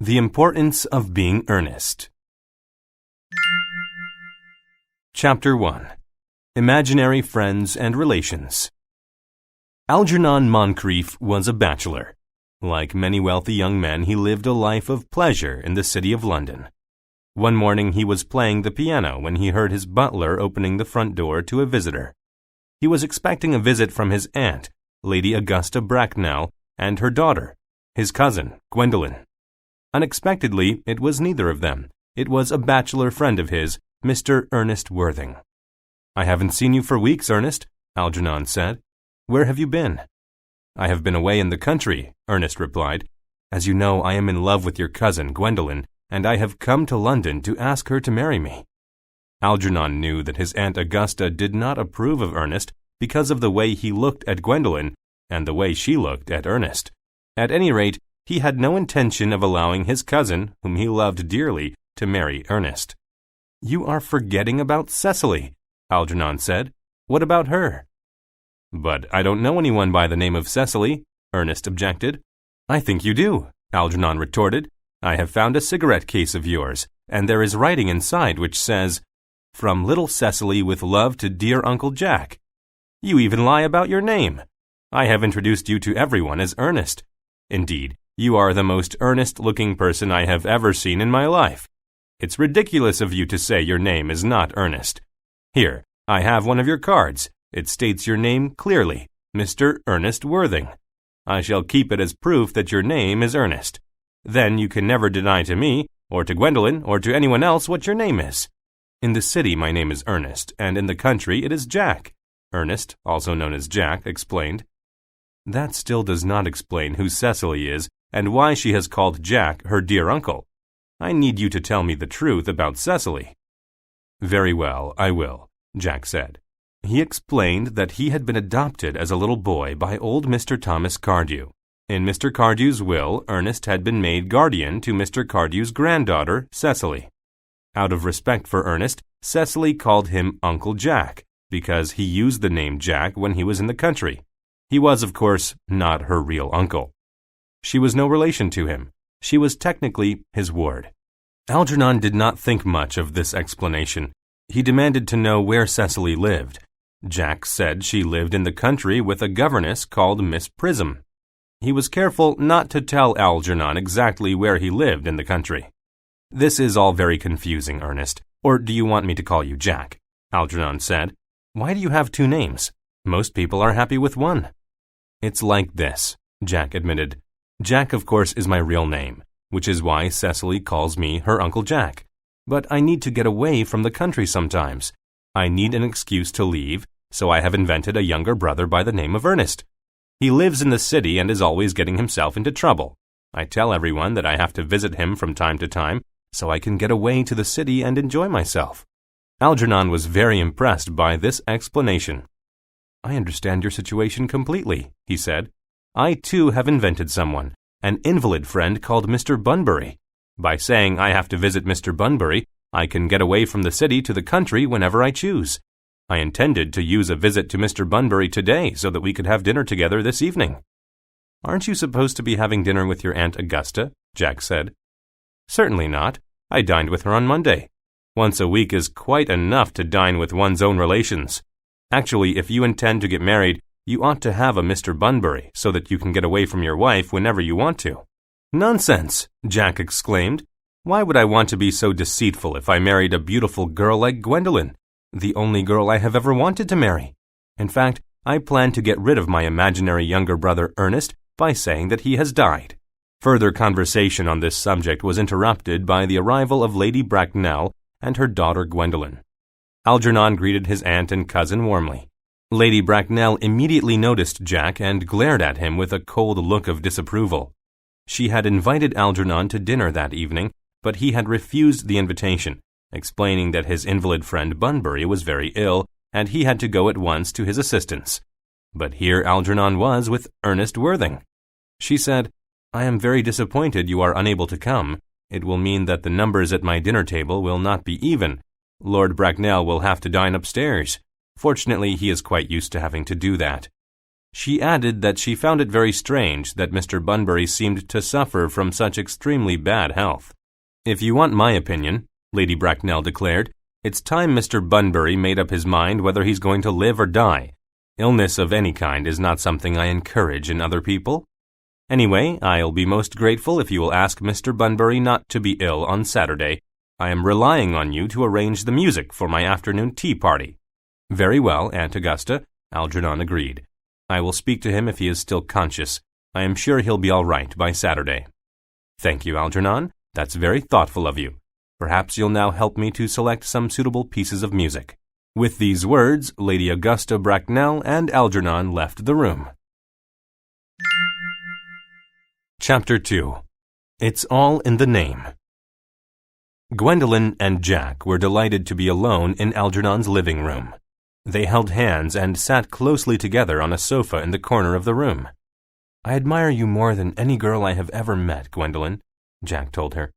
The importance of being earnest. Chapter 1. Imaginary Friends and Relations. Algernon Moncrief was a bachelor. Like many wealthy young men, he lived a life of pleasure in the city of London. One morning he was playing the piano when he heard his butler opening the front door to a visitor. He was expecting a visit from his aunt, Lady Augusta Bracknell, and her daughter, his cousin, Gwendolen. Unexpectedly, it was neither of them. It was a bachelor friend of his, Mr. Earnest Worthing. "I haven't seen you for weeks, Ernest," Algernon said. "Where have you been?" "I have been away in the country," Ernest replied. "As you know, I am in love with your cousin, Gwendolen, and I have come to London to ask her to marry me." Algernon knew that his Aunt Augusta did not approve of Ernest because of the way he looked at Gwendolen and the way she looked at Ernest. At any rate, he had no intention of allowing his cousin, whom he loved dearly, to marry Ernest. "You are forgetting about Cecily," Algernon said. "What about her?" "But I don't know anyone by the name of Cecily," Ernest objected. "I think you do," Algernon retorted. "I have found a cigarette case of yours, and there is writing inside which says, 'From little Cecily with love to dear Uncle Jack.' You even lie about your name. I have introduced you to everyone as Ernest. Indeed, you are the most earnest-looking person I have ever seen in my life. It's ridiculous of you to say your name is not Ernest. Here, I have one of your cards. It states your name clearly, Mr. Earnest Worthing. I shall keep it as proof that your name is Ernest. Then you can never deny to me, or to Gwendolen, or to anyone else what your name is. In the city my name is Ernest, and in the country it is Jack," Ernest, also known as Jack, explained. "That still does not explain who Cecily is and why she has called Jack her dear uncle. I need you to tell me the truth about Cecily." "Very well, I will," Jack said. He explained that he had been adopted as a little boy by old Mr. Thomas Cardew. In Mr. Cardew's will, Ernest had been made guardian to Mr. Cardew's granddaughter, Cecily. Out of respect for Ernest, Cecily called him Uncle Jack, because he used the name Jack when he was in the country. He was, of course, not her real uncle. She was no relation to him. She was technically his ward. Algernon did not think much of this explanation. He demanded to know where Cecily lived. Jack said she lived in the country with a governess called Miss Prism. He was careful not to tell Algernon exactly where he lived in the country. "This is all very confusing, Ernest. Or do you want me to call you Jack?" Algernon said. "Why do you have two names? Most people are happy with one." "It's like this," Jack admitted. "Jack, of course, is my real name, which is why Cecily calls me her Uncle Jack. But I need to get away from the country sometimes. I need an excuse to leave, so I have invented a younger brother by the name of Ernest. He lives in the city and is always getting himself into trouble. I tell everyone that I have to visit him from time to time, so I can get away to the city and enjoy myself." Algernon was very impressed by this explanation. "I understand your situation completely," he said. "I too have invented someone, an invalid friend called Mr. Bunbury. By saying I have to visit Mr. Bunbury, I can get away from the city to the country whenever I choose. I intended to use a visit to Mr. Bunbury today so that we could have dinner together this evening." "Aren't you supposed to be having dinner with your Aunt Augusta?" Jack said. "Certainly not. I dined with her on Monday. Once a week is quite enough to dine with one's own relations. Actually, if you intend to get married, you ought to have a Mr. Bunbury so that you can get away from your wife whenever you want to." "Nonsense!" Jack exclaimed. "Why would I want to be so deceitful if I married a beautiful girl like Gwendolen, the only girl I have ever wanted to marry? In fact, I plan to get rid of my imaginary younger brother Ernest by saying that he has died." Further conversation on this subject was interrupted by the arrival of Lady Bracknell and her daughter Gwendolen. Algernon greeted his aunt and cousin warmly. Lady Bracknell immediately noticed Jack and glared at him with a cold look of disapproval. She had invited Algernon to dinner that evening, but he had refused the invitation, explaining that his invalid friend Bunbury was very ill and he had to go at once to his assistance. But here Algernon was with Earnest Worthing. She said, "I am very disappointed you are unable to come. It will mean that the numbers at my dinner table will not be even. Lord Bracknell will have to dine upstairs. Fortunately, he is quite used to having to do that." She added that she found it very strange that Mr. Bunbury seemed to suffer from such extremely bad health. "If you want my opinion," Lady Bracknell declared, "it's time Mr. Bunbury made up his mind whether he's going to live or die. Illness of any kind is not something I encourage in other people. Anyway, I'll be most grateful if you will ask Mr. Bunbury not to be ill on Saturday. I am relying on you to arrange the music for my afternoon tea party." "Very well, Aunt Augusta," Algernon agreed. "I will speak to him if he is still conscious. I am sure he'll be all right by Saturday." "Thank you, Algernon. That's very thoughtful of you. Perhaps you'll now help me to select some suitable pieces of music." With these words, Lady Augusta Bracknell and Algernon left the room. Chapter 2. It's All in the Name. Gwendolen and Jack were delighted to be alone in Algernon's living room. They held hands and sat closely together on a sofa in the corner of the room. "I admire you more than any girl I have ever met, Gwendolen," Jack told her.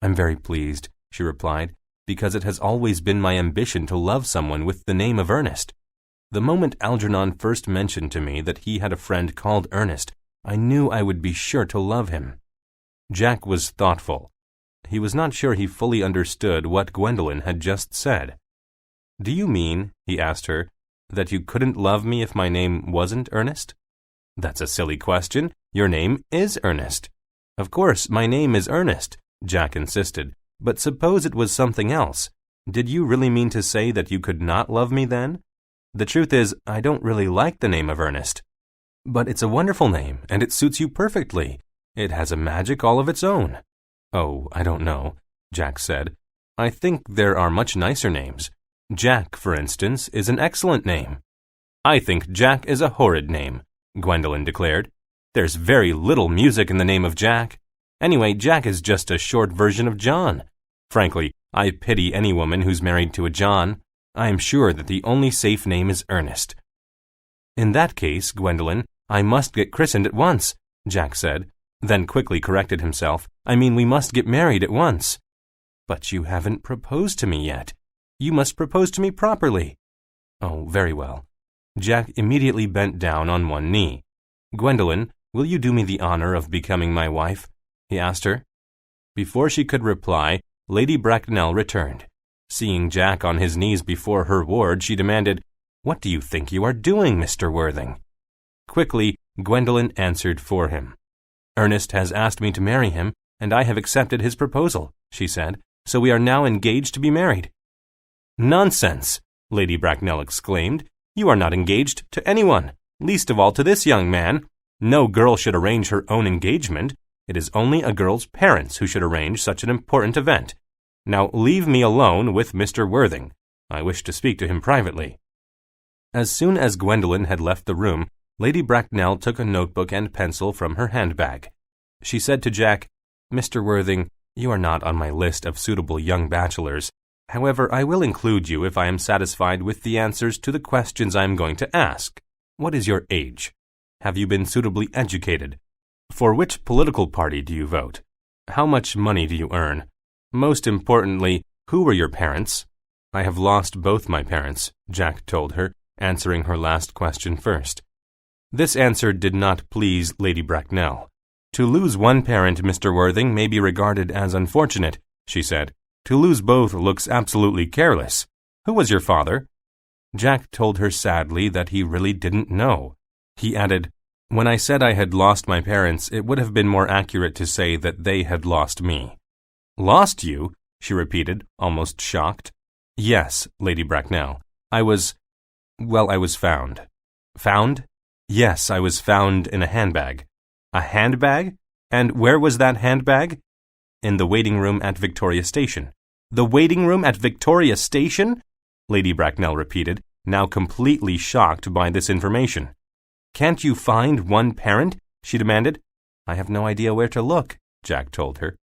"I'm very pleased," she replied, "because it has always been my ambition to love someone with the name of Ernest. The moment Algernon first mentioned to me that he had a friend called Ernest, I knew I would be sure to love him." Jack was thoughtful. He was not sure he fully understood what Gwendolen had just said. "Do you mean," he asked her, "that you couldn't love me if my name wasn't Ernest?" "That's a silly question. Your name is Ernest." "Of course, my name is Ernest," Jack insisted. "But suppose it was something else. Did you really mean to say that you could not love me then? The truth is, I don't really like the name of Ernest." "But it's a wonderful name, and it suits you perfectly. It has a magic all of its own." "Oh, I don't know," Jack said. "I think there are much nicer names. Jack, for instance, is an excellent name." "I think Jack is a horrid name," Gwendolen declared. "There's very little music in the name of Jack. Anyway, Jack is just a short version of John. Frankly, I pity any woman who's married to a John. I am sure that the only safe name is Ernest." "In that case, Gwendolen, I must get christened at once," Jack said, then quickly corrected himself. "I mean, we must get married at once." "But you haven't proposed to me yet. You must propose to me properly." "Oh, very well." Jack immediately bent down on one knee. "Gwendolen, will you do me the honor of becoming my wife?" he asked her. Before she could reply, Lady Bracknell returned. Seeing Jack on his knees before her ward, she demanded, "What do you think you are doing, Mr. Worthing?" Quickly, Gwendolen answered for him. "Ernest has asked me to marry him, and I have accepted his proposal," she said, "so we are now engaged to be married." "Nonsense!" Lady Bracknell exclaimed. "You are not engaged to anyone, least of all to this young man. No girl should arrange her own engagement. It is only a girl's parents who should arrange such an important event. Now leave me alone with Mr. Worthing. I wish to speak to him privately." As soon as Gwendolen had left the room, Lady Bracknell took a notebook and pencil from her handbag. She said to Jack, "Mr. Worthing, you are not on my list of suitable young bachelors. However, I will include you if I am satisfied with the answers to the questions I am going to ask. What is your age? Have you been suitably educated? For which political party do you vote? How much money do you earn? Most importantly, who were your parents?" "I have lost both my parents," Jack told her, answering her last question first. This answer did not please Lady Bracknell. "To lose one parent, Mr. Worthing, may be regarded as unfortunate," she said. "To lose both looks absolutely careless. Who was your father?" Jack told her sadly that he really didn't know. He added, "When I said I had lost my parents, it would have been more accurate to say that they had lost me." "Lost you?" she repeated, almost shocked. "Yes, Lady Bracknell. I was found." "Found?" "Yes, I was found in a handbag." "A handbag? And where was that handbag?" "In the waiting room at Victoria Station." "The waiting room at Victoria Station?" Lady Bracknell repeated, now completely shocked by this information. "Can't you find one parent?" she demanded. "I have no idea where to look," Jack told her.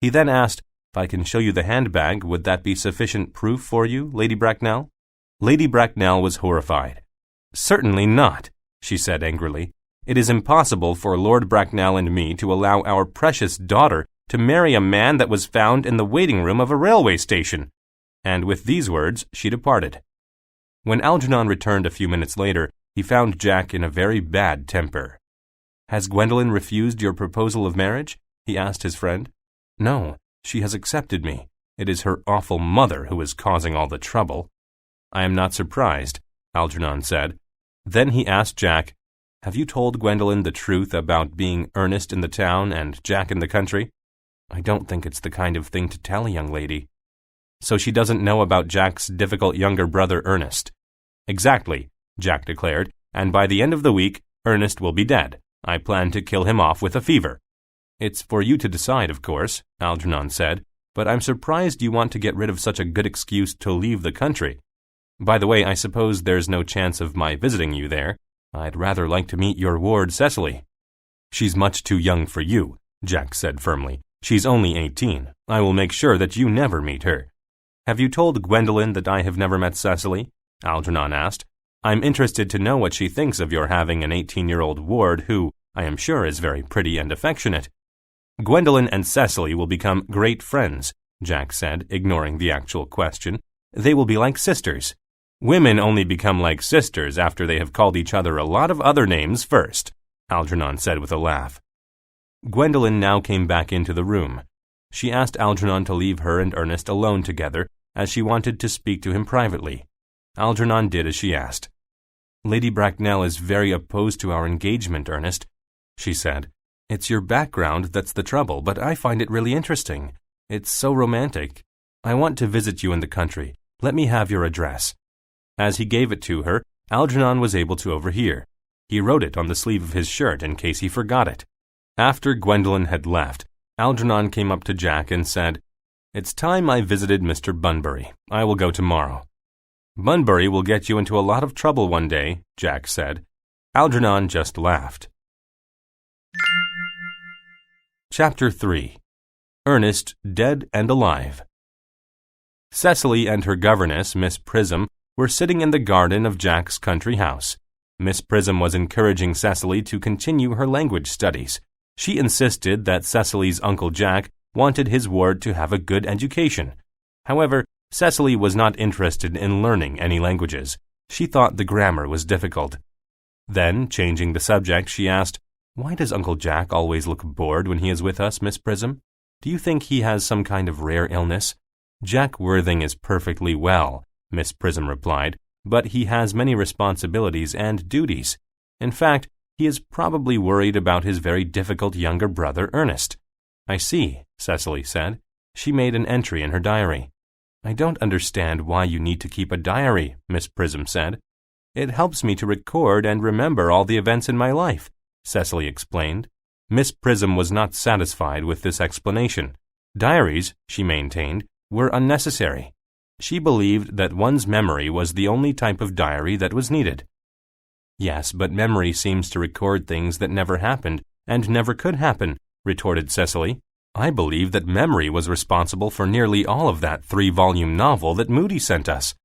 He then asked, "If I can show you the handbag, would that be sufficient proof for you, Lady Bracknell?" Lady Bracknell was horrified. "Certainly not," she said angrily. "It is impossible for Lord Bracknell and me to allow our precious daughter to marry a man that was found in the waiting room of a railway station." And with these words, she departed. When Algernon returned a few minutes later, He found Jack in a very bad temper. "Has Gwendolen refused your proposal of marriage?" he asked his friend. "No, she has accepted me. It is her awful mother who is causing all the trouble." "I am not surprised," Algernon said. Then he asked Jack, "Have you told Gwendolen the truth about being Ernest in the town and Jack in the country?" "I don't think it's the kind of thing to tell a young lady." "So she doesn't know about Jack's difficult younger brother Ernest?" "Exactly," Jack declared, "and by the end of the week, Ernest will be dead. I plan to kill him off with a fever." "It's for you to decide, of course," Algernon said, "but I'm surprised you want to get rid of such a good excuse to leave the country. By the way, I suppose there's no chance of my visiting you there. I'd rather like to meet your ward, Cecily." "She's much too young for you," Jack said firmly. "She's only 18. I will make sure that you never meet her." "Have you told Gwendolen that I have never met Cecily?" Algernon asked. "I'm interested to know what she thinks of your having an 18-year-old ward who, I am sure, is very pretty and affectionate." "Gwendolen and Cecily will become great friends," Jack said, ignoring the actual question. "They will be like sisters." "Women only become like sisters after they have called each other a lot of other names first," Algernon said with a laugh. Gwendolen now came back into the room. She asked Algernon to leave her and Ernest alone together, as she wanted to speak to him privately. Algernon did as she asked. "Lady Bracknell is very opposed to our engagement, Ernest," she said. "It's your background that's the trouble, but I find it really interesting. It's so romantic. I want to visit you in the country. Let me have your address." As he gave it to her, Algernon was able to overhear. He wrote it on the sleeve of his shirt in case he forgot it. After Gwendolen had left, Algernon came up to Jack and said, "It's time I visited Mr. Bunbury. I will go tomorrow." "Bunbury will get you into a lot of trouble one day," Jack said. Algernon just laughed. Chapter 3. Ernest Dead and Alive. Cecily and her governess, Miss Prism, were sitting in the garden of Jack's country house. Miss Prism was encouraging Cecily to continue her language studies. She insisted that Cecily's Uncle Jack wanted his ward to have a good education. However, Cecily was not interested in learning any languages. She thought the grammar was difficult. Then, changing the subject, she asked, "Why does Uncle Jack always look bored when he is with us, Miss Prism? Do you think he has some kind of rare illness?" "Jack Worthing is perfectly well," Miss Prism replied, "but he has many responsibilities and duties. In fact, he is probably worried about his very difficult younger brother, Ernest." "I see," Cecily said. She made an entry in her diary. "I don't understand why you need to keep a diary," Miss Prism said. "It helps me to record and remember all the events in my life," Cecily explained. Miss Prism was not satisfied with this explanation. Diaries, she maintained, were unnecessary. She believed that one's memory was the only type of diary that was needed. "Yes, but memory seems to record things that never happened and never could happen," retorted Cecily. "I believe that memory was responsible for nearly all of that 3-volume novel that Moody sent us."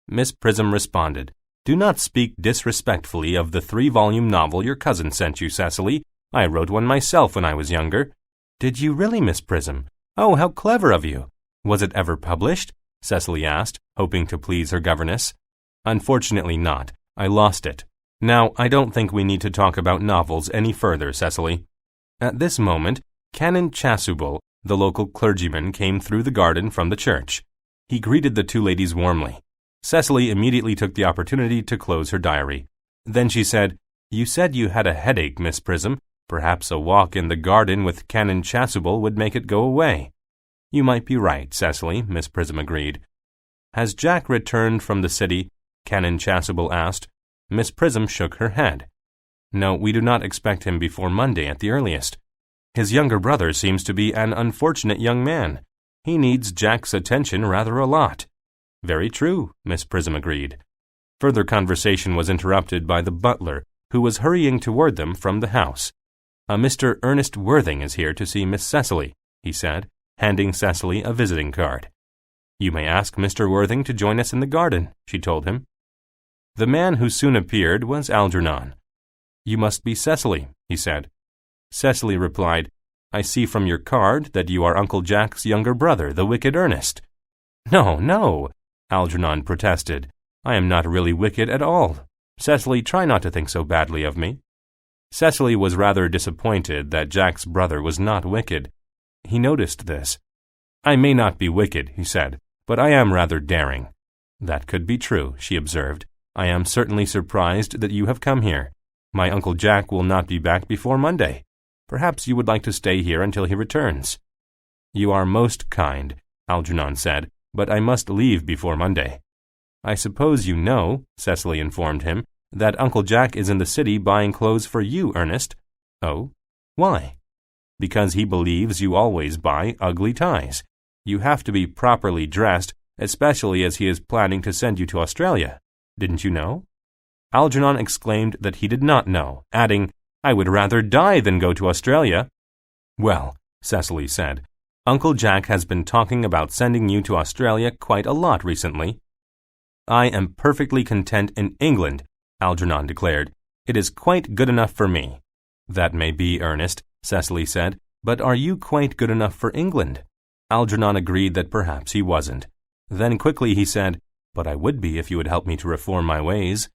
Miss Prism responded, "Do not speak disrespectfully of the 3-volume novel your cousin sent you, Cecily. I wrote one myself when I was younger." "Did you really, Miss Prism? Oh, how clever of you! Was it ever published?" Cecily asked, hoping to please her governess. "Unfortunately not. I lost it. Now, I don't think we need to talk about novels any further, Cecily." At this moment, Canon Chasuble, the local clergyman, came through the garden from the church. He greeted the two ladies warmly. Cecily immediately took the opportunity to close her diary. Then she said, "You said you had a headache, Miss Prism. Perhaps a walk in the garden with Canon Chasuble would make it go away." "You might be right, Cecily," Miss Prism agreed. "Has Jack returned from the city?" Canon Chasuble asked. Miss Prism shook her head. "No, we do not expect him before Monday at the earliest. His younger brother seems to be an unfortunate young man. He needs Jack's attention rather a lot." "Very true," Miss Prism agreed. Further conversation was interrupted by the butler, who was hurrying toward them from the house. "Mr. Ernest Worthing is here to see Miss Cecily," he said, handing Cecily a visiting card. "You may ask Mr. Worthing to join us in the garden," she told him. The man who soon appeared was Algernon. "You must be Cecily," he said. Cecily replied, "I see from your card that you are Uncle Jack's younger brother, the wicked Ernest." "No, no," Algernon protested. "I am not really wicked at all. Cecily, try not to think so badly of me." Cecily was rather disappointed that Jack's brother was not wicked. He noticed this. "I may not be wicked," he said, "but I am rather daring." "That could be true," she observed. "I am certainly surprised that you have come here. My Uncle Jack will not be back before Monday. Perhaps you would like to stay here until he returns." "You are most kind," Algernon said, "but I must leave before Monday." "I suppose you know," Cecily informed him, "that Uncle Jack is in the city buying clothes for you, Ernest." "Oh? Why?" "Because he believes you always buy ugly ties. You have to be properly dressed, especially as he is planning to send you to Australia. Didn't you know?" Algernon exclaimed that he did not know, adding, "I would rather die than go to Australia." "Well," Cecily said, "Uncle Jack has been talking about sending you to Australia quite a lot recently." "I am perfectly content in England," Algernon declared. "It is quite good enough for me." "That may be, Ernest," Cecily said, "but are you quite good enough for England?" Algernon agreed that perhaps he wasn't. Then quickly he said, "But I would be if you would help me to reform my ways."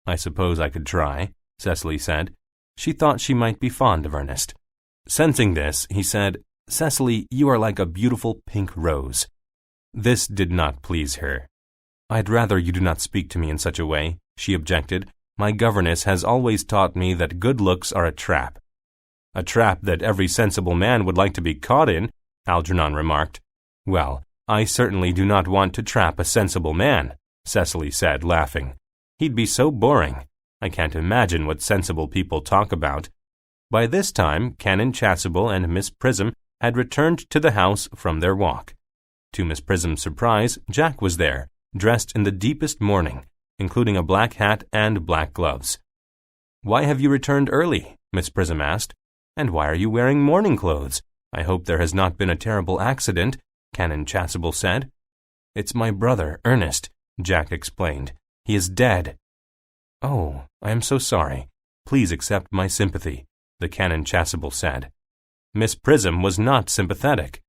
"I suppose I could try," Cecily said. She thought she might be fond of Ernest. Sensing this, he said, "Cecily, you are like a beautiful pink rose." This did not please her. "I'd rather you do not speak to me in such a way," she objected. "My governess has always taught me that good looks are a trap." "A trap that every sensible man would like to be caught in," Algernon remarked. "Well, I certainly do not want to trap a sensible man," Cecily said, laughing. "He'd be so boring. I can't imagine what sensible people talk about." By this time, Canon Chasuble and Miss Prism had returned to the house from their walk. To Miss Prism's surprise, Jack was there, dressed in the deepest mourning, including a black hat and black gloves. "Why have you returned early?" Miss Prism asked. "And why are you wearing mourning clothes? I hope there has not been a terrible accident," Canon Chasuble said. "It's my brother, Ernest," Jack explained. "He is dead." "Oh, I am so sorry. Please accept my sympathy," the Canon Chasuble said. Miss Prism was not sympathetic.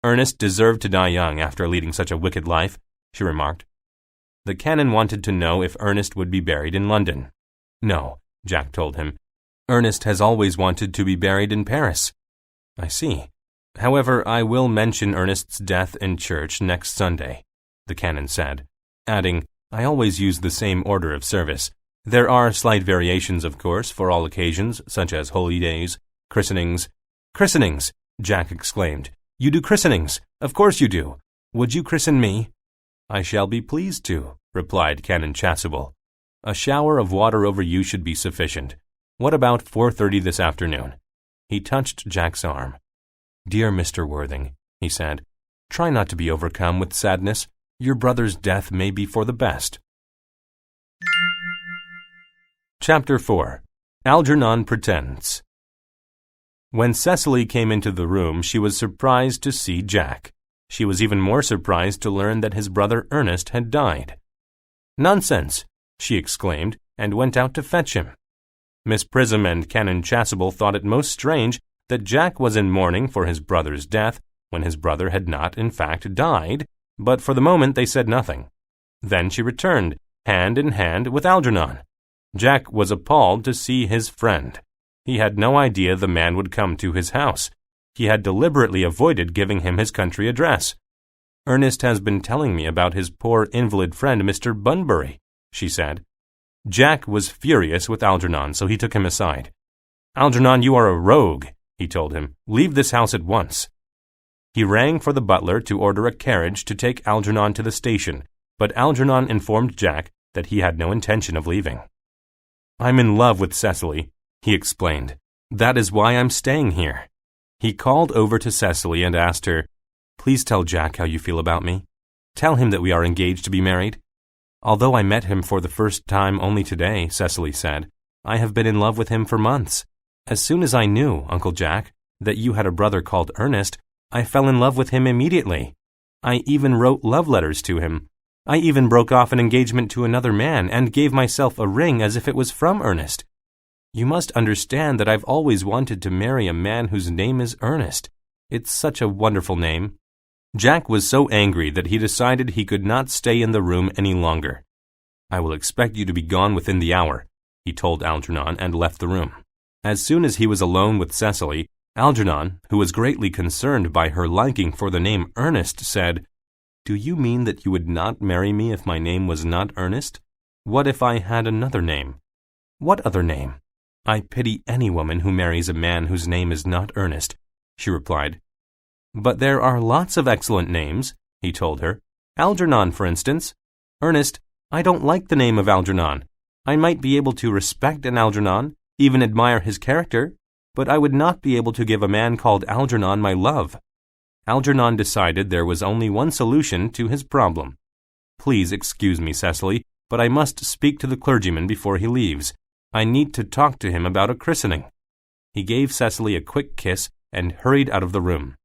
"Ernest deserved to die young after leading such a wicked life," she remarked. The Canon wanted to know if Ernest would be buried in London. "No," Jack told him. "Ernest has always wanted to be buried in Paris." "I see. However, I will mention Ernest's death in church next Sunday," the Canon said, adding, "I always use the same order of service. There are slight variations, of course, for all occasions, such as holy days, christenings." "Christenings!" Jack exclaimed. "You do christenings! Of course you do! Would you christen me?" "I shall be pleased to," replied Canon Chasuble. "A shower of water over you should be sufficient. What about 4:30 this afternoon?" He touched Jack's arm. "Dear Mr. Worthing," he said, "try not to be overcome with sadness. Your brother's death may be for the best." Chapter 4. Algernon Pretends. When Cecily came into the room, she was surprised to see Jack. She was even more surprised to learn that his brother Ernest had died. "Nonsense!" she exclaimed, and went out to fetch him. Miss Prism and Canon Chasuble thought it most strange that Jack was in mourning for his brother's death when his brother had not, in fact, died, but for the moment they said nothing. Then she returned, hand in hand with Algernon. Jack was appalled to see his friend. He had no idea the man would come to his house. He had deliberately avoided giving him his country address. "Ernest has been telling me about his poor invalid friend, Mr. Bunbury," she said. Jack was furious with Algernon, so he took him aside. "Algernon, you are a rogue," he told him. "Leave this house at once." He rang for the butler to order a carriage to take Algernon to the station, but Algernon informed Jack that he had no intention of leaving. "I'm in love with Cecily," he explained. "That is why I'm staying here." He called over to Cecily and asked her, "Please tell Jack how you feel about me. Tell him that we are engaged to be married." "Although I met him for the first time only today," Cecily said, "I have been in love with him for months. As soon as I knew, Uncle Jack, that you had a brother called Ernest, I fell in love with him immediately. I even wrote love letters to him. I even broke off an engagement to another man and gave myself a ring as if it was from Ernest. You must understand that I've always wanted to marry a man whose name is Ernest. It's such a wonderful name." Jack was so angry that he decided he could not stay in the room any longer. I will expect you to be gone within the hour, he told Algernon and left the room. As soon as he was alone with Cecily, Algernon, who was greatly concerned by her liking for the name Ernest, said, "Do you mean that you would not marry me if my name was not Ernest? What if I had another name?" "What other name?" "I pity any woman who marries a man whose name is not Ernest," she replied. "But there are lots of excellent names," he told her. "Algernon, for instance." "Ernest, I don't like the name of Algernon. I might be able to respect an Algernon, even admire his character, but I would not be able to give a man called Algernon my love." Algernon decided there was only one solution to his problem. "Please excuse me, Cecily, but I must speak to the clergyman before he leaves. I need to talk to him about a christening." He gave Cecily a quick kiss and hurried out of the room.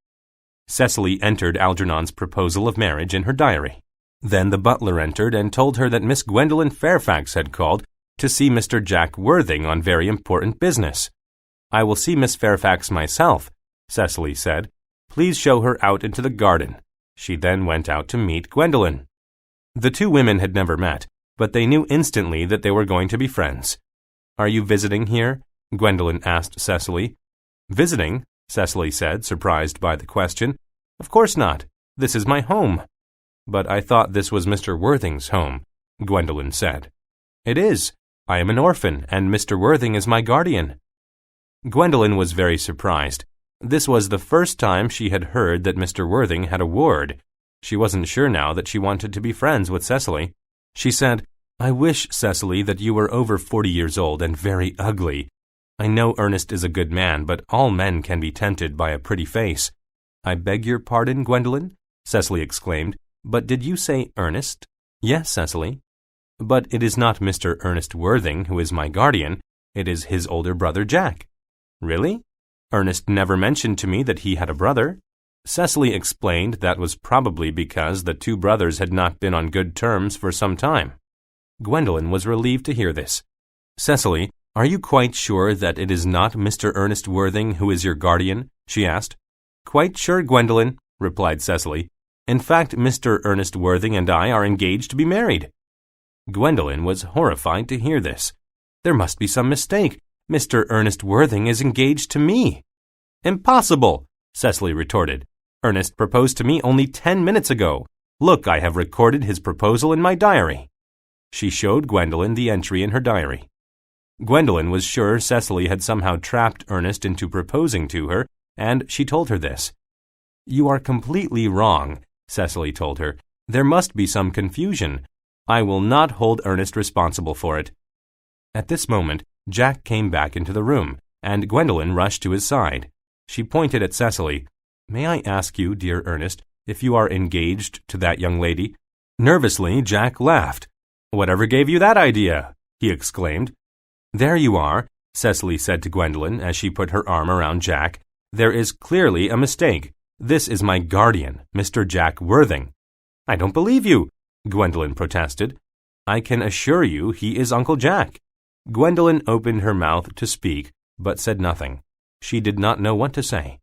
Cecily entered Algernon's proposal of marriage in her diary. Then the butler entered and told her that Miss Gwendolen Fairfax had called to see Mr. Jack Worthing on very important business. "I will see Miss Fairfax myself," Cecily said. "Please show her out into the garden." She then went out to meet Gwendolen. The two women had never met, but they knew instantly that they were going to be friends. "Are you visiting here?" Gwendolen asked Cecily. "Visiting?" Cecily said, surprised by the question. "Of course not. This is my home." "But I thought this was Mr. Worthing's home," Gwendolen said. "It is. I am an orphan, and Mr. Worthing is my guardian." Gwendolen was very surprised. This was the first time she had heard that Mr. Worthing had a ward. She wasn't sure now that she wanted to be friends with Cecily. She said, "I wish, Cecily, that you were over 40 years old and very ugly. I know Ernest is a good man, but all men can be tempted by a pretty face." "I beg your pardon, Gwendolen?" Cecily exclaimed. "But did you say Ernest?" "Yes, Cecily." "But it is not Mr. Ernest Worthing who is my guardian. It is his older brother Jack." "Really? Ernest never mentioned to me that he had a brother." Cecily explained that was probably because the two brothers had not been on good terms for some time. Gwendolen was relieved to hear this. "Cecily, are you quite sure that it is not Mr. Ernest Worthing who is your guardian?" she asked. "Quite sure, Gwendolen," replied Cecily. "In fact, Mr. Ernest Worthing and I are engaged to be married." Gwendolen was horrified to hear this. "There must be some mistake. Mr. Ernest Worthing is engaged to me." "Impossible," Cecily retorted. "Ernest proposed to me only 10 minutes ago. Look, I have recorded his proposal in my diary." She showed Gwendolen the entry in her diary. Gwendolen was sure Cecily had somehow trapped Ernest into proposing to her, and she told her this. "You are completely wrong," Cecily told her. "There must be some confusion. I will not hold Ernest responsible for it." At this moment, Jack came back into the room, and Gwendolen rushed to his side. She pointed at Cecily. "May I ask you, dear Ernest, if you are engaged to that young lady?" Nervously, Jack laughed. "Whatever gave you that idea?" he exclaimed. "There you are," Cecily said to Gwendolen as she put her arm around Jack. "There is clearly a mistake. This is my guardian, Mr. Jack Worthing." "I don't believe you," Gwendolen protested. "I can assure you he is Uncle Jack." Gwendolen opened her mouth to speak, but said nothing. She did not know what to say.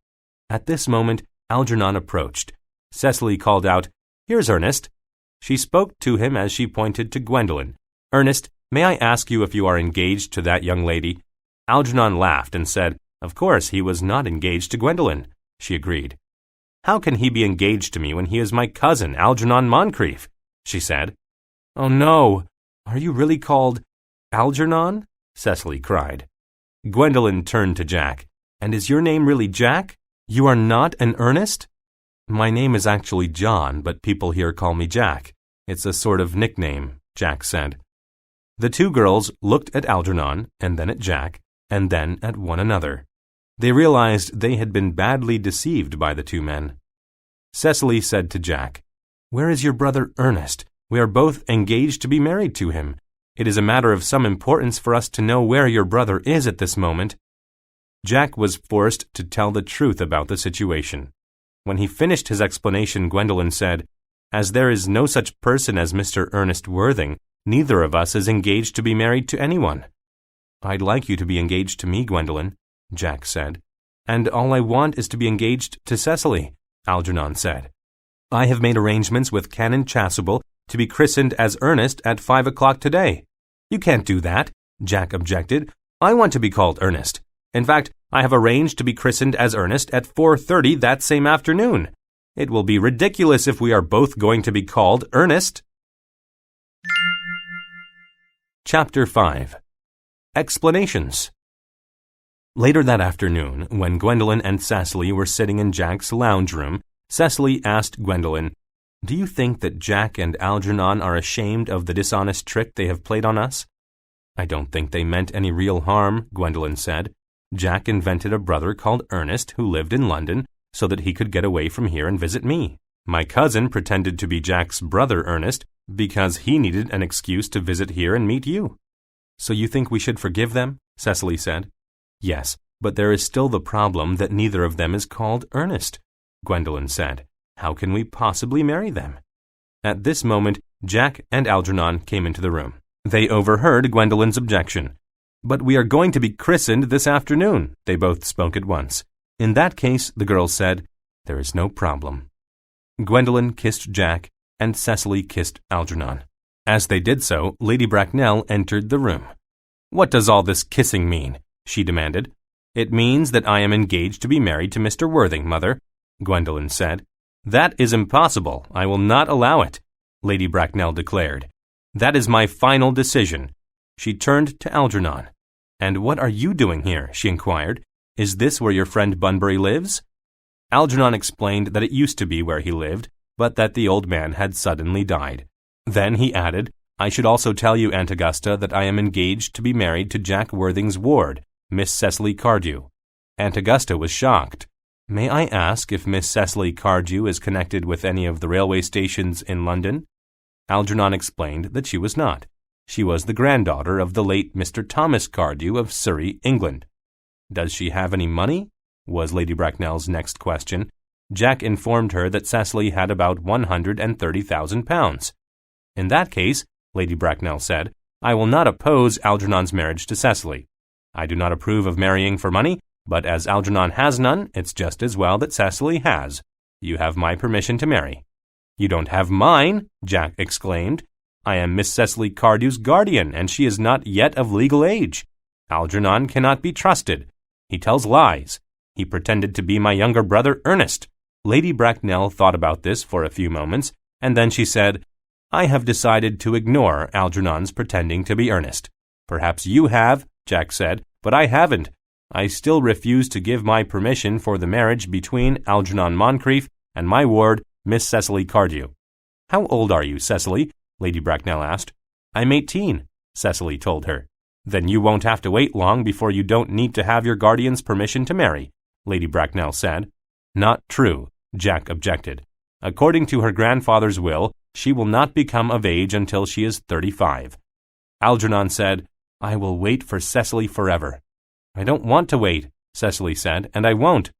At this moment, Algernon approached. Cecily called out, "Here's Ernest." She spoke to him as she pointed to Gwendolen. "Ernest, may I ask you if you are engaged to that young lady?" Algernon laughed and said, "Of course he was not engaged to Gwendolen." She agreed. "How can he be engaged to me when he is my cousin, Algernon Moncrief?" she said. "Oh no! Are you really called Algernon?" Cecily cried. Gwendolen turned to Jack. "And is your name really Jack? You are not an Ernest?" "My name is actually John, but people here call me Jack. It's a sort of nickname," Jack said. The two girls looked at Algernon, and then at Jack, and then at one another. They realized they had been badly deceived by the two men. Cecily said to Jack, "Where is your brother Ernest? We are both engaged to be married to him. It is a matter of some importance for us to know where your brother is at this moment." Jack was forced to tell the truth about the situation. When he finished his explanation, Gwendolen said, "As there is no such person as Mr. Ernest Worthing, neither of us is engaged to be married to anyone." "I'd like you to be engaged to me, Gwendolen," Jack said. "And all I want is to be engaged to Cecily," Algernon said. "I have made arrangements with Canon Chasuble to be christened as Ernest at 5 o'clock today." "You can't do that," Jack objected. "I want to be called Ernest. In fact, I have arranged to be christened as Ernest at 4:30 that same afternoon. It will be ridiculous if we are both going to be called Ernest." Chapter 5. Explanations. Later that afternoon, when Gwendolen and Cecily were sitting in Jack's lounge room, Cecily asked Gwendolen, "Do you think that Jack and Algernon are ashamed of the dishonest trick they have played on us?" "I don't think they meant any real harm," Gwendolen said. "Jack invented a brother called Ernest who lived in London so that he could get away from here and visit me. My cousin pretended to be Jack's brother Ernest because he needed an excuse to visit here and meet you." "So you think we should forgive them?" Cecily said. "Yes, but there is still the problem that neither of them is called Ernest," Gwendolen said. "How can we possibly marry them?" At this moment, Jack and Algernon came into the room. They overheard Gwendolen's objection. "But we are going to be christened this afternoon," they both spoke at once. "In that case," the girls said, "there is no problem." Gwendolen kissed Jack, and Cecily kissed Algernon. As they did so, Lady Bracknell entered the room. "What does all this kissing mean?" she demanded. "It means that I am engaged to be married to Mr. Worthing, Mother," Gwendolen said. "That is impossible. I will not allow it," Lady Bracknell declared. "That is my final decision." She turned to Algernon. "And what are you doing here?" she inquired. "Is this where your friend Bunbury lives?" Algernon explained that it used to be where he lived, but that the old man had suddenly died. Then he added, "I should also tell you, Aunt Augusta, that I am engaged to be married to Jack Worthing's ward, Miss Cecily Cardew." Aunt Augusta was shocked. "May I ask if Miss Cecily Cardew is connected with any of the railway stations in London?" Algernon explained that she was not. She was the granddaughter of the late Mr. Thomas Cardew of Surrey, England. "Does she have any money?" was Lady Bracknell's next question. Jack informed her that Cecily had about £130,000. "In that case," Lady Bracknell said, "I will not oppose Algernon's marriage to Cecily. I do not approve of marrying for money, but as Algernon has none, it's just as well that Cecily has. You have my permission to marry." "You don't have mine," Jack exclaimed. "I am Miss Cecily Cardew's guardian, and she is not yet of legal age. Algernon cannot be trusted. He tells lies. He pretended to be my younger brother, Ernest." Lady Bracknell thought about this for a few moments, and then she said, "I have decided to ignore Algernon's pretending to be Ernest." "Perhaps you have," Jack said, "but I haven't. I still refuse to give my permission for the marriage between Algernon Moncrief and my ward, Miss Cecily Cardew." "How old are you, Cecily?" Lady Bracknell asked. "I'm 18, Cecily told her. "Then you won't have to wait long before you don't need to have your guardian's permission to marry," Lady Bracknell said. "Not true," Jack objected. "According to her grandfather's will, she will not become of age until she is 35. Algernon said, "I will wait for Cecily forever." "I don't want to wait," Cecily said, "and I won't."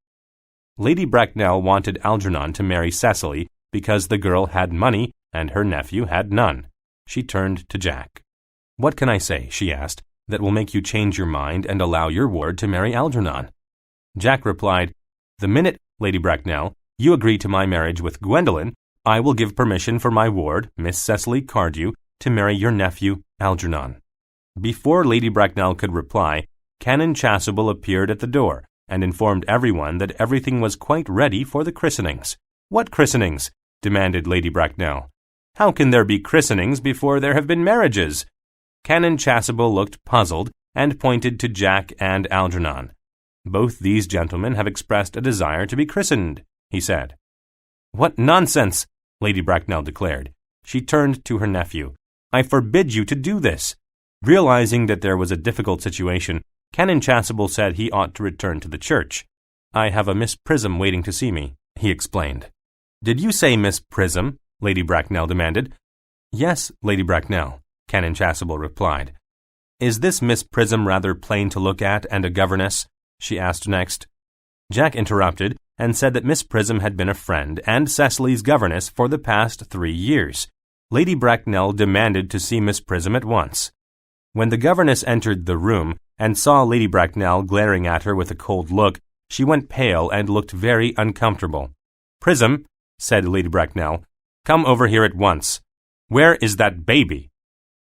Lady Bracknell wanted Algernon to marry Cecily because the girl had money and her nephew had none. She turned to Jack. "What can I say," she asked, "that will make you change your mind and allow your ward to marry Algernon?" Jack replied, "The minute, Lady Bracknell, you agree to my marriage with Gwendolen, I will give permission for my ward, Miss Cecily Cardew, to marry your nephew, Algernon." Before Lady Bracknell could reply, Canon Chasuble appeared at the door and informed everyone that everything was quite ready for the christenings. "What christenings?" demanded Lady Bracknell. "How can there be christenings before there have been marriages?" Canon Chasuble looked puzzled and pointed to Jack and Algernon. "Both these gentlemen have expressed a desire to be christened," he said. "What nonsense!" Lady Bracknell declared. She turned to her nephew. "I forbid you to do this." Realizing that there was a difficult situation, Canon Chasuble said he ought to return to the church. "I have a Miss Prism waiting to see me," he explained. "Did you say Miss Prism?" Lady Bracknell demanded. "Yes, Lady Bracknell," Canon Chasuble replied. "Is this Miss Prism rather plain to look at and a governess?" she asked next. Jack interrupted and said that Miss Prism had been a friend and Cecily's governess for the past 3 years. Lady Bracknell demanded to see Miss Prism at once. When the governess entered the room and saw Lady Bracknell glaring at her with a cold look, she went pale and looked very uncomfortable. "Prism," said Lady Bracknell, "come over here at once." Where is that baby?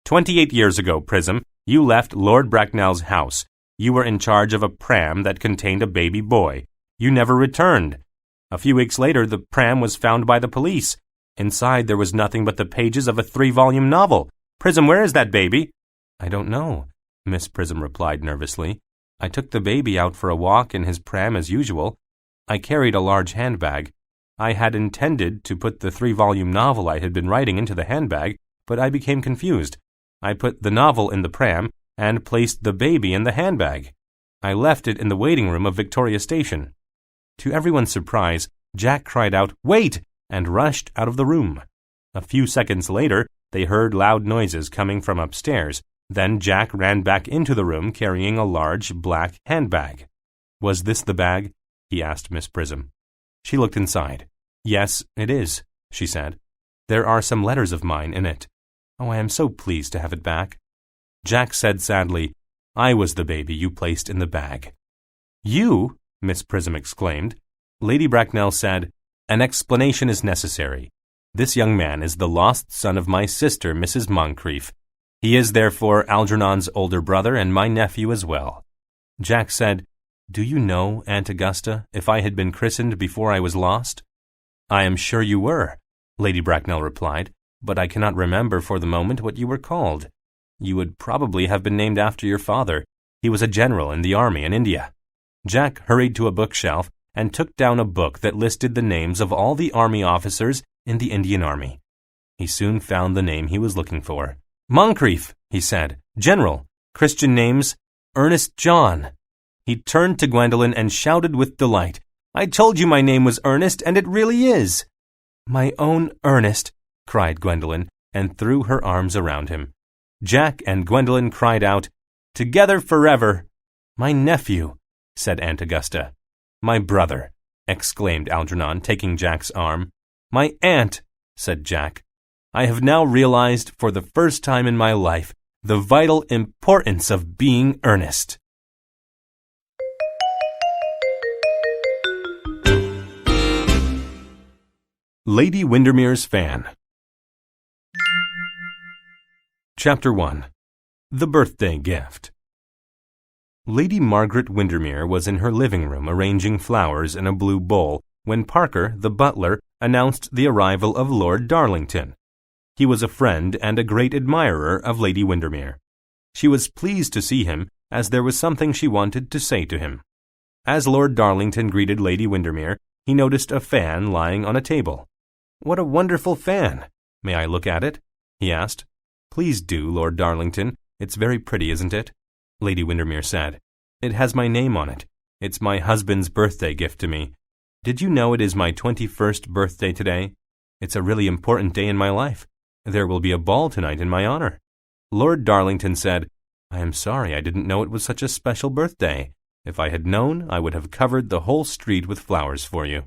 28 years ago, Prism, you left Lord Bracknell's house. You were in charge of a pram that contained a baby boy. You never returned. A few weeks later, the pram was found by the police. Inside, there was nothing but the pages of a 3-volume novel. Prism, where is that baby? I don't know, Miss Prism replied nervously. I took the baby out for a walk in his pram as usual. I carried a large handbag. I had intended to put the 3-volume novel I had been writing into the handbag, but I became confused. I put the novel in the pram and placed the baby in the handbag. I left it in the waiting room of Victoria Station. To everyone's surprise, Jack cried out, "Wait!" and rushed out of the room. A few seconds later, they heard loud noises coming from upstairs. Then Jack ran back into the room carrying a large black handbag. Was this the bag? He asked Miss Prism. She looked inside. Yes, it is, she said. There are some letters of mine in it. Oh, I am so pleased to have it back. Jack said sadly, I was the baby you placed in the bag. You? Miss Prism exclaimed. Lady Bracknell said, An explanation is necessary. This young man is the lost son of my sister, Mrs. Moncrief. He is therefore Algernon's older brother and my nephew as well. Jack said, Do you know, Aunt Augusta, if I had been christened before I was lost? I am sure you were, Lady Bracknell replied, but I cannot remember for the moment what you were called. You would probably have been named after your father. He was a general in the army in India. Jack hurried to a bookshelf and took down a book that listed the names of all the army officers in the Indian Army. He soon found the name he was looking for. Moncrief, he said. General. Christian names, Ernest John. He turned to Gwendolen and shouted with delight, I told you my name was Ernest, and it really is. My own Ernest, cried Gwendolen, and threw her arms around him. Jack and Gwendolen cried out, Together forever. My nephew, said Aunt Augusta. My brother, exclaimed Algernon, taking Jack's arm. My aunt, said Jack. I have now realized for the first time in my life the vital importance of being earnest. Lady Windermere's Fan. Chapter 1. The Birthday Gift. Lady Margaret Windermere was in her living room arranging flowers in a blue bowl when Parker, the butler, announced the arrival of Lord Darlington. He was a friend and a great admirer of Lady Windermere. She was pleased to see him, as there was something she wanted to say to him. As Lord Darlington greeted Lady Windermere, he noticed a fan lying on a table. What a wonderful fan! May I look at it? He asked. Please do, Lord Darlington. It's very pretty, isn't it? Lady Windermere said. It has my name on it. It's my husband's birthday gift to me. Did you know it is my 21st birthday today? It's a really important day in my life. There will be a ball tonight in my honor. Lord Darlington said, I am sorry I didn't know it was such a special birthday. If I had known, I would have covered the whole street with flowers for you.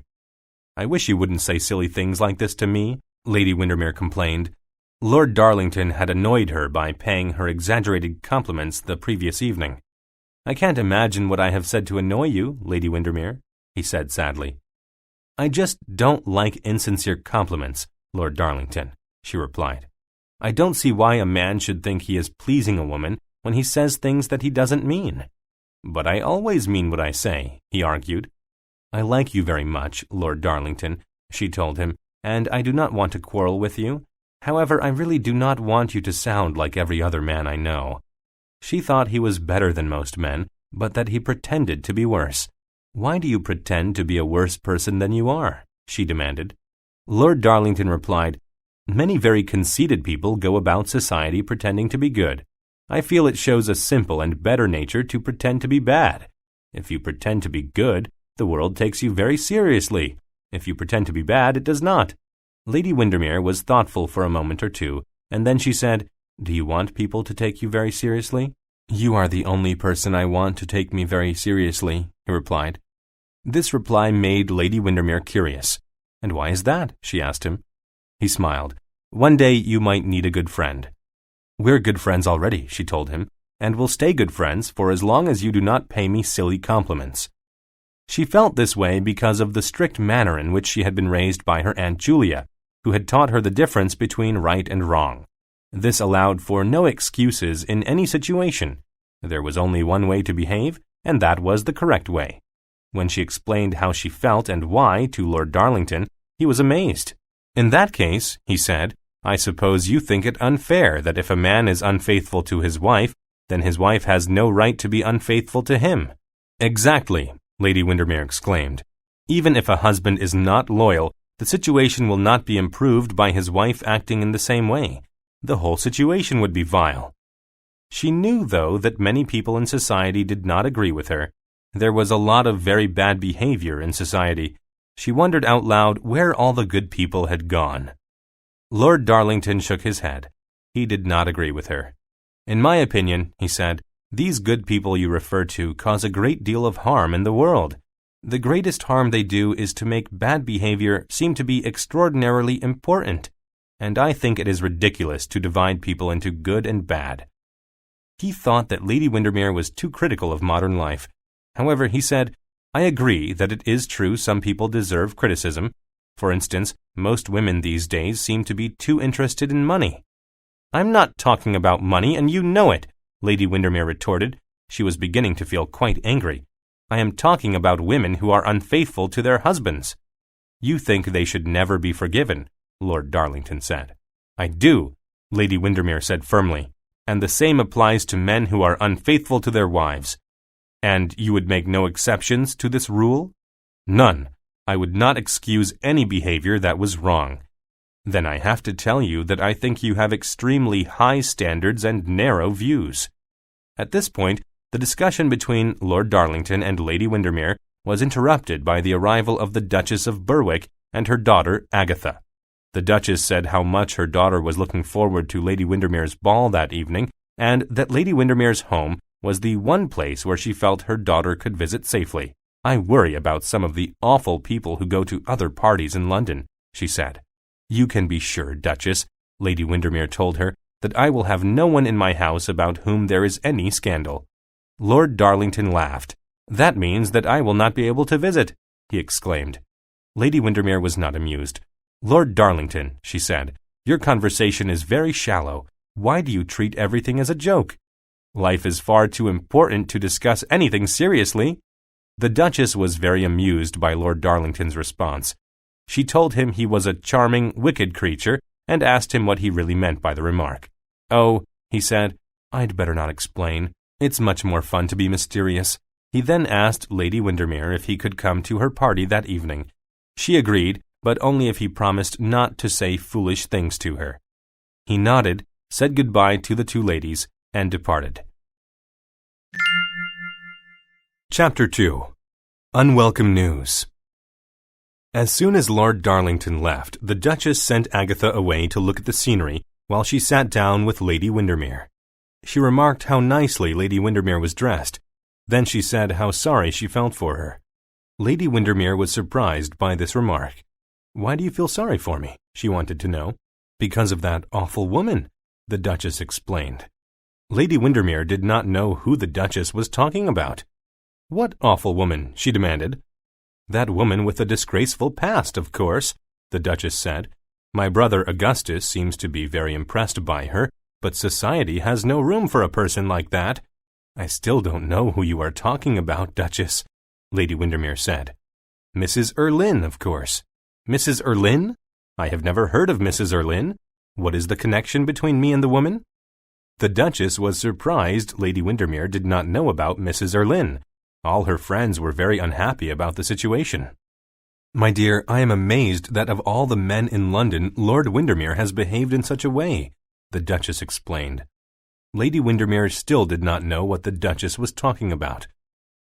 I wish you wouldn't say silly things like this to me, Lady Windermere complained. Lord Darlington had annoyed her by paying her exaggerated compliments the previous evening. I can't imagine what I have said to annoy you, Lady Windermere, he said sadly. I just don't like insincere compliments, Lord Darlington, she replied. I don't see why a man should think he is pleasing a woman when he says things that he doesn't mean. But I always mean what I say, he argued. I like you very much, Lord Darlington, she told him, and I do not want to quarrel with you. However, I really do not want you to sound like every other man I know. She thought he was better than most men, but that he pretended to be worse. Why do you pretend to be a worse person than you are? She demanded. Lord Darlington replied, Many very conceited people go about society pretending to be good. I feel it shows a simple and better nature to pretend to be bad. If you pretend to be good, the world takes you very seriously. If you pretend to be bad, it does not. Lady Windermere was thoughtful for a moment or two, and then she said, Do you want people to take you very seriously? You are the only person I want to take me very seriously, he replied. This reply made Lady Windermere curious. And why is that? She asked him. He smiled. One day you might need a good friend. We're good friends already, she told him, and will stay good friends for as long as you do not pay me silly compliments. She felt this way because of the strict manner in which she had been raised by her Aunt Julia, who had taught her the difference between right and wrong. This allowed for no excuses in any situation. There was only one way to behave, and that was the correct way. When she explained how she felt and why to Lord Darlington, he was amazed. "In that case," he said, "I suppose you think it unfair that if a man is unfaithful to his wife, then his wife has no right to be unfaithful to him." "Exactly," Lady Windermere exclaimed. "Even if a husband is not loyal, the situation will not be improved by his wife acting in the same way. The whole situation would be vile." She knew, though, that many people in society did not agree with her. There was a lot of very bad behavior in society. She wondered out loud where all the good people had gone. Lord Darlington shook his head. He did not agree with her. "In my opinion," he said, "these good people you refer to cause a great deal of harm in the world. The greatest harm they do is to make bad behavior seem to be extraordinarily important, and I think it is ridiculous to divide people into good and bad." He thought that Lady Windermere was too critical of modern life. However, he said, "I agree that it is true some people deserve criticism. For instance, most women these days seem to be too interested in money." "I'm not talking about money, and you know it," Lady Windermere retorted. She was beginning to feel quite angry. "I am talking about women who are unfaithful to their husbands." "You think they should never be forgiven," Lord Darlington said. "I do," Lady Windermere said firmly, "and the same applies to men who are unfaithful to their wives." "And you would make no exceptions to this rule?" "None. I would not excuse any behavior that was wrong." "Then I have to tell you that I think you have extremely high standards and narrow views." At this point, the discussion between Lord Darlington and Lady Windermere was interrupted by the arrival of the Duchess of Berwick and her daughter Agatha. The Duchess said how much her daughter was looking forward to Lady Windermere's ball that evening, and that Lady Windermere's home was the one place where she felt her daughter could visit safely. "I worry about some of the awful people who go to other parties in London," she said. "You can be sure, Duchess," Lady Windermere told her, "that I will have no one in my house about whom there is any scandal." Lord Darlington laughed. "That means that I will not be able to visit," he exclaimed. Lady Windermere was not amused. "Lord Darlington," she said, "your conversation is very shallow. Why do you treat everything as a joke? Life is far too important to discuss anything seriously." The Duchess was very amused by Lord Darlington's response. She told him he was a charming, wicked creature, and asked him what he really meant by the remark. "Oh," he said, "I'd better not explain. It's much more fun to be mysterious." He then asked Lady Windermere if he could come to her party that evening. She agreed, but only if he promised not to say foolish things to her. He nodded, said goodbye to the two ladies, and departed. Chapter 2. Unwelcome News. As soon as Lord Darlington left, the Duchess sent Agatha away to look at the scenery while she sat down with Lady Windermere. She remarked how nicely Lady Windermere was dressed. Then she said how sorry she felt for her. Lady Windermere was surprised by this remark. "Why do you feel sorry for me?" she wanted to know. "Because of that awful woman," the Duchess explained. Lady Windermere did not know who the Duchess was talking about. "What awful woman?" she demanded. "That woman with a disgraceful past, of course," the Duchess said. "My brother Augustus seems to be very impressed by her, but society has no room for a person like that." "I still don't know who you are talking about, Duchess," Lady Windermere said. "Mrs. Erlynne, of course." "Mrs. Erlynne? I have never heard of Mrs. Erlynne. What is the connection between me and the woman?" The Duchess was surprised Lady Windermere did not know about Mrs. Erlynne. All her friends were very unhappy about the situation. "My dear, I am amazed that of all the men in London, Lord Windermere has behaved in such a way," the Duchess explained. Lady Windermere still did not know what the Duchess was talking about.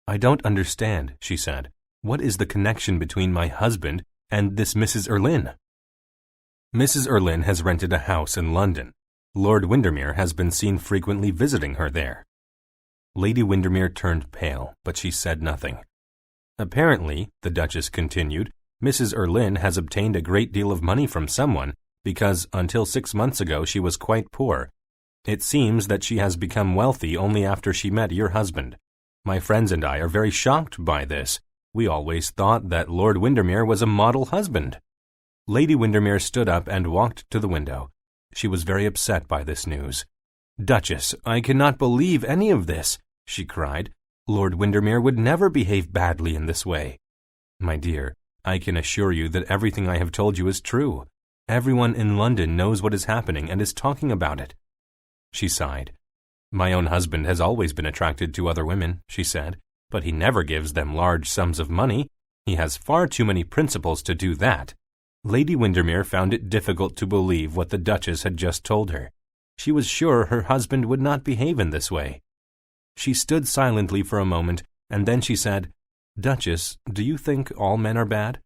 "I don't understand," she said. "What is the connection between my husband and this Mrs. Erlynne?" "Mrs. Erlynne has rented a house in London. Lord Windermere has been seen frequently visiting her there." Lady Windermere turned pale, but she said nothing. "Apparently," the Duchess continued, "Mrs. Erlynne has obtained a great deal of money from someone, because until 6 months ago she was quite poor. It seems that she has become wealthy only after she met your husband. My friends and I are very shocked by this. We always thought that Lord Windermere was a model husband." Lady Windermere stood up and walked to the window. She was very upset by this news. "Duchess, I cannot believe any of this," she cried. "Lord Windermere would never behave badly in this way." "My dear, I can assure you that everything I have told you is true. Everyone in London knows what is happening and is talking about it." She sighed. "My own husband has always been attracted to other women," she said, "but he never gives them large sums of money. He has far too many principles to do that." Lady Windermere found it difficult to believe what the Duchess had just told her. She was sure her husband would not behave in this way. She stood silently for a moment, and then she said, "Duchess, do you think all men are bad?"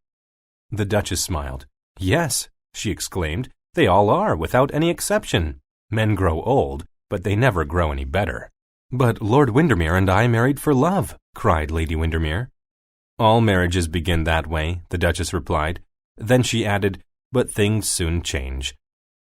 The Duchess smiled. "Yes," she exclaimed, "they all are, without any exception. Men grow old, but they never grow any better." "But Lord Windermere and I married for love," cried Lady Windermere. "All marriages begin that way," the Duchess replied. Then she added, "But things soon change.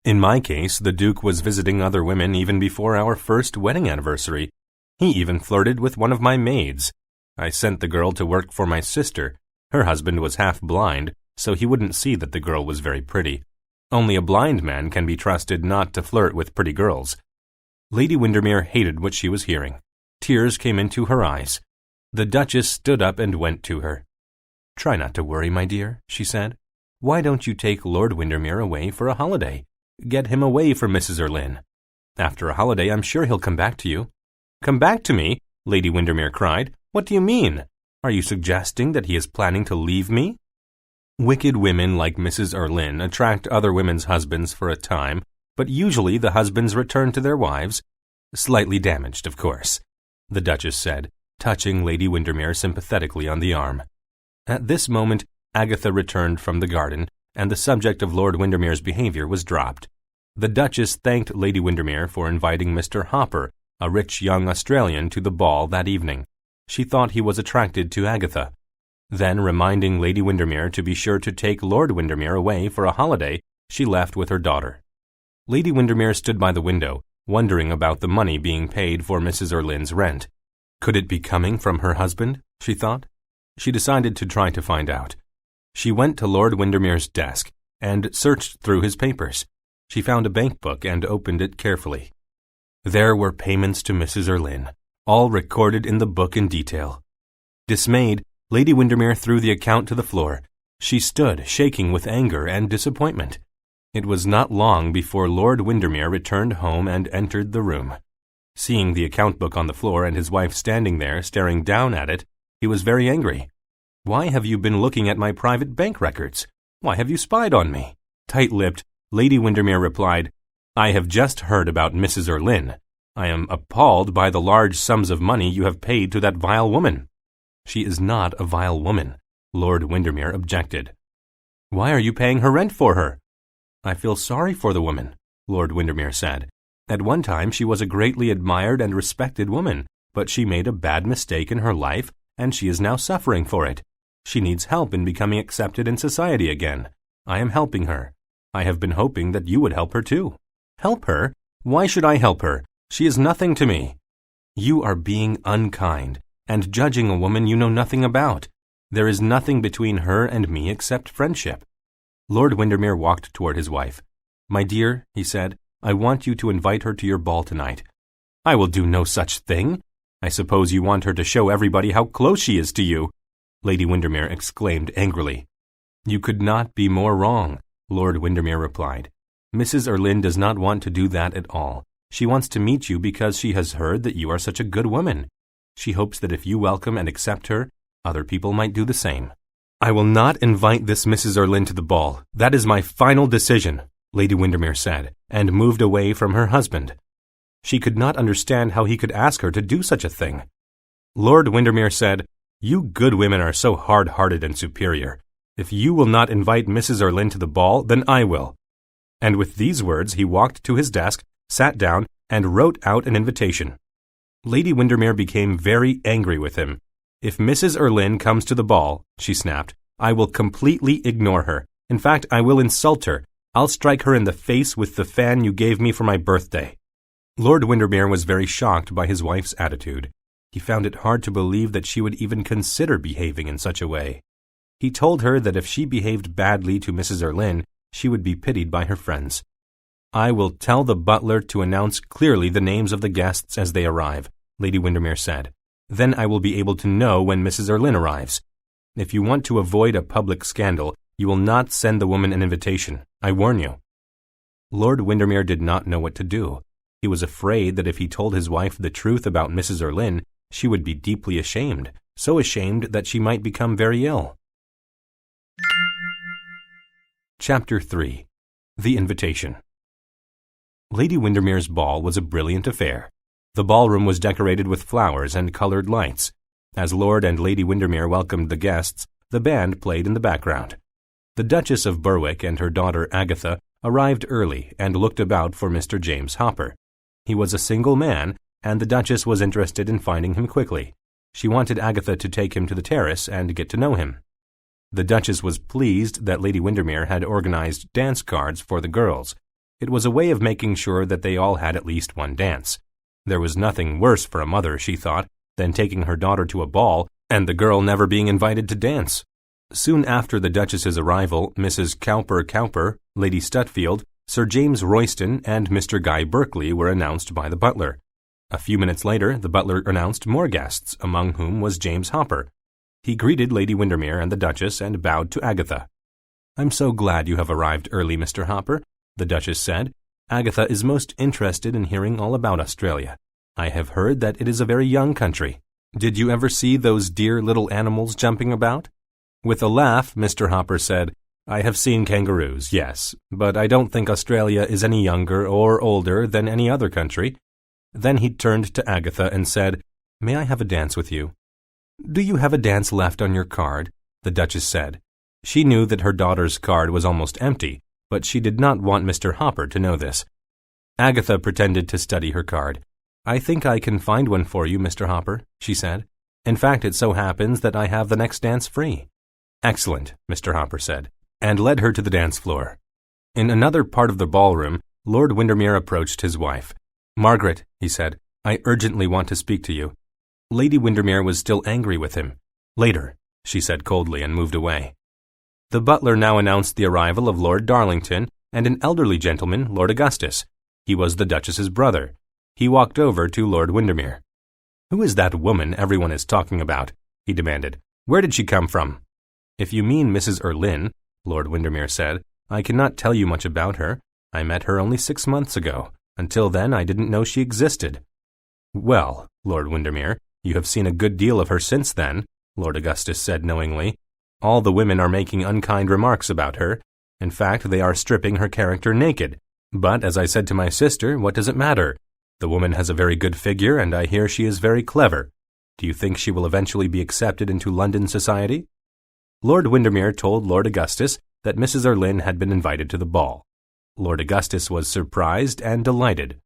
In my case, the Duke was visiting other women even before our first wedding anniversary. He even flirted with one of my maids. I sent the girl to work for my sister. Her husband was half blind, so he wouldn't see that the girl was very pretty. Only a blind man can be trusted not to flirt with pretty girls." Lady Windermere hated what she was hearing. Tears came into her eyes. The Duchess stood up and went to her. "Try not to worry, my dear," she said. "Why don't you take Lord Windermere away for a holiday? Get him away from Mrs. Erlynne. After a holiday, I'm sure he'll come back to you." "Come back to me?" Lady Windermere cried. "What do you mean? Are you suggesting that he is planning to leave me?" Wicked women like Mrs. Erlynne attract other women's husbands for a time, but usually the husbands return to their wives, slightly damaged, of course, the Duchess said, touching Lady Windermere sympathetically on the arm. At this moment, Agatha returned from the garden, and the subject of Lord Windermere's behavior was dropped. The Duchess thanked Lady Windermere for inviting Mr. Hopper, a rich young Australian, to the ball that evening. She thought he was attracted to Agatha. Then, reminding Lady Windermere to be sure to take Lord Windermere away for a holiday, she left with her daughter. Lady Windermere stood by the window, wondering about the money being paid for Mrs. Erlynne's rent. Could it be coming from her husband? She thought. She decided to try to find out. She went to Lord Windermere's desk and searched through his papers. She found a bank book and opened it carefully. There were payments to Mrs. Erlynne, all recorded in the book in detail. Dismayed, Lady Windermere threw the account to the floor. She stood, shaking with anger and disappointment. It was not long before Lord Windermere returned home and entered the room. Seeing the account book on the floor and his wife standing there, staring down at it, he was very angry. "Why have you been looking at my private bank records? Why have you spied on me?" Tight-lipped, Lady Windermere replied, "I have just heard about Mrs. Erlynne. I am appalled by the large sums of money you have paid to that vile woman." "She is not a vile woman," Lord Windermere objected. "Why are you paying her rent for her?" "I feel sorry for the woman," Lord Windermere said. "At one time she was a greatly admired and respected woman, but she made a bad mistake in her life, and she is now suffering for it. She needs help in becoming accepted in society again. I am helping her. I have been hoping that you would help her too." "Help her? Why should I help her? She is nothing to me." "You are being unkind, and judging a woman you know nothing about. There is nothing between her and me except friendship." Lord Windermere walked toward his wife. "My dear," he said, "I want you to invite her to your ball tonight." "I will do no such thing. I suppose you want her to show everybody how close she is to you," Lady Windermere exclaimed angrily. "You could not be more wrong," Lord Windermere replied. "Mrs. Erlynne does not want to do that at all. She wants to meet you because she has heard that you are such a good woman. She hopes that if you welcome and accept her, other people might do the same." "I will not invite this Mrs. Erlynne to the ball. That is my final decision," Lady Windermere said, and moved away from her husband. She could not understand how he could ask her to do such a thing. Lord Windermere said, "You good women are so hard-hearted and superior. If you will not invite Mrs. Erlynne to the ball, then I will." And with these words he walked to his desk, sat down, and wrote out an invitation. Lady Windermere became very angry with him. "If Mrs. Erlynne comes to the ball," she snapped, "I will completely ignore her. In fact, I will insult her. I'll strike her in the face with the fan you gave me for my birthday." Lord Windermere was very shocked by his wife's attitude. He found it hard to believe that she would even consider behaving in such a way. He told her that if she behaved badly to Mrs. Erlynne, she would be pitied by her friends. "I will tell the butler to announce clearly the names of the guests as they arrive," Lady Windermere said. "Then I will be able to know when Mrs. Erlynne arrives. If you want to avoid a public scandal, you will not send the woman an invitation. I warn you." Lord Windermere did not know what to do. He was afraid that if he told his wife the truth about Mrs. Erlynne, she would be deeply ashamed, so ashamed that she might become very ill. Chapter 3. The Invitation. Lady Windermere's ball was a brilliant affair. The ballroom was decorated with flowers and colored lights. As Lord and Lady Windermere welcomed the guests, the band played in the background. The Duchess of Berwick and her daughter Agatha arrived early and looked about for Mr. James Hopper. He was a single man, and the Duchess was interested in finding him quickly. She wanted Agatha to take him to the terrace and get to know him. The Duchess was pleased that Lady Windermere had organized dance cards for the girls. It was a way of making sure that they all had at least one dance. There was nothing worse for a mother, she thought, than taking her daughter to a ball and the girl never being invited to dance. Soon after the Duchess's arrival, Mrs. Cowper, Lady Stutfield, Sir James Royston, and Mr. Guy Berkeley were announced by the butler. A few minutes later, the butler announced more guests, among whom was James Hopper. He greeted Lady Windermere and the Duchess and bowed to Agatha. "I'm so glad you have arrived early, Mr. Hopper," the Duchess said. "Agatha is most interested in hearing all about Australia. I have heard that it is a very young country. Did you ever see those dear little animals jumping about?" With a laugh, Mr. Hopper said, "I have seen kangaroos, yes, but I don't think Australia is any younger or older than any other country." Then he turned to Agatha and said, "May I have a dance with you?" "Do you have a dance left on your card?" the Duchess said. She knew that her daughter's card was almost empty, but she did not want Mr. Hopper to know this. Agatha pretended to study her card. "I think I can find one for you, Mr. Hopper," she said. "In fact, it so happens that I have the next dance free." "Excellent," Mr. Hopper said, and led her to the dance floor. In another part of the ballroom, Lord Windermere approached his wife. "Margaret," he said, "I urgently want to speak to you." Lady Windermere was still angry with him. "Later," she said coldly and moved away. The butler now announced the arrival of Lord Darlington and an elderly gentleman, Lord Augustus. He was the Duchess's brother. He walked over to Lord Windermere. "Who is that woman everyone is talking about?" he demanded. "Where did she come from?" "If you mean Mrs. Erlynne," Lord Windermere said, "I cannot tell you much about her. I met her only 6 months ago. Until then, I didn't know she existed." "Well, Lord Windermere, you have seen a good deal of her since then," Lord Augustus said knowingly. "All the women are making unkind remarks about her. In fact, they are stripping her character naked. But, as I said to my sister, what does it matter? The woman has a very good figure, and I hear she is very clever. Do you think she will eventually be accepted into London society?" Lord Windermere told Lord Augustus that Mrs. Erlynne had been invited to the ball. Lord Augustus was surprised and delighted.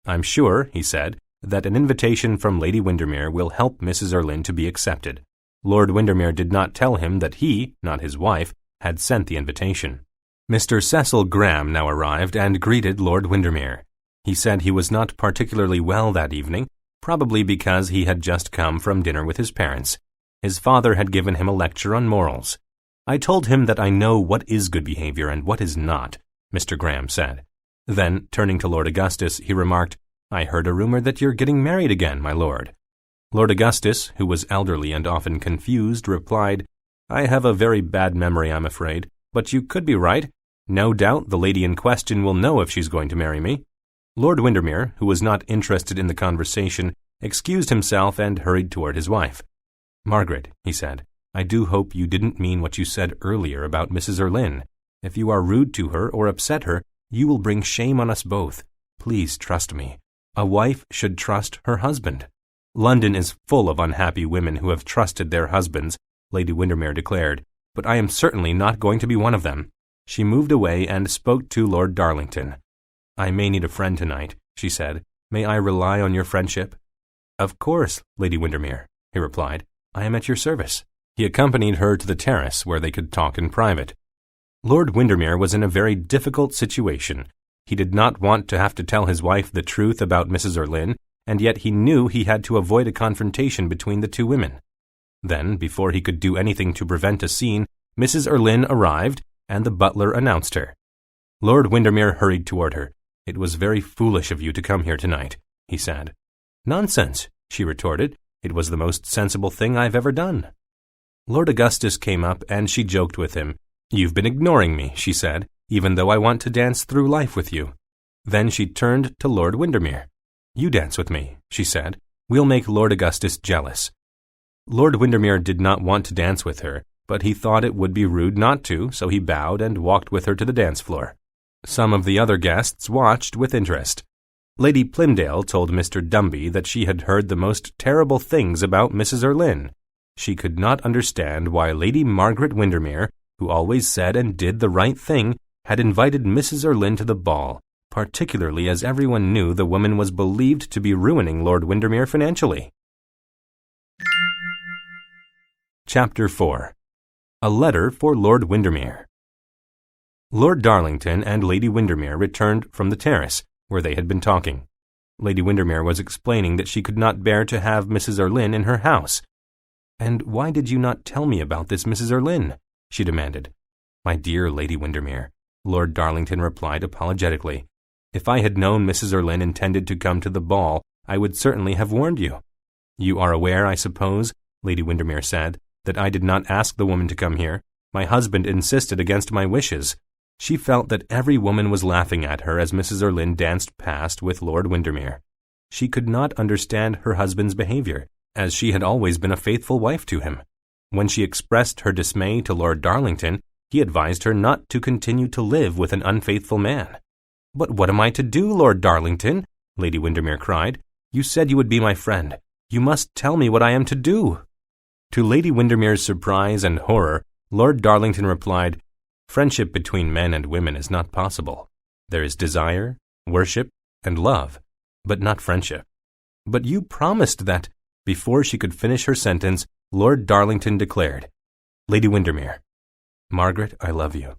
"I'm sure," he said, "that an invitation from Lady Windermere will help Mrs. Erlynne to be accepted." Lord Windermere did not tell him that he, not his wife, had sent the invitation. Mr. Cecil Graham now arrived and greeted Lord Windermere. He said he was not particularly well that evening, probably because he had just come from dinner with his parents. His father had given him a lecture on morals. "I told him that I know what is good behavior and what is not," Mr. Graham said. Then, turning to Lord Augustus, he remarked, "I heard a rumor that you're getting married again, my lord." Lord Augustus, who was elderly and often confused, replied, "I have a very bad memory, I'm afraid, but you could be right. No doubt the lady in question will know if she's going to marry me." Lord Windermere, who was not interested in the conversation, excused himself and hurried toward his wife. "Margaret," he said, "I do hope you didn't mean what you said earlier about Mrs. Erlynne. If you are rude to her or upset her, you will bring shame on us both. Please trust me. A wife should trust her husband." "London is full of unhappy women who have trusted their husbands," Lady Windermere declared, "but I am certainly not going to be one of them." She moved away and spoke to Lord Darlington. "I may need a friend tonight," she said. "May I rely on your friendship?" "Of course, Lady Windermere," he replied. "I am at your service." He accompanied her to the terrace where they could talk in private. Lord Windermere was in a very difficult situation. He did not want to have to tell his wife the truth about Mrs. Erlynne, and yet he knew he had to avoid a confrontation between the two women. Then, before he could do anything to prevent a scene, Mrs. Erlynne arrived, and the butler announced her. Lord Windermere hurried toward her. "It was very foolish of you to come here tonight," he said. "Nonsense," she retorted. "It was the most sensible thing I've ever done." Lord Augustus came up, and she joked with him. "You've been ignoring me," she said, "even though I want to dance through life with you." Then she turned to Lord Windermere. "You dance with me," she said. "We'll make Lord Augustus jealous." Lord Windermere did not want to dance with her, but he thought it would be rude not to, so he bowed and walked with her to the dance floor. Some of the other guests watched with interest. Lady Plymdale told Mr. Dumby that she had heard the most terrible things about Mrs. Erlynne. She could not understand why Lady Margaret Windermere, who always said and did the right thing, had invited Mrs. Erlynne to the ball, particularly as everyone knew the woman was believed to be ruining Lord Windermere financially. Chapter 4. A Letter for Lord Windermere. Lord Darlington and Lady Windermere returned from the terrace, where they had been talking. Lady Windermere was explaining that she could not bear to have Mrs. Erlynne in her house. "And why did you not tell me about this, Mrs. Erlynne?" she demanded. "My dear Lady Windermere," Lord Darlington replied apologetically, "if I had known Mrs. Erlynne intended to come to the ball, I would certainly have warned you." "You are aware, I suppose," Lady Windermere said, "that I did not ask the woman to come here. My husband insisted against my wishes." She felt that every woman was laughing at her as Mrs. Erlynne danced past with Lord Windermere. She could not understand her husband's behavior, as she had always been a faithful wife to him. When she expressed her dismay to Lord Darlington, he advised her not to continue to live with an unfaithful man. "But what am I to do, Lord Darlington?" Lady Windermere cried. "You said you would be my friend. You must tell me what I am to do." To Lady Windermere's surprise and horror, Lord Darlington replied, "Friendship between men and women is not possible. There is desire, worship, and love, but not friendship." "But you promised that—" Before she could finish her sentence, Lord Darlington declared, "Lady Windermere, Margaret, I love you."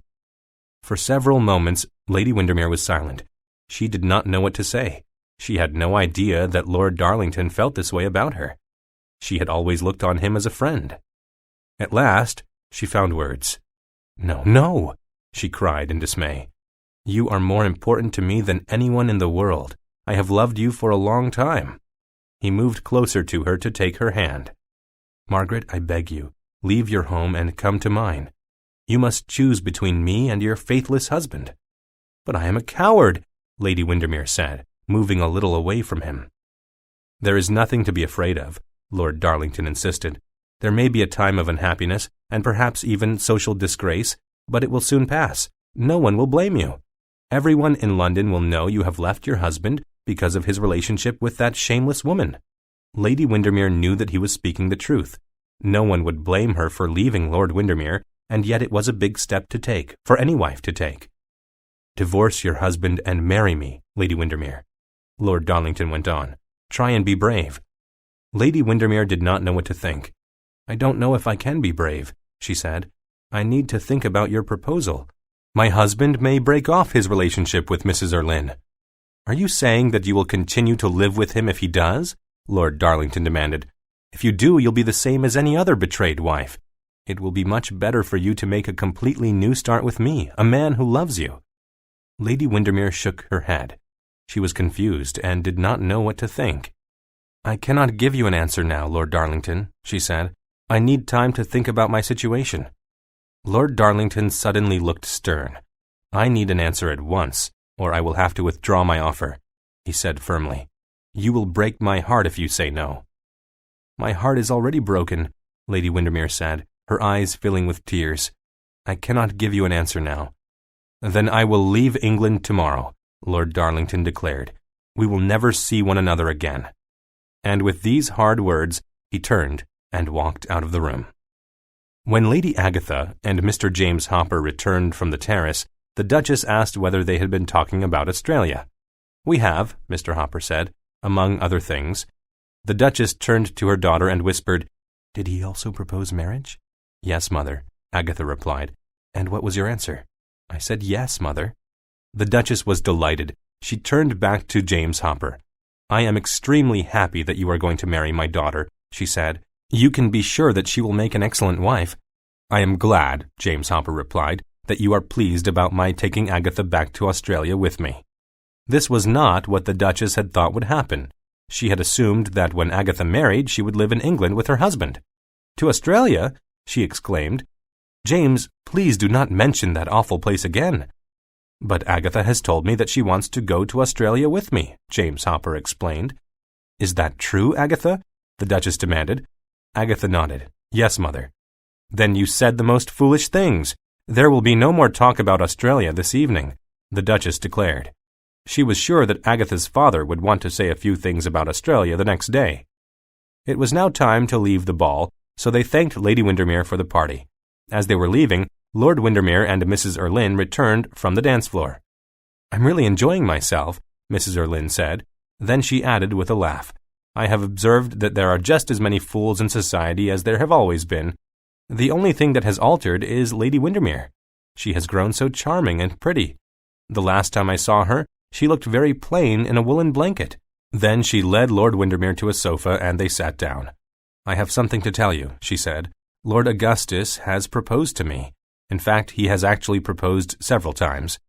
For several moments, Lady Windermere was silent. She did not know what to say. She had no idea that Lord Darlington felt this way about her. She had always looked on him as a friend. At last, she found words. "No, no," she cried in dismay. "You are more important to me than anyone in the world. I have loved you for a long time." He moved closer to her to take her hand. "Margaret, I beg you, leave your home and come to mine. You must choose between me and your faithless husband." "But I am a coward," Lady Windermere said, moving a little away from him. "There is nothing to be afraid of," Lord Darlington insisted. "There may be a time of unhappiness, and perhaps even social disgrace, but it will soon pass. No one will blame you. Everyone in London will know you have left your husband because of his relationship with that shameless woman." Lady Windermere knew that he was speaking the truth. No one would blame her for leaving Lord Windermere, and yet it was a big step to take, for any wife to take. "Divorce your husband and marry me, Lady Windermere," Lord Darlington went on. "Try and be brave." Lady Windermere did not know what to think. "I don't know if I can be brave," she said. "I need to think about your proposal. My husband may break off his relationship with Mrs. Erlynne." "Are you saying that you will continue to live with him if he does?" Lord Darlington demanded. "If you do, you'll be the same as any other betrayed wife. It will be much better for you to make a completely new start with me, a man who loves you." Lady Windermere shook her head. She was confused and did not know what to think. "I cannot give you an answer now, Lord Darlington," she said. "I need time to think about my situation." Lord Darlington suddenly looked stern. "I need an answer at once, or I will have to withdraw my offer," he said firmly. "You will break my heart if you say no." "My heart is already broken," Lady Windermere said, her eyes filling with tears. "I cannot give you an answer now." "Then I will leave England tomorrow," Lord Darlington declared. "We will never see one another again." And with these hard words, he turned and walked out of the room. When Lady Agatha and Mr. James Hopper returned from the terrace, the Duchess asked whether they had been talking about Australia. "We have," Mr. Hopper said, "among other things." The Duchess turned to her daughter and whispered, "Did he also propose marriage?" "Yes, Mother," Agatha replied. "And what was your answer?" "I said yes, Mother." The Duchess was delighted. She turned back to James Hopper. "I am extremely happy that you are going to marry my daughter," she said. You can be sure that she will make an excellent wife. I am glad, James Hopper replied, that you are pleased about my taking Agatha back to Australia with me. This was not what the Duchess had thought would happen. She had assumed that when Agatha married, she would live in England with her husband. To Australia? She exclaimed. James, please do not mention that awful place again. But Agatha has told me that she wants to go to Australia with me, James Hopper explained. Is that true, Agatha? The Duchess demanded. Agatha nodded. Yes, Mother. Then you said the most foolish things. There will be no more talk about Australia this evening, the Duchess declared. She was sure that Agatha's father would want to say a few things about Australia the next day. It was now time to leave the ball, so they thanked Lady Windermere for the party. As they were leaving, Lord Windermere and Mrs. Erlynne returned from the dance floor. I'm really enjoying myself, Mrs. Erlynne said. Then she added with a laugh, I have observed that there are just as many fools in society as there have always been. The only thing that has altered is Lady Windermere. She has grown so charming and pretty. The last time I saw her, she looked very plain in a woolen blanket. Then she led Lord Windermere to a sofa and they sat down. I have something to tell you, she said. Lord Augustus has proposed to me. In fact, he has actually proposed several times.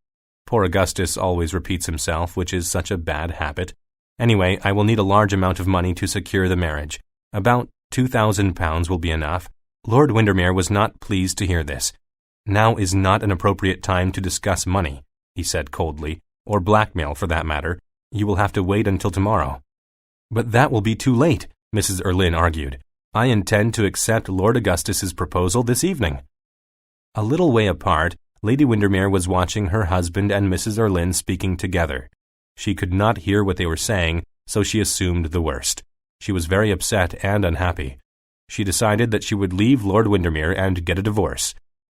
Poor Augustus always repeats himself, which is such a bad habit. Anyway, I will need a large amount of money to secure the marriage. About £2,000 will be enough. Lord Windermere was not pleased to hear this. Now is not an appropriate time to discuss money, he said coldly, or blackmail for that matter. You will have to wait until tomorrow. But that will be too late, Mrs. Erlynne argued. I intend to accept Lord Augustus's proposal this evening. A little way apart, Lady Windermere was watching her husband and Mrs. Erlynne speaking together. She could not hear what they were saying, so she assumed the worst. She was very upset and unhappy. She decided that she would leave Lord Windermere and get a divorce.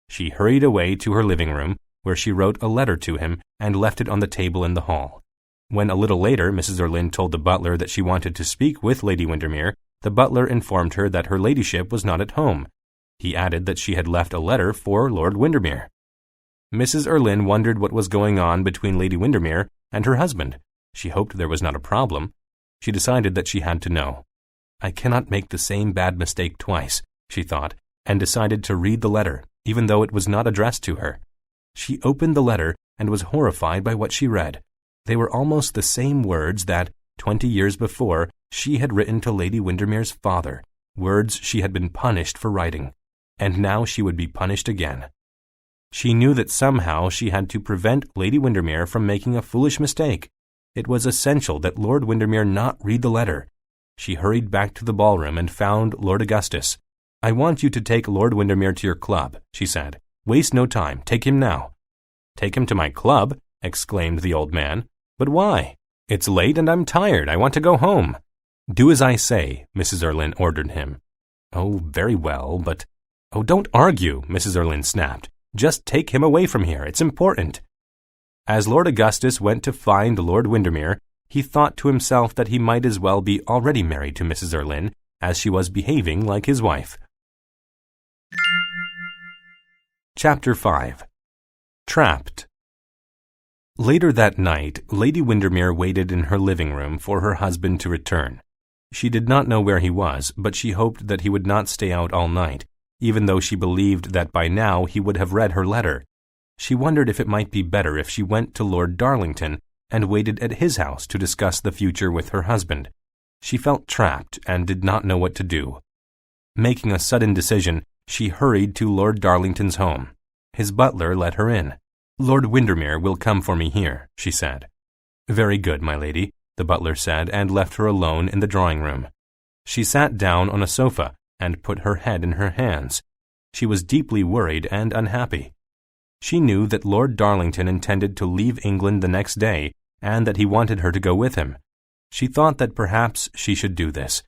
She hurried away to her living room, where she wrote a letter to him and left it on the table in the hall. When a little later Mrs. Erlynne told the butler that she wanted to speak with Lady Windermere, the butler informed her that her ladyship was not at home. He added that she had left a letter for Lord Windermere. Mrs. Erlynne wondered what was going on between Lady Windermere and her husband. She hoped there was not a problem. She decided that she had to know. I cannot make the same bad mistake twice, she thought, and decided to read the letter, even though it was not addressed to her. She opened the letter and was horrified by what she read. They were almost the same words that, 20 years before, she had written to Lady Windermere's father, words she had been punished for writing, and now she would be punished again. She knew that somehow she had to prevent Lady Windermere from making a foolish mistake. It was essential that Lord Windermere not read the letter. She hurried back to the ballroom and found Lord Augustus. I want you to take Lord Windermere to your club, she said. Waste no time. Take him now. Take him to my club? Exclaimed the old man. But why? It's late and I'm tired. I want to go home. Do as I say, Mrs. Erlynne ordered him. Oh, very well, but... Oh, don't argue, Mrs. Erlynne snapped. Just take him away from here. It's important. As Lord Augustus went to find Lord Windermere, he thought to himself that he might as well be already married to Mrs. Erlynne, as she was behaving like his wife. Chapter 5. Trapped. Later that night, Lady Windermere waited in her living room for her husband to return. She did not know where he was, but she hoped that he would not stay out all night, even though she believed that by now he would have read her letter. She wondered if it might be better if she went to Lord Darlington and waited at his house to discuss the future with her husband. She felt trapped and did not know what to do. Making a sudden decision, she hurried to Lord Darlington's home. His butler let her in. Lord Windermere will come for me here, she said. Very good, my lady, the butler said, and left her alone in the drawing-room. She sat down on a sofa and put her head in her hands. She was deeply worried and unhappy. She knew that Lord Darlington intended to leave England the next day, and that he wanted her to go with him. She thought that perhaps she should do this.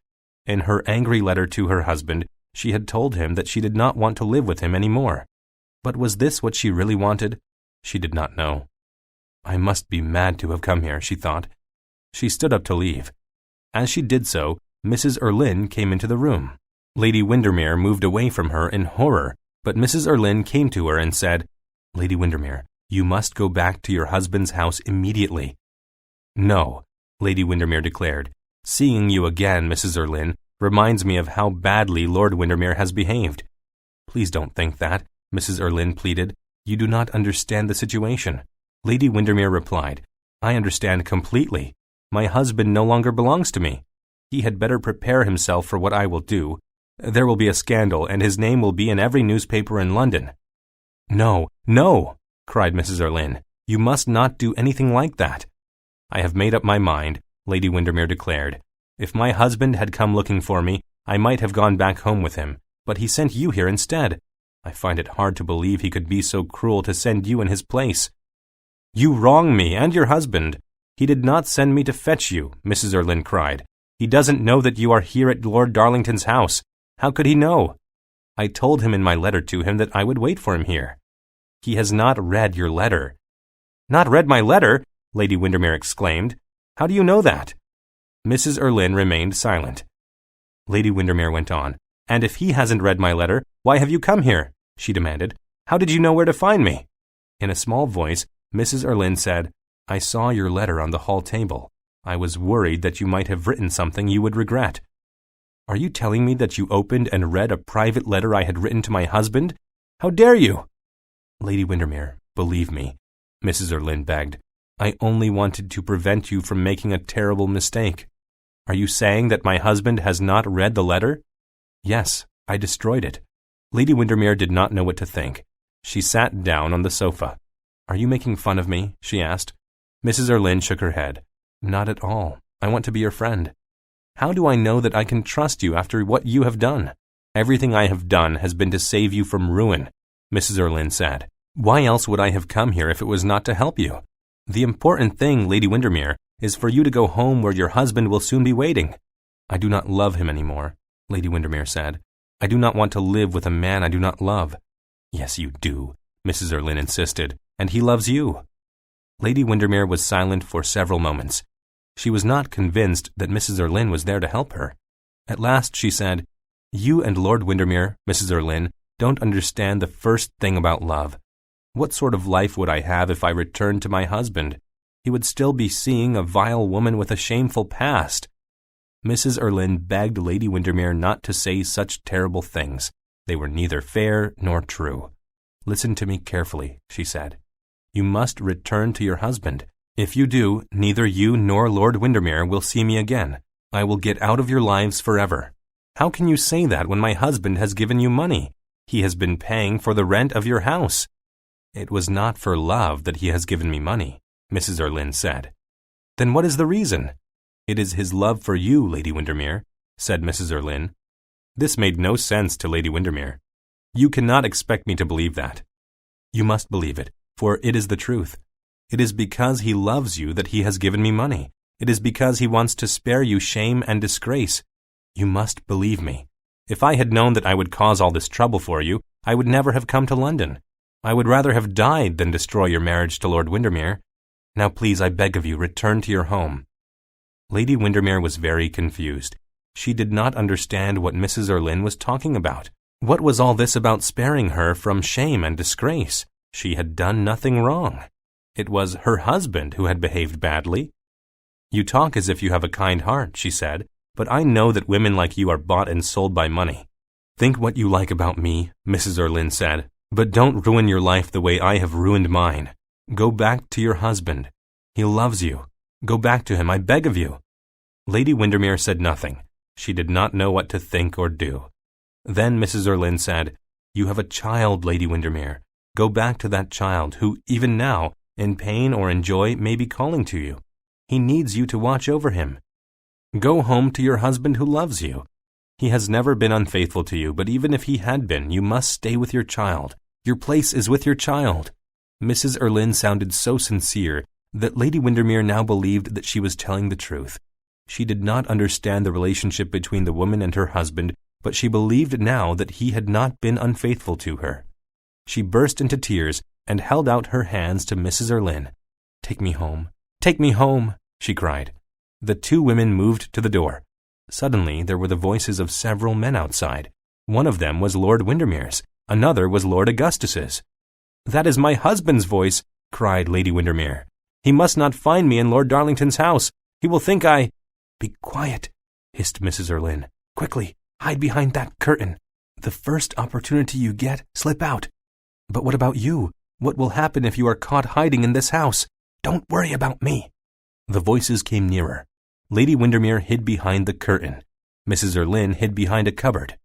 In her angry letter to her husband, she had told him that she did not want to live with him any more. But was this what she really wanted? She did not know. I must be mad to have come here, she thought. She stood up to leave. As she did so, Mrs. Erlynne came into the room. Lady Windermere moved away from her in horror, but Mrs. Erlynne came to her and said, Lady Windermere, you must go back to your husband's house immediately. No, Lady Windermere declared. Seeing you again, Mrs. Erlynne, reminds me of how badly Lord Windermere has behaved." "Please don't think that," Mrs. Erlynne pleaded. "You do not understand the situation." Lady Windermere replied, "I understand completely. My husband no longer belongs to me. He had better prepare himself for what I will do. There will be a scandal, and his name will be in every newspaper in London." "No, no," cried Mrs. Erlynne. "You must not do anything like that." "I have made up my mind," Lady Windermere declared. "If my husband had come looking for me, I might have gone back home with him, but he sent you here instead. I find it hard to believe he could be so cruel to send you in his place." "You wrong me and your husband. He did not send me to fetch you," Mrs. Erlynne cried. "He doesn't know that you are here at Lord Darlington's house. How could he know? I told him in my letter to him that I would wait for him here." "He has not read your letter." "Not read my letter?" Lady Windermere exclaimed. "How do you know that?" Mrs. Erlynne remained silent. Lady Windermere went on. "And if he hasn't read my letter, why have you come here?" she demanded. "How did you know where to find me?" In a small voice, Mrs. Erlynne said, "I saw your letter on the hall table. I was worried that you might have written something you would regret." "Are you telling me that you opened and read a private letter I had written to my husband? How dare you?" "Lady Windermere, believe me," Mrs. Erlynne begged. "I only wanted to prevent you from making a terrible mistake." "Are you saying that my husband has not read the letter?" "Yes, I destroyed it." Lady Windermere did not know what to think. She sat down on the sofa. "Are you making fun of me?" she asked. Mrs. Erlynne shook her head. "Not at all. I want to be your friend." "How do I know that I can trust you after what you have done?" "Everything I have done has been to save you from ruin," Mrs. Erlynne said. "Why else would I have come here if it was not to help you? The important thing, Lady Windermere, is for you to go home where your husband will soon be waiting." "I do not love him any more," Lady Windermere said. "I do not want to live with a man I do not love." "Yes, you do," Mrs. Erlynne insisted, "and he loves you." Lady Windermere was silent for several moments. She was not convinced that Mrs. Erlynne was there to help her. At last she said, "You and Lord Windermere, Mrs. Erlynne, don't understand the first thing about love. What sort of life would I have if I returned to my husband? He would still be seeing a vile woman with a shameful past." Mrs. Erlynne begged Lady Windermere not to say such terrible things. They were neither fair nor true. "Listen to me carefully," she said. "You must return to your husband. If you do, neither you nor Lord Windermere will see me again. I will get out of your lives forever." "How can you say that when my husband has given you money? He has been paying for the rent of your house." "It was not for love that he has given me money," Mrs. Erlynne said. "Then what is the reason?" "It is his love for you, Lady Windermere," said Mrs. Erlynne. This made no sense to Lady Windermere. "You cannot expect me to believe that." "You must believe it, for it is the truth. It is because he loves you that he has given me money. It is because he wants to spare you shame and disgrace. You must believe me. If I had known that I would cause all this trouble for you, I would never have come to London. I would rather have died than destroy your marriage to Lord Windermere. Now please, I beg of you, return to your home." Lady Windermere was very confused. She did not understand what Mrs. Erlynne was talking about. What was all this about sparing her from shame and disgrace? She had done nothing wrong. It was her husband who had behaved badly. "You talk as if you have a kind heart," she said, "but I know that women like you are bought and sold by money." "Think what you like about me," Mrs. Erlynne said, "but don't ruin your life the way I have ruined mine. Go back to your husband. He loves you. Go back to him, I beg of you." Lady Windermere said nothing. She did not know what to think or do. Then Mrs. Erlynne said, "You have a child, Lady Windermere. Go back to that child, who even now, in pain or in joy, may be calling to you. He needs you to watch over him. Go home to your husband who loves you. He has never been unfaithful to you, but even if he had been, you must stay with your child. Your place is with your child." Mrs. Erlynne sounded so sincere that Lady Windermere now believed that she was telling the truth. She did not understand the relationship between the woman and her husband, but she believed now that he had not been unfaithful to her. She burst into tears and held out her hands to Mrs. Erlynne. "Take me home. Take me home," she cried. The two women moved to the door. Suddenly there were the voices of several men outside. One of them was Lord Windermere's. Another was Lord Augustus's. "That is my husband's voice," cried Lady Windermere. "He must not find me in Lord Darlington's house. He will think I—" "Be quiet," hissed Mrs. Erlynne. Quickly, hide behind that curtain. The first opportunity you get, slip out. But what about you? What will happen if you are caught hiding in this house? Don't worry about me. The voices came nearer. Lady Windermere hid behind the curtain. Mrs. Erlynne hid behind a cupboard.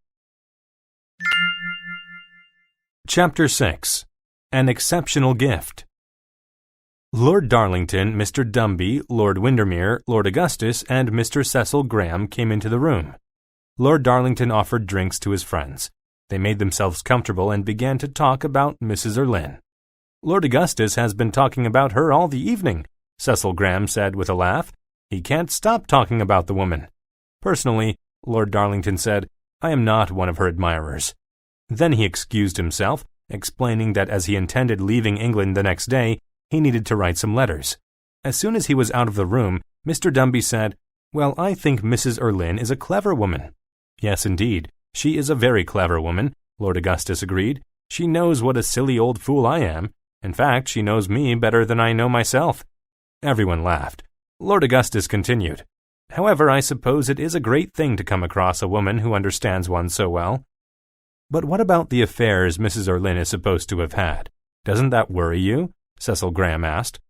Chapter 6. An Exceptional Gift. Lord Darlington, Mr. Dumby, Lord Windermere, Lord Augustus, and Mr. Cecil Graham came into the room. Lord Darlington offered drinks to his friends. They made themselves comfortable and began to talk about Mrs. Erlynne. Lord Augustus has been talking about her all the evening, Cecil Graham said with a laugh. He can't stop talking about the woman. Personally, Lord Darlington said, I am not one of her admirers. Then he excused himself, explaining that as he intended leaving England the next day, he needed to write some letters. As soon as he was out of the room, Mr. Dumby said, Well, I think Mrs. Erlynne is a clever woman. Yes, indeed, she is a very clever woman, Lord Augustus agreed. She knows what a silly old fool I am. In fact, she knows me better than I know myself. Everyone laughed. Lord Augustus continued, However, I suppose it is a great thing to come across a woman who understands one so well. But what about the affairs Mrs. Erlynne is supposed to have had? Doesn't that worry you? Cecil Graham asked.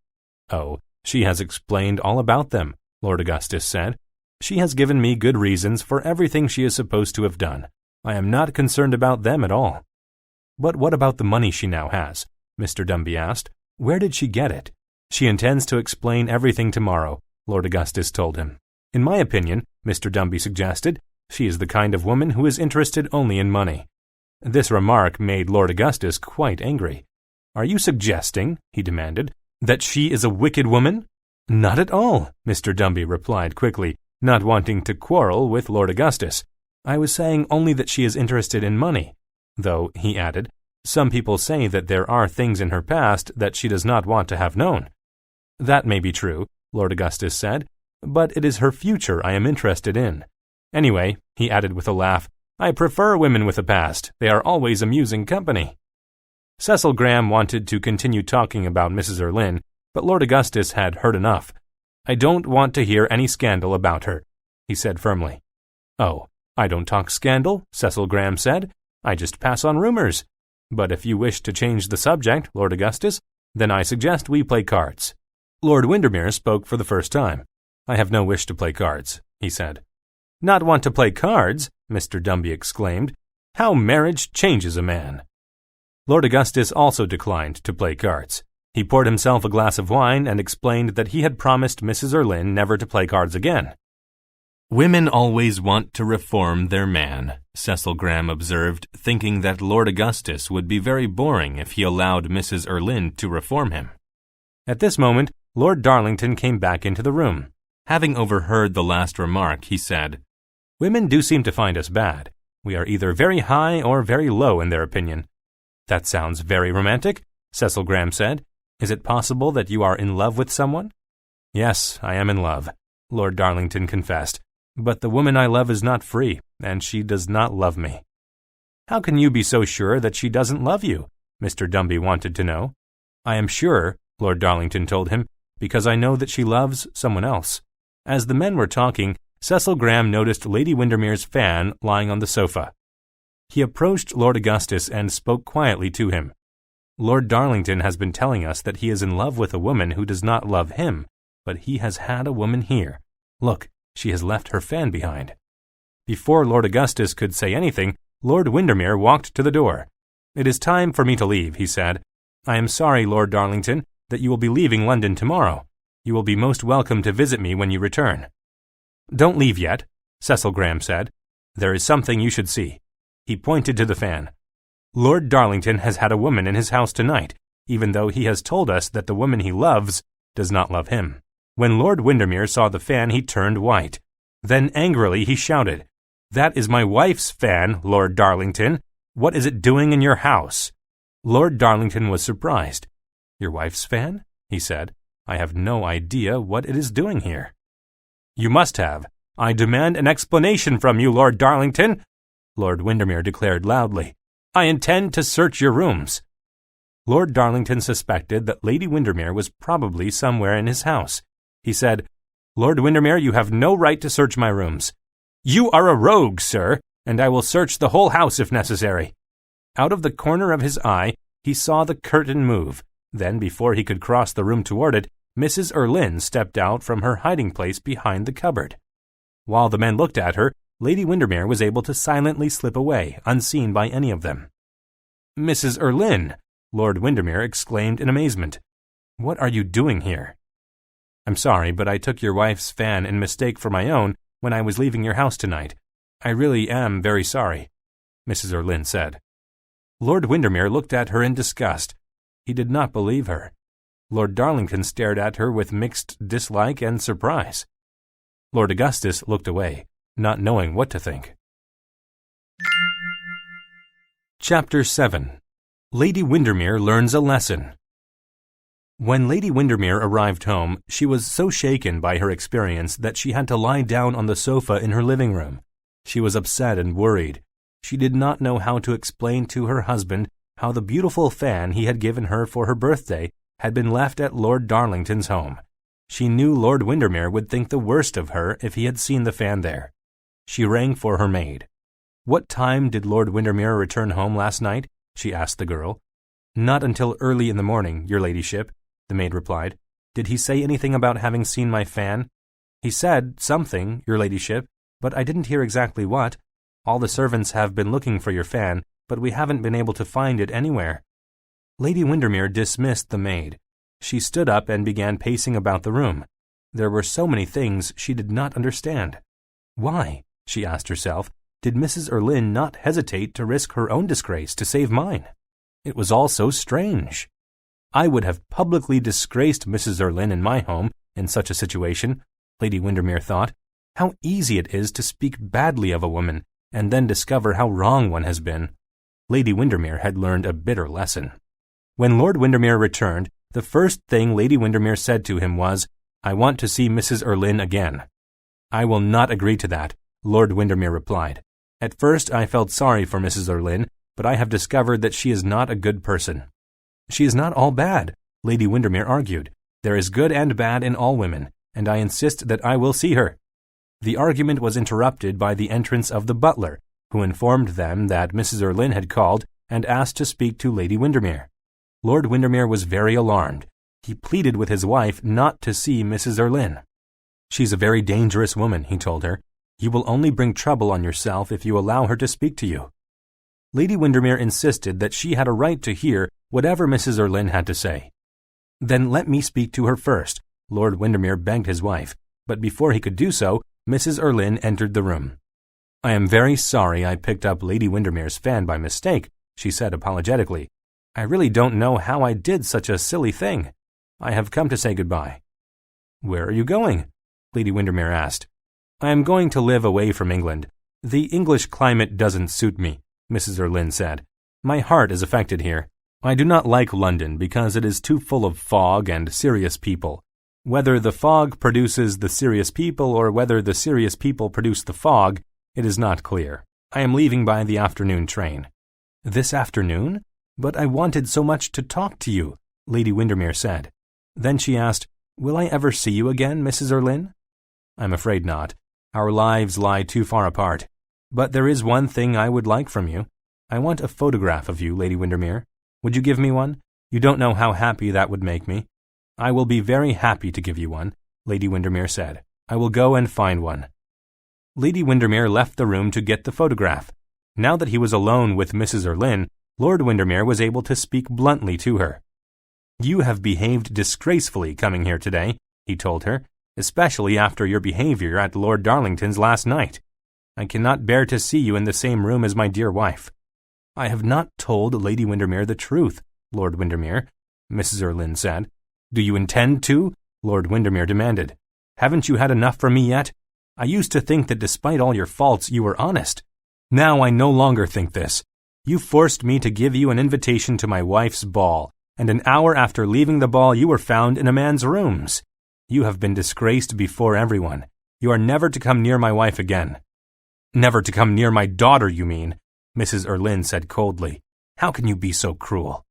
Oh, she has explained all about them, Lord Augustus said. She has given me good reasons for everything she is supposed to have done. I am not concerned about them at all. But what about the money she now has? Mr. Dumby asked. Where did she get it? She intends to explain everything tomorrow, Lord Augustus told him. In my opinion, Mr. Dumby suggested, she is the kind of woman who is interested only in money. This remark made Lord Augustus quite angry. Are you suggesting, he demanded, that she is a wicked woman? Not at all, Mr. Dumby replied quickly, not wanting to quarrel with Lord Augustus. I was saying only that she is interested in money. Though, he added, some people say that there are things in her past that she does not want to have known. That may be true, Lord Augustus said, but it is her future I am interested in. Anyway, he added with a laugh, I prefer women with a past. They are always amusing company. Cecil Graham wanted to continue talking about Mrs. Erlynne, but Lord Augustus had heard enough. I don't want to hear any scandal about her, he said firmly. Oh, I don't talk scandal, Cecil Graham said. I just pass on rumors. But if you wish to change the subject, Lord Augustus, then I suggest we play cards. Lord Windermere spoke for the first time. I have no wish to play cards, he said. Not want to play cards? Mr. Dumby exclaimed. How marriage changes a man. Lord Augustus also declined to play cards. He poured himself a glass of wine and explained that he had promised Mrs. Erlynne never to play cards again. Women always want to reform their man, Cecil Graham observed, thinking that Lord Augustus would be very boring if he allowed Mrs. Erlynne to reform him. At this moment, Lord Darlington came back into the room. Having overheard the last remark, he said, Women do seem to find us bad. We are either very high or very low in their opinion. That sounds very romantic, Cecil Graham said. Is it possible that you are in love with someone? Yes, I am in love, Lord Darlington confessed. But the woman I love is not free, and she does not love me. How can you be so sure that she doesn't love you? Mr. Dumby wanted to know. I am sure, Lord Darlington told him, because I know that she loves someone else. As the men were talking, Cecil Graham noticed Lady Windermere's fan lying on the sofa. He approached Lord Augustus and spoke quietly to him. Lord Darlington has been telling us that he is in love with a woman who does not love him, but he has had a woman here. Look, she has left her fan behind. Before Lord Augustus could say anything, Lord Windermere walked to the door. It is time for me to leave, he said. I am sorry, Lord Darlington, that you will be leaving London tomorrow. You will be most welcome to visit me when you return. Don't leave yet, Cecil Graham said. There is something you should see. He pointed to the fan. Lord Darlington has had a woman in his house tonight, even though he has told us that the woman he loves does not love him. When Lord Windermere saw the fan, he turned white. Then angrily he shouted, That is my wife's fan, Lord Darlington. What is it doing in your house? Lord Darlington was surprised. Your wife's fan? He said. I have no idea what it is doing here. You must have. I demand an explanation from you, Lord Darlington, Lord Windermere declared loudly. I intend to search your rooms. Lord Darlington suspected that Lady Windermere was probably somewhere in his house. He said, Lord Windermere, you have no right to search my rooms. "You are a rogue, sir, and I will search the whole house if necessary." Out of the corner of his eye, he saw the curtain move. Then, before he could cross the room toward it, Mrs. Erlynne stepped out from her hiding place behind the cupboard. While the men looked at her, Lady Windermere was able to silently slip away, unseen by any of them. "Mrs. Erlynne!" Lord Windermere exclaimed in amazement. "What are you doing here?" "I'm sorry, but I took your wife's fan in mistake for my own when I was leaving your house tonight. I really am very sorry," Mrs. Erlynne said. Lord Windermere looked at her in disgust. He did not believe her. Lord Darlington stared at her with mixed dislike and surprise. Lord Augustus looked away, not knowing what to think. Chapter 7. Lady Windermere Learns a Lesson. When Lady Windermere arrived home, she was so shaken by her experience that she had to lie down on the sofa in her living room. She was upset and worried. She did not know how to explain to her husband how the beautiful fan he had given her for her birthday had been left at Lord Darlington's home. She knew Lord Windermere would think the worst of her if he had seen the fan there. She rang for her maid. "What time did Lord Windermere return home last night?" she asked the girl. "Not until early in the morning, your ladyship," the maid replied. "Did he say anything about having seen my fan?" "He said something, your ladyship, but I didn't hear exactly what. All the servants have been looking for your fan, but we haven't been able to find it anywhere." Lady Windermere dismissed the maid. She stood up and began pacing about the room. There were so many things she did not understand. Why, she asked herself, did Mrs. Erlynne not hesitate to risk her own disgrace to save mine? It was all so strange. I would have publicly disgraced Mrs. Erlynne in my home in such a situation, Lady Windermere thought. How easy it is to speak badly of a woman and then discover how wrong one has been. Lady Windermere had learned a bitter lesson. When Lord Windermere returned, the first thing Lady Windermere said to him was, "I want to see Mrs. Erlynne again." "I will not agree to that," Lord Windermere replied. "At first I felt sorry for Mrs. Erlynne, but I have discovered that she is not a good person." "She is not all bad," Lady Windermere argued. "There is good and bad in all women, and I insist that I will see her." The argument was interrupted by the entrance of the butler, who informed them that Mrs. Erlynne had called and asked to speak to Lady Windermere. Lord Windermere was very alarmed. He pleaded with his wife not to see Mrs. Erlynne. "She's a very dangerous woman," he told her. "You will only bring trouble on yourself if you allow her to speak to you." Lady Windermere insisted that she had a right to hear whatever Mrs. Erlynne had to say. "Then let me speak to her first," Lord Windermere begged his wife, but before he could do so, Mrs. Erlynne entered the room. "I am very sorry I picked up Lady Windermere's fan by mistake," she said apologetically. "I really don't know how I did such a silly thing. I have come to say goodbye." "Where are you going?" Lady Windermere asked. "I am going to live away from England. The English climate doesn't suit me," Mrs. Erlynne said. "My heart is affected here. I do not like London because it is too full of fog and serious people. Whether the fog produces the serious people or whether the serious people produce the fog, it is not clear. I am leaving by the afternoon train." "This afternoon? But I wanted so much to talk to you," Lady Windermere said. Then she asked, "Will I ever see you again, Mrs. Erlynne?" "I'm afraid not. Our lives lie too far apart. But there is one thing I would like from you. I want a photograph of you, Lady Windermere. Would you give me one? You don't know how happy that would make me." "I will be very happy to give you one," Lady Windermere said. "I will go and find one." Lady Windermere left the room to get the photograph. Now that he was alone with Mrs. Erlynne, Lord Windermere was able to speak bluntly to her. "You have behaved disgracefully coming here today," he told her, "especially after your behavior at Lord Darlington's last night. I cannot bear to see you in the same room as my dear wife." "I have not told Lady Windermere the truth, Lord Windermere," Mrs. Erlynne said. "Do you intend to?" Lord Windermere demanded. "Haven't you had enough from me yet? I used to think that despite all your faults you were honest. Now I no longer think this. You forced me to give you an invitation to my wife's ball, and an hour after leaving the ball you were found in a man's rooms. You have been disgraced before everyone. You are never to come near my wife again." "Never to come near my daughter, you mean?" Mrs. Erlynne said coldly. "How can you be so cruel?"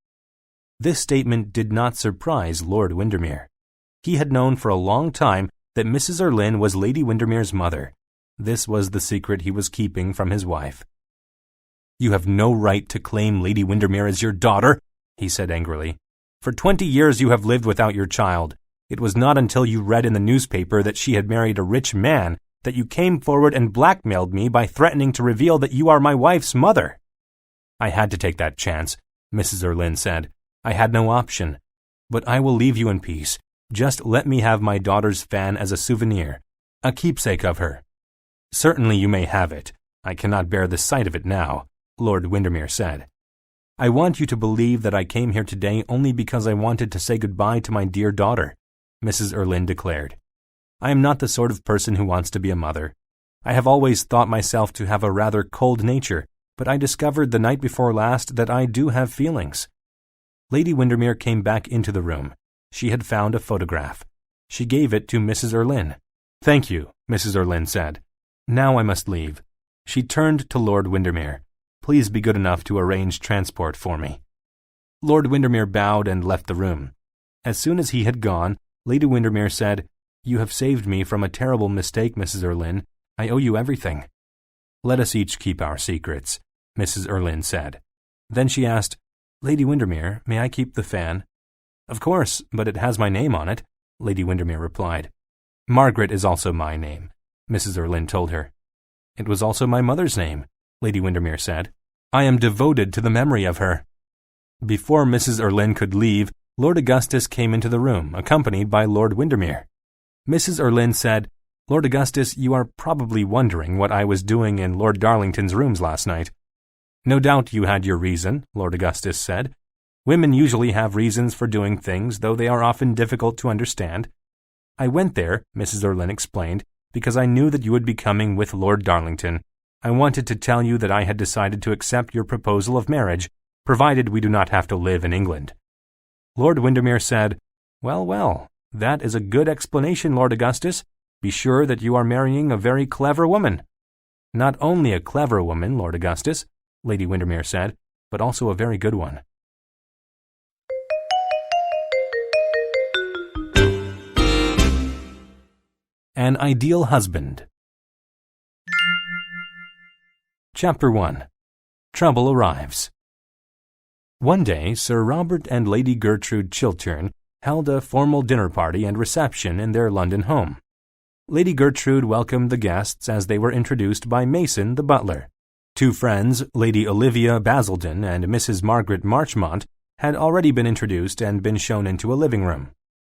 This statement did not surprise Lord Windermere. He had known for a long time that Mrs. Erlynne was Lady Windermere's mother. This was the secret he was keeping from his wife. "You have no right to claim Lady Windermere as your daughter," he said angrily. "For 20 years you have lived without your child. It was not until you read in the newspaper that she had married a rich man that you came forward and blackmailed me by threatening to reveal that you are my wife's mother." "I had to take that chance," Mrs. Erlynne said. "I had no option. But I will leave you in peace. Just let me have my daughter's fan as a souvenir, a keepsake of her." "Certainly you may have it. I cannot bear the sight of it now," Lord Windermere said. "I want you to believe that I came here today only because I wanted to say goodbye to my dear daughter," Mrs. Erlynne declared. "I am not the sort of person who wants to be a mother. I have always thought myself to have a rather cold nature, but I discovered the night before last that I do have feelings." Lady Windermere came back into the room. She had found a photograph. She gave it to Mrs. Erlynne. "Thank you," Mrs. Erlynne said. "Now I must leave." She turned to Lord Windermere. "Please be good enough to arrange transport for me." Lord Windermere bowed and left the room. As soon as he had gone, Lady Windermere said, "You have saved me from a terrible mistake, Mrs. Erlynne. I owe you everything." "Let us each keep our secrets," Mrs. Erlynne said. Then she asked, "Lady Windermere, may I keep the fan?" "Of course, but it has my name on it," Lady Windermere replied. "Margaret is also my name," Mrs. Erlynne told her. "It was also my mother's name," Lady Windermere said. "I am devoted to the memory of her." Before Mrs. Erlynne could leave, Lord Augustus came into the room, accompanied by Lord Windermere. Mrs. Erlynne said, "Lord Augustus, you are probably wondering what I was doing in Lord Darlington's rooms last night." "No doubt you had your reason," Lord Augustus said. "Women usually have reasons for doing things, though they are often difficult to understand." "I went there," Mrs. Erlynne explained, "because I knew that you would be coming with Lord Darlington. I wanted to tell you that I had decided to accept your proposal of marriage, provided we do not have to live in England." Lord Windermere said, "Well, well, that is a good explanation, Lord Augustus. Be sure that you are marrying a very clever woman." "Not only a clever woman, Lord Augustus," Lady Windermere said, "but also a very good one." An Ideal Husband. Chapter 1. Trouble Arrives. One day, Sir Robert and Lady Gertrude Chiltern held a formal dinner party and reception in their London home. Lady Gertrude welcomed the guests as they were introduced by Mason, the butler. Two friends, Lady Olivia Basildon and Mrs. Margaret Marchmont, had already been introduced and been shown into a living room.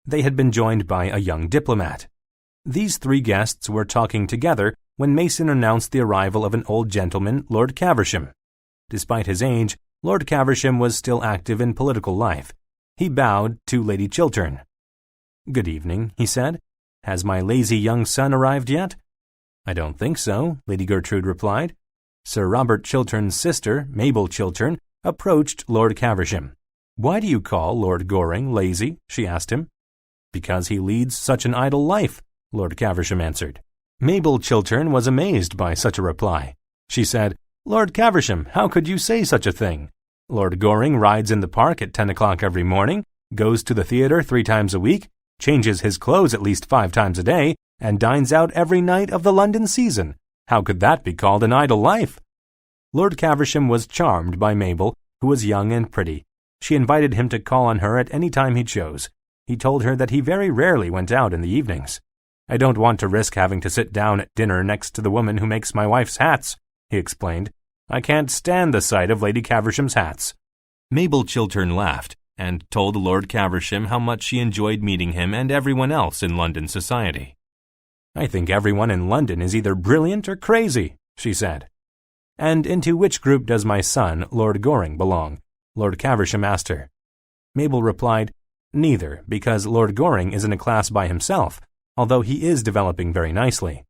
They had been joined by a young diplomat. These three guests were talking together when Mason announced the arrival of an old gentleman, Lord Caversham. Despite his age, Lord Caversham was still active in political life. He bowed to Lady Chiltern. "Good evening," he said. "Has my lazy young son arrived yet?" "I don't think so," Lady Gertrude replied. Sir Robert Chiltern's sister, Mabel Chiltern, approached Lord Caversham. "Why do you call Lord Goring lazy?" she asked him. "Because he leads such an idle life," Lord Caversham answered. Mabel Chiltern was amazed by such a reply. She said, "Lord Caversham, how could you say such a thing? Lord Goring rides in the park at 10 o'clock every morning, goes to the theatre 3 times a week, changes his clothes at least 5 times a day, and dines out every night of the London season. How could that be called an idle life?" Lord Caversham was charmed by Mabel, who was young and pretty. She invited him to call on her at any time he chose. He told her that he very rarely went out in the evenings. "I don't want to risk having to sit down at dinner next to the woman who makes my wife's hats," he explained. "I can't stand the sight of Lady Caversham's hats." Mabel Chiltern laughed and told Lord Caversham how much she enjoyed meeting him and everyone else in London society. "I think everyone in London is either brilliant or crazy," she said. "And into which group does my son, Lord Goring, belong?" Lord Caversham asked her. Mabel replied, "Neither, because Lord Goring is in a class by himself, although he is developing very nicely."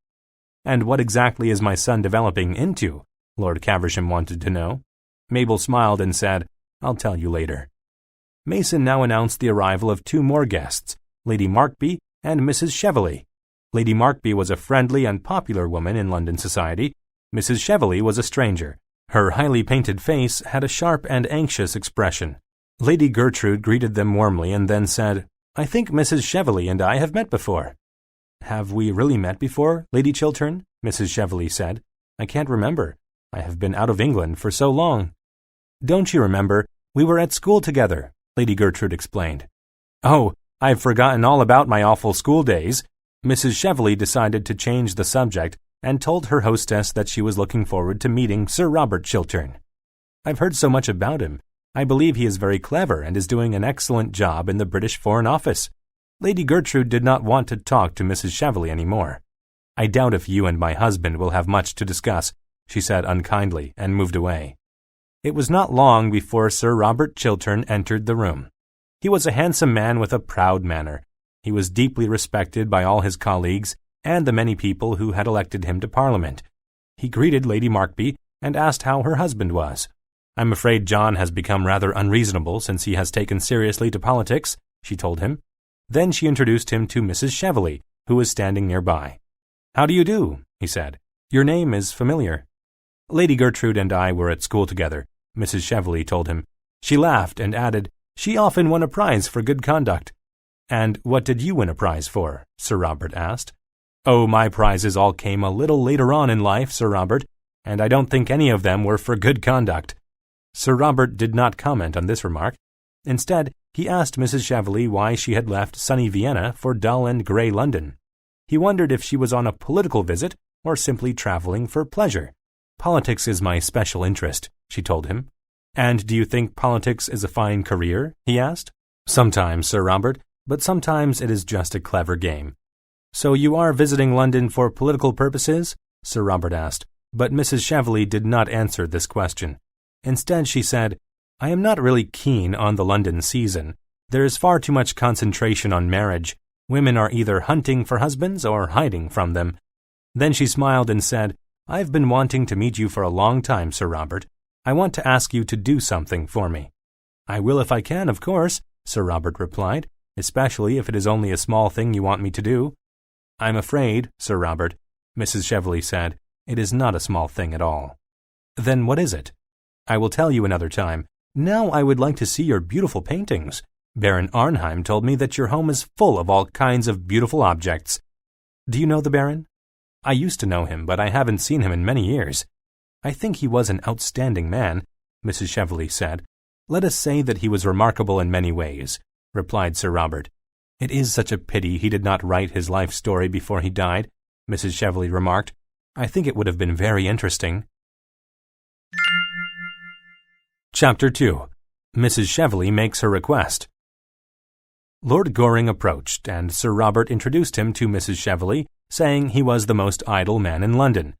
"And what exactly is my son developing into?" Lord Caversham wanted to know. Mabel smiled and said, "I'll tell you later." Mason now announced the arrival of 2 more guests, Lady Markby and Mrs. Cheveley. Lady Markby was a friendly and popular woman in London society. Mrs. Cheveley was a stranger. Her highly painted face had a sharp and anxious expression. Lady Gertrude greeted them warmly and then said, "I think Mrs. Cheveley and I have met before." "Have we really met before, Lady Chiltern?" Mrs. Cheveley said. "I can't remember. I have been out of England for so long." "Don't you remember? We were at school together," Lady Gertrude explained. "Oh, I've forgotten all about my awful school days." Mrs. Cheveley decided to change the subject and told her hostess that she was looking forward to meeting Sir Robert Chiltern. "I've heard so much about him. I believe he is very clever and is doing an excellent job in the British Foreign Office." Lady Gertrude did not want to talk to Mrs. Cheveley any more. "I doubt if you and my husband will have much to discuss," she said unkindly, and moved away. It was not long before Sir Robert Chiltern entered the room. He was a handsome man with a proud manner. He was deeply respected by all his colleagues and the many people who had elected him to Parliament. He greeted Lady Markby and asked how her husband was. "I'm afraid John has become rather unreasonable since he has taken seriously to politics," she told him. Then she introduced him to Mrs. Cheveley, who was standing nearby. "How do you do?" he said. "Your name is familiar." "Lady Gertrude and I were at school together," Mrs. Cheveley told him. She laughed and added, "She often won a prize for good conduct." "And what did you win a prize for?" Sir Robert asked. "Oh, my prizes all came a little later on in life, Sir Robert, and I don't think any of them were for good conduct." Sir Robert did not comment on this remark. Instead, he asked Mrs. Cheveley why she had left sunny Vienna for dull and grey London. He wondered if she was on a political visit or simply traveling for pleasure. "Politics is my special interest," she told him. "And do you think politics is a fine career?" he asked. "Sometimes, Sir Robert, but sometimes it is just a clever game." "So you are visiting London for political purposes?" Sir Robert asked, but Mrs. Cheveley did not answer this question. Instead, she said, "I am not really keen on the London season. There is far too much concentration on marriage. Women are either hunting for husbands or hiding from them." Then she smiled and said, "I've been wanting to meet you for a long time, Sir Robert. I want to ask you to do something for me." "I will if I can, of course," Sir Robert replied, "especially if it is only a small thing you want me to do." "I'm afraid, Sir Robert," Mrs. Cheveley said, "it is not a small thing at all." "Then what is it?" "I will tell you another time. Now I would like to see your beautiful paintings. Baron Arnheim told me that your home is full of all kinds of beautiful objects." "Do you know the Baron?" "I used to know him, but I haven't seen him in many years." "I think he was an outstanding man," Mrs. Cheveley said. "Let us say that he was remarkable in many ways," replied Sir Robert. "It is such a pity he did not write his life story before he died," Mrs. Cheveley remarked. "I think it would have been very interesting." Chapter 2. Mrs. Cheveley makes her request. Lord Goring approached, and Sir Robert introduced him to Mrs. Cheveley, saying he was the most idle man in London.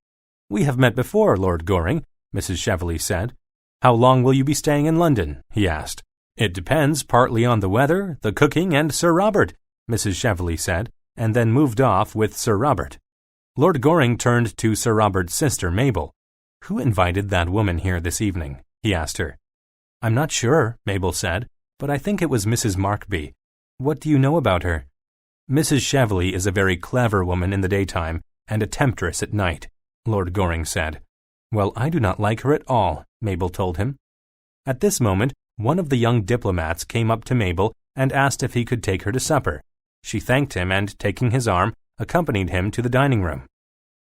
"We have met before, Lord Goring," Mrs. Cheveley said. "How long will you be staying in London?" he asked. "It depends partly on the weather, the cooking, and Sir Robert," Mrs. Cheveley said, and then moved off with Sir Robert. Lord Goring turned to Sir Robert's sister, Mabel. "Who invited that woman here this evening?" he asked her. "I'm not sure," Mabel said, "but I think it was Mrs. Markby. What do you know about her?" "Mrs. Cheveley is a very clever woman in the daytime and a temptress at night," Lord Goring said. "Well, I do not like her at all," Mabel told him. At this moment, one of the young diplomats came up to Mabel and asked if he could take her to supper. She thanked him and, taking his arm, accompanied him to the dining room.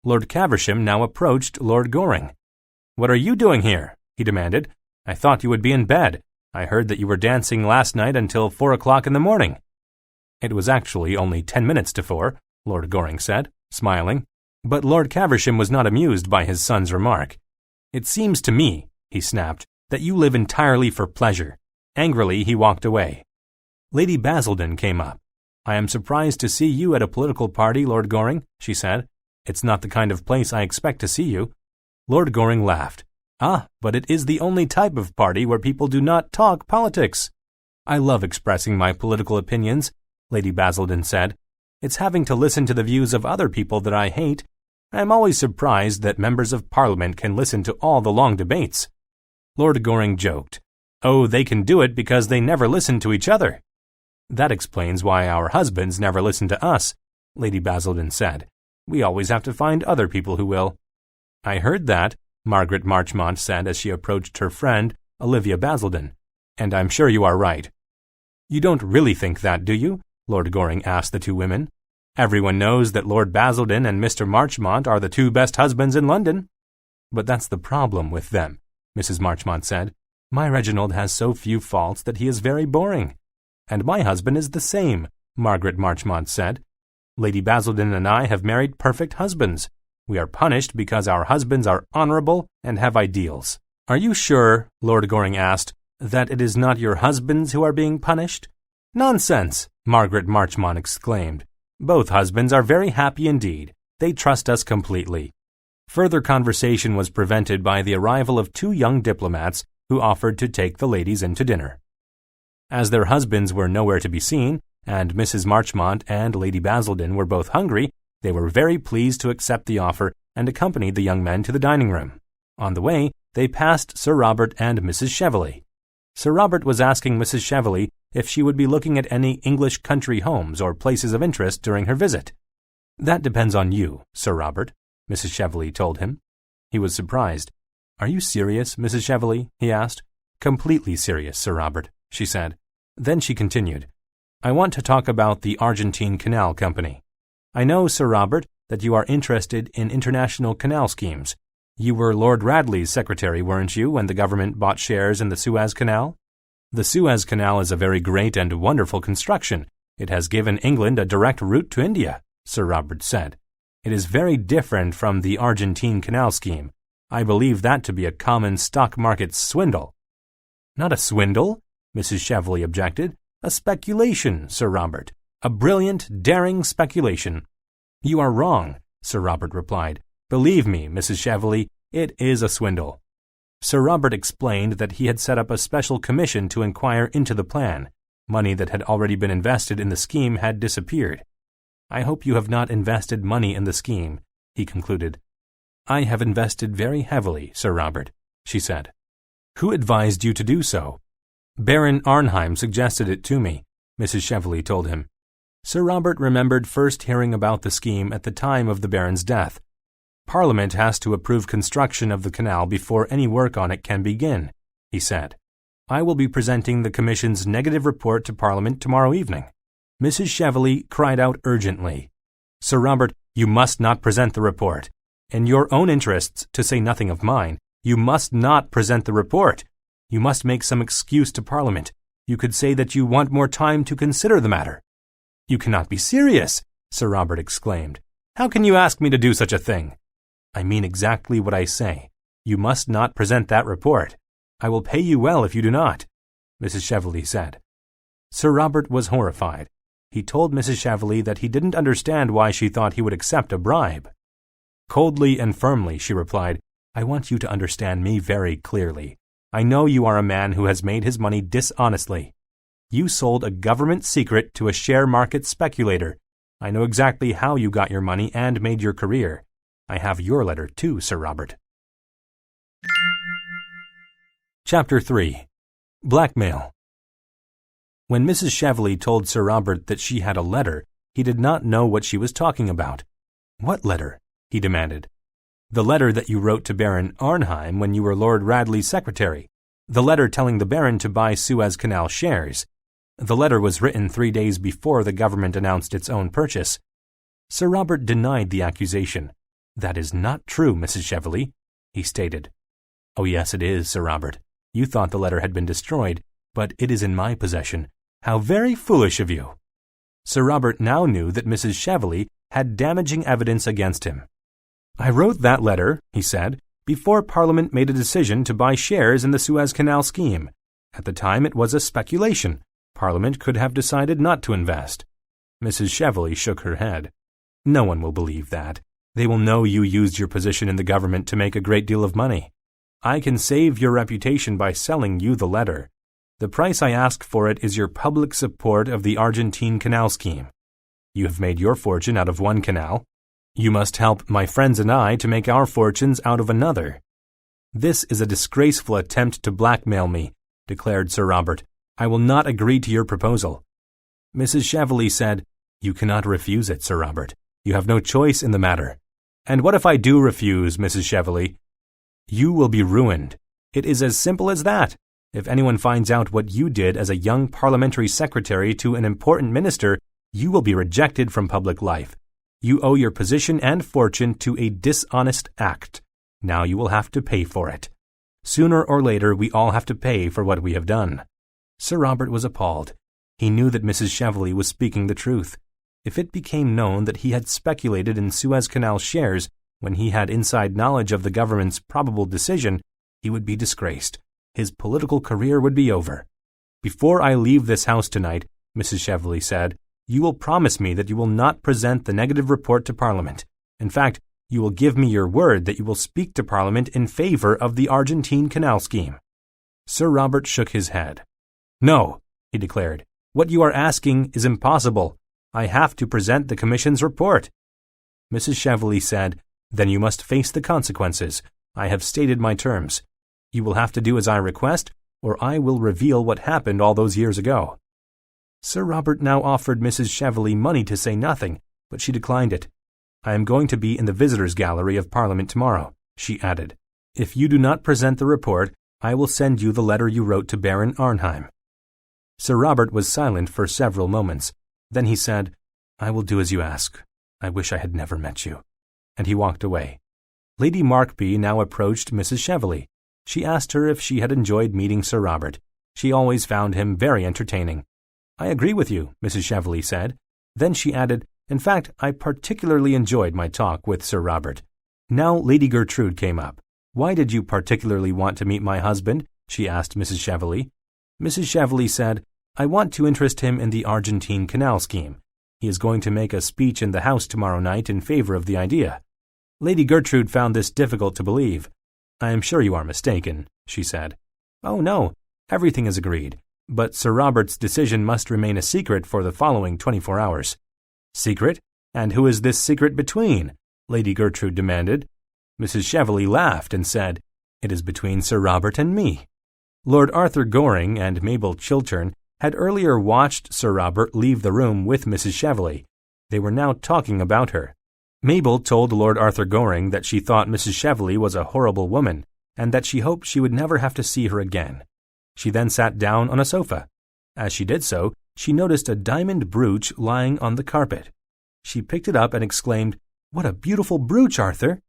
Lord Caversham now approached Lord Goring. "What are you doing here?" he demanded. "I thought you would be in bed. I heard that you were dancing last night until 4 o'clock in the morning." "It was actually only 10 minutes to 4, Lord Goring said, smiling. But Lord Caversham was not amused by his son's remark. "It seems to me," he snapped, "that you live entirely for pleasure." Angrily, he walked away. Lady Basildon came up. "I am surprised to see you at a political party, Lord Goring," she said. "It's not the kind of place I expect to see you." Lord Goring laughed. "Ah, but it is the only type of party where people do not talk politics." "I love expressing my political opinions," Lady Basildon said. "It's having to listen to the views of other people that I hate. I am always surprised that members of Parliament can listen to all the long debates." Lord Goring joked. "Oh, they can do it because they never listen to each other." "That explains why our husbands never listen to us," Lady Basildon said. "We always have to find other people who will." "I heard that," Margaret Marchmont said as she approached her friend, Olivia Basildon, "and I'm sure you are right." "You don't really think that, do you?" Lord Goring asked the two women. Everyone knows that Lord Basildon and Mr. Marchmont are the two best husbands in London. But that's the problem with them, Mrs. Marchmont said. My Reginald has so few faults that he is very boring. And my husband is the same, Margaret Marchmont said. Lady Basildon and I have married perfect husbands. We are punished because our husbands are honourable and have ideals. Are you sure, Lord Goring asked, that it is not your husbands who are being punished? Nonsense, Margaret Marchmont exclaimed. Both husbands are very happy indeed. They trust us completely. Further conversation was prevented by the arrival of two young diplomats who offered to take the ladies in to dinner. As their husbands were nowhere to be seen, and Mrs. Marchmont and Lady Basildon were both hungry, they were very pleased to accept the offer and accompanied the young men to the dining room. On the way, they passed Sir Robert and Mrs. Cheveley. Sir Robert was asking Mrs. Cheveley if she would be looking at any English country homes or places of interest during her visit. That depends on you, Sir Robert, Mrs. Cheveley told him. He was surprised. Are you serious, Mrs. Cheveley? He asked. Completely serious, Sir Robert, she said. Then she continued. I want to talk about the Argentine Canal Company. I know, Sir Robert, that you are interested in international canal schemes. You were Lord Radley's secretary, weren't you, when the government bought shares in the Suez Canal? The Suez Canal is a very great and wonderful construction. It has given England a direct route to India, Sir Robert said. It is very different from the Argentine Canal scheme. I believe that to be a common stock market swindle. Not a swindle, Mrs. Cheveley objected. A speculation, Sir Robert. A brilliant, daring speculation. You are wrong, Sir Robert replied. Believe me, Mrs. Cheveley, it is a swindle. Sir Robert explained that he had set up a special commission to inquire into the plan. Money that had already been invested in the scheme had disappeared. I hope you have not invested money in the scheme, he concluded. I have invested very heavily, Sir Robert, she said. Who advised you to do so? Baron Arnheim suggested it to me, Mrs. Cheveley told him. Sir Robert remembered first hearing about the scheme at the time of the Baron's death. Parliament has to approve construction of the canal before any work on it can begin, he said. I will be presenting the Commission's negative report to Parliament tomorrow evening. Mrs. Cheveley cried out urgently. Sir Robert, you must not present the report. In your own interests, to say nothing of mine, you must not present the report. You must make some excuse to Parliament. You could say that you want more time to consider the matter. You cannot be serious, Sir Robert exclaimed. How can you ask me to do such a thing? I mean exactly what I say. You must not present that report. I will pay you well if you do not, Mrs. Cheveley said. Sir Robert was horrified. He told Mrs. Cheveley that he didn't understand why she thought he would accept a bribe. Coldly and firmly, she replied, I want you to understand me very clearly. I know you are a man who has made his money dishonestly. You sold a government secret to a share market speculator. I know exactly how you got your money and made your career. I have your letter too, Sir Robert. Chapter 3. Blackmail. When Mrs. Cheveley told Sir Robert that she had a letter, he did not know what she was talking about. What letter? He demanded. The letter that you wrote to Baron Arnheim when you were Lord Radley's secretary. The letter telling the Baron to buy Suez Canal shares. The letter was written 3 days before the government announced its own purchase. Sir Robert denied the accusation. That is not true, Mrs. Cheveley, he stated. Oh, yes, it is, Sir Robert. You thought the letter had been destroyed, but it is in my possession. How very foolish of you. Sir Robert now knew that Mrs. Cheveley had damaging evidence against him. I wrote that letter, he said, before Parliament made a decision to buy shares in the Suez Canal scheme. At the time it was a speculation. Parliament could have decided not to invest. Mrs. Cheveley shook her head. No one will believe that. They will know you used your position in the government to make a great deal of money. I can save your reputation by selling you the letter. The price I ask for it is your public support of the Argentine Canal scheme. You have made your fortune out of one canal. You must help my friends and I to make our fortunes out of another. This is a disgraceful attempt to blackmail me, declared Sir Robert. I will not agree to your proposal. Mrs. Cheveley said, You cannot refuse it, Sir Robert. You have no choice in the matter. And what if I do refuse, Mrs. Cheveley? You will be ruined. It is as simple as that. If anyone finds out what you did as a young parliamentary secretary to an important minister, You will be rejected from public life. You owe your position and fortune to a dishonest act. Now you will have to pay for it. Sooner or later, we all have to pay for what we have done." Sir Robert was appalled. He knew that Mrs. Cheveley was speaking the truth. If it became known that he had speculated in Suez Canal shares when he had inside knowledge of the government's probable decision, he would be disgraced. His political career would be over. "Before I leave this house tonight," Mrs. Cheveley said, "you will promise me that you will not present the negative report to Parliament. In fact, you will give me your word that you will speak to Parliament in favor of the Argentine Canal scheme." Sir Robert shook his head. "No," he declared. "What you are asking is impossible. I have to present the Commission's report." Mrs. Cheveley said, "Then you must face the consequences. I have stated my terms. You will have to do as I request, or I will reveal what happened all those years ago." Sir Robert now offered Mrs. Cheveley money to say nothing, but she declined it. "I am going to be in the visitors' gallery of Parliament tomorrow," she added. "If you do not present the report, I will send you the letter you wrote to Baron Arnheim." Sir Robert was silent for several moments. Then he said, "I will do as you ask. I wish I had never met you." And he walked away. Lady Markby now approached Mrs. Cheveley. She asked her if she had enjoyed meeting Sir Robert. She always found him very entertaining. "I agree with you," Mrs. Cheveley said. Then she added, "In fact, I particularly enjoyed my talk with Sir Robert." Now Lady Gertrude came up. "Why did you particularly want to meet my husband?" she asked Mrs. Cheveley. Mrs. Cheveley said, "I want to interest him in the Argentine Canal scheme. He is going to make a speech in the House tomorrow night in favor of the idea." Lady Gertrude found this difficult to believe. "I am sure you are mistaken," she said. "Oh, no, everything is agreed. But Sir Robert's decision must remain a secret for the following 24 hours. "Secret? And who is this secret between?" Lady Gertrude demanded. Mrs. Cheveley laughed and said, "It is between Sir Robert and me." Lord Arthur Goring and Mabel Chiltern had earlier watched Sir Robert leave the room with Mrs. Cheveley. They were now talking about her. Mabel told Lord Arthur Goring that she thought Mrs. Cheveley was a horrible woman, and that she hoped she would never have to see her again. She then sat down on a sofa. As she did so, she noticed a diamond brooch lying on the carpet. She picked it up and exclaimed, "What a beautiful brooch, Arthur!"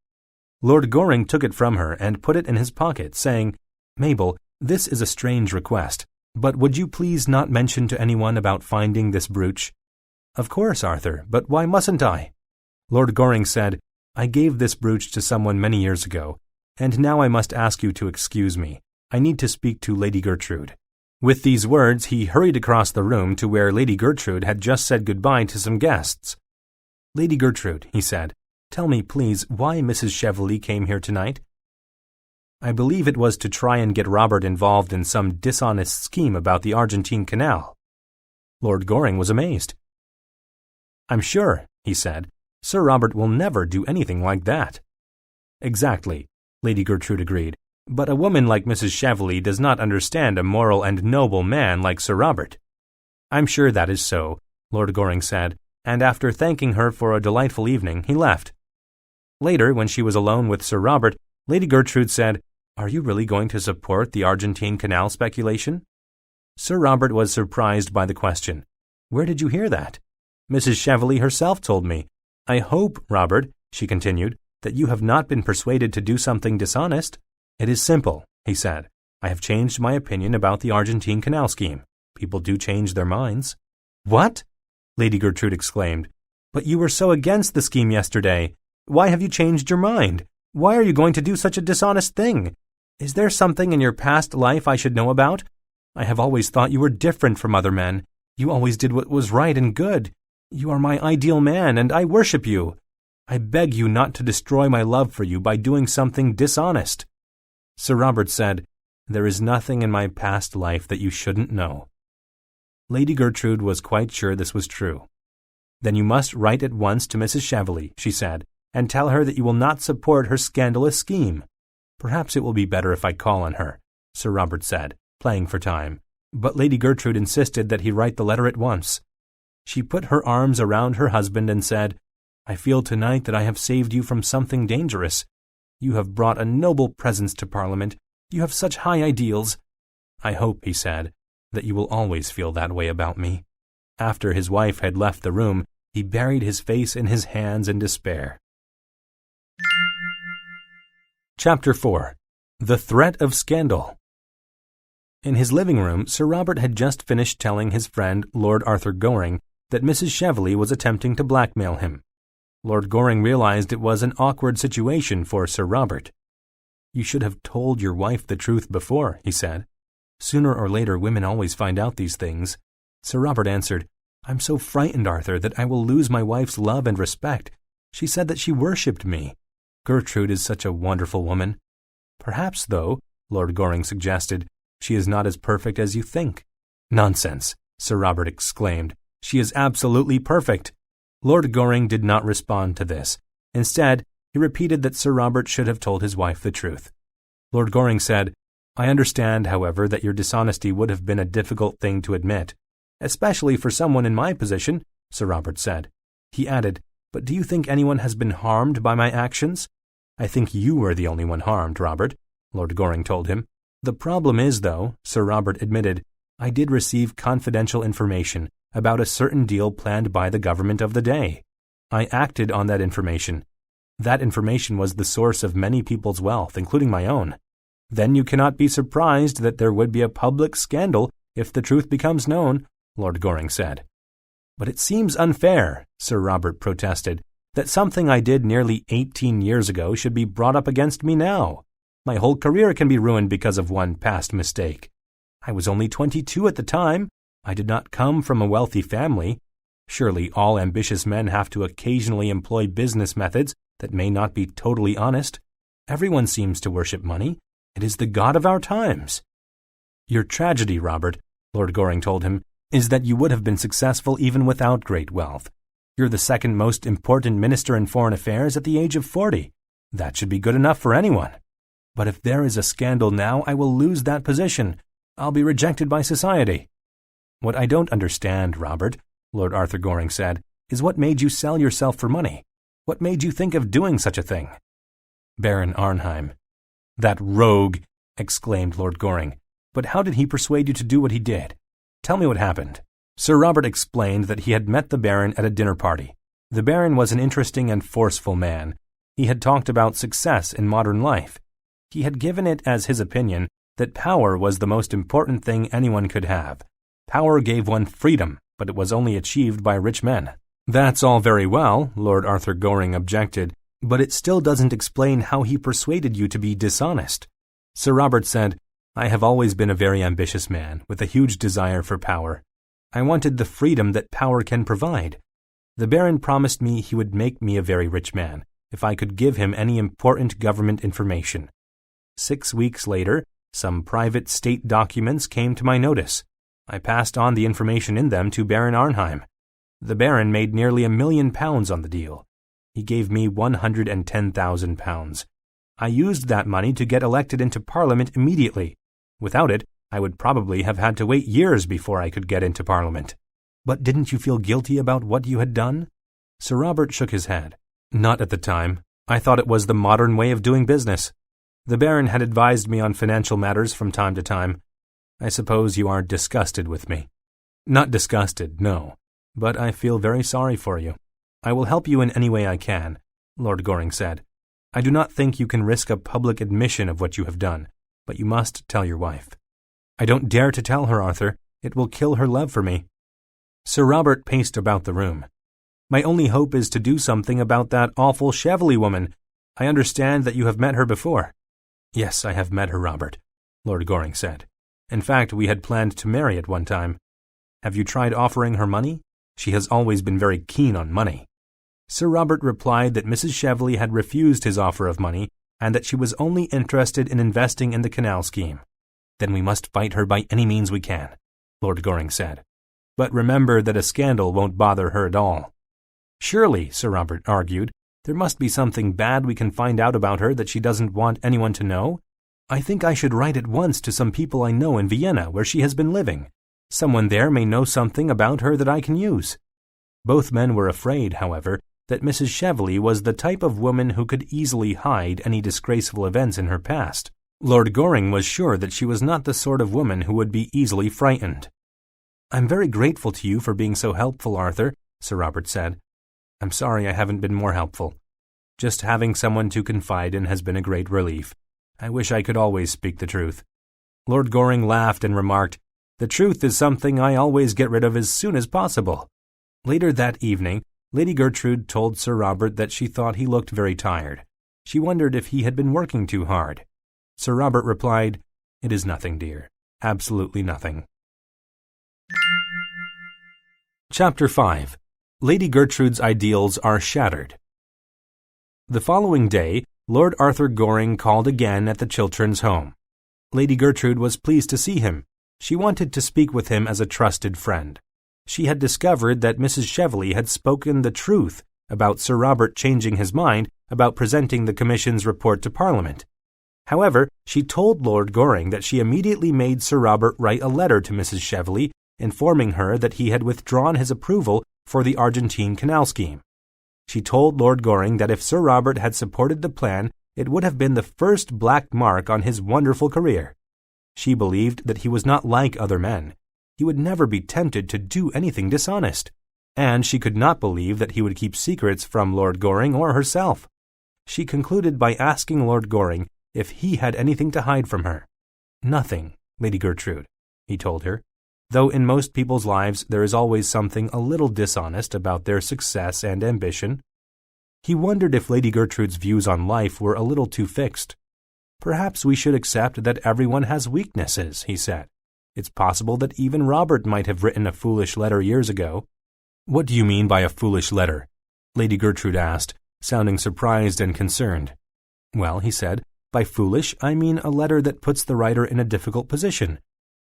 Lord Goring took it from her and put it in his pocket, saying, "Mabel, this is a strange request, but would you please not mention to anyone about finding this brooch?" "Of course, Arthur, but why mustn't I?" Lord Goring said, "I gave this brooch to someone many years ago, and now I must ask you to excuse me. I need to speak to Lady Gertrude." With these words, he hurried across the room to where Lady Gertrude had just said goodbye to some guests. "Lady Gertrude," he said, "tell me, please, why Mrs. Cheveley came here tonight?" "I believe it was to try and get Robert involved in some dishonest scheme about the Argentine Canal." Lord Goring was amazed. "I'm sure," he said, "Sir Robert will never do anything like that." "Exactly," Lady Gertrude agreed. "But a woman like Mrs. Cheveley does not understand a moral and noble man like Sir Robert." "I'm sure that is so," Lord Goring said, and after thanking her for a delightful evening, he left. Later, when she was alone with Sir Robert, Lady Gertrude said, "Are you really going to support the Argentine Canal speculation?" Sir Robert was surprised by the question. "Where did you hear that?" "Mrs. Cheveley herself told me. I hope, Robert," she continued, "that you have not been persuaded to do something dishonest." "It is simple," he said. "I have changed my opinion about the Argentine Canal scheme. People do change their minds." "What?" Lady Gertrude exclaimed. "But you were so against the scheme yesterday. Why have you changed your mind? Why are you going to do such a dishonest thing? Is there something in your past life I should know about? I have always thought you were different from other men. You always did what was right and good. You are my ideal man, and I worship you. I beg you not to destroy my love for you by doing something dishonest." Sir Robert said, "There is nothing in my past life that you shouldn't know." Lady Gertrude was quite sure this was true. "Then you must write at once to Mrs. Cheveley," she said, "and tell her that you will not support her scandalous scheme." "Perhaps it will be better if I call on her," Sir Robert said, playing for time. But Lady Gertrude insisted that he write the letter at once. She put her arms around her husband and said, "I feel tonight that I have saved you from something dangerous. You have brought a noble presence to Parliament. You have such high ideals. I hope," he said, "that you will always feel that way about me." After his wife had left the room, he buried his face in his hands in despair. Chapter 4. The Threat of Scandal. In his living room, Sir Robert had just finished telling his friend Lord Arthur Goring that Mrs. Cheveley was attempting to blackmail him. Lord Goring realized it was an awkward situation for Sir Robert. "You should have told your wife the truth before," he said. "Sooner or later women always find out these things." Sir Robert answered, "I'm so frightened, Arthur, that I will lose my wife's love and respect. She said that she worshipped me. Gertrude is such a wonderful woman." "Perhaps, though," Lord Goring suggested, "she is not as perfect as you think." "Nonsense," Sir Robert exclaimed. "She is absolutely perfect." Lord Goring did not respond to this. Instead, he repeated that Sir Robert should have told his wife the truth. Lord Goring said, "I understand, however, that your dishonesty would have been a difficult thing to admit, especially for someone in my position," Sir Robert said. He added, "But do you think anyone has been harmed by my actions?" "I think you are the only one harmed, Robert," Lord Goring told him. "The problem is, though," Sir Robert admitted, "I did receive confidential information about a certain deal planned by the government of the day. I acted on that information. That information was the source of many people's wealth, including my own. Then you cannot be surprised that there would be a public scandal if the truth becomes known," Lord Goring said. "But it seems unfair," Sir Robert protested, "that something I did nearly 18 years ago should be brought up against me now. My whole career can be ruined because of one past mistake. I was only 22 at the time. I did not come from a wealthy family. Surely all ambitious men have to occasionally employ business methods that may not be totally honest. Everyone seems to worship money. It is the god of our times." "Your tragedy, Robert," Lord Goring told him, "is that you would have been successful even without great wealth. You're the second most important minister in foreign affairs at the age of 40. That should be good enough for anyone. But if there is a scandal now, I will lose that position. I'll be rejected by society." "What I don't understand, Robert," Lord Arthur Goring said, "is what made you sell yourself for money? What made you think of doing such a thing?" "Baron Arnheim." "That rogue!" exclaimed Lord Goring. "But how did he persuade you to do what he did? Tell me what happened." Sir Robert explained that he had met the Baron at a dinner party. The Baron was an interesting and forceful man. He had talked about success in modern life. He had given it as his opinion that power was the most important thing anyone could have. Power gave one freedom, but it was only achieved by rich men. "That's all very well," Lord Arthur Goring objected, "but it still doesn't explain how he persuaded you to be dishonest." Sir Robert said, "I have always been a very ambitious man, with a huge desire for power. I wanted the freedom that power can provide. The Baron promised me he would make me a very rich man, if I could give him any important government information. 6 weeks later, some private state documents came to my notice. I passed on the information in them to Baron Arnheim. The Baron made nearly £1 million on the deal. He gave me £110,000. I used that money to get elected into Parliament immediately. Without it, I would probably have had to wait years before I could get into Parliament." "But didn't you feel guilty about what you had done?" Sir Robert shook his head. "Not at the time. I thought it was the modern way of doing business. The Baron had advised me on financial matters from time to time. I suppose you are disgusted with me." "Not disgusted, no. But I feel very sorry for you. I will help you in any way I can," Lord Goring said. "I do not think you can risk a public admission of what you have done, but you must tell your wife." "I don't dare to tell her, Arthur. It will kill her love for me." Sir Robert paced about the room. "My only hope is to do something about that awful Cheveley woman. I understand that you have met her before." "Yes, I have met her, Robert," Lord Goring said. "In fact, we had planned to marry at one time. Have you tried offering her money? She has always been very keen on money." Sir Robert replied that Mrs. Cheveley had refused his offer of money and that she was only interested in investing in the canal scheme. "Then we must fight her by any means we can," Lord Goring said. "But remember that a scandal won't bother her at all." "Surely," Sir Robert argued, "there must be something bad we can find out about her that she doesn't want anyone to know. I think I should write at once to some people I know in Vienna where she has been living. Someone there may know something about her that I can use." Both men were afraid, however, that Mrs. Cheveley was the type of woman who could easily hide any disgraceful events in her past. Lord Goring was sure that she was not the sort of woman who would be easily frightened. "I'm very grateful to you for being so helpful, Arthur," Sir Robert said. "I'm sorry I haven't been more helpful. Just having someone to confide in has been a great relief. I wish I could always speak the truth." Lord Goring laughed and remarked, "The truth is something I always get rid of as soon as possible." Later that evening, Lady Gertrude told Sir Robert that she thought he looked very tired. She wondered if he had been working too hard. Sir Robert replied, "It is nothing, dear. Absolutely nothing." Chapter 5. Lady Gertrude's Ideals Are Shattered. The following day, Lord Arthur Goring called again at the Chilterns' home. Lady Gertrude was pleased to see him. She wanted to speak with him as a trusted friend. She had discovered that Mrs. Cheveley had spoken the truth about Sir Robert changing his mind about presenting the Commission's report to Parliament. However, she told Lord Goring that she immediately made Sir Robert write a letter to Mrs. Cheveley informing her that he had withdrawn his approval for the Argentine Canal scheme. She told Lord Goring that if Sir Robert had supported the plan, it would have been the first black mark on his wonderful career. She believed that he was not like other men. He would never be tempted to do anything dishonest, and she could not believe that he would keep secrets from Lord Goring or herself. She concluded by asking Lord Goring if he had anything to hide from her. "Nothing, Lady Gertrude," he told her, though in most people's lives there is always something a little dishonest about their success and ambition. He wondered if Lady Gertrude's views on life were a little too fixed. "Perhaps we should accept that everyone has weaknesses," he said. "It's possible that even Robert might have written a foolish letter years ago." "What do you mean by a foolish letter?" Lady Gertrude asked, sounding surprised and concerned. "Well," he said, "by foolish I mean a letter that puts the writer in a difficult position.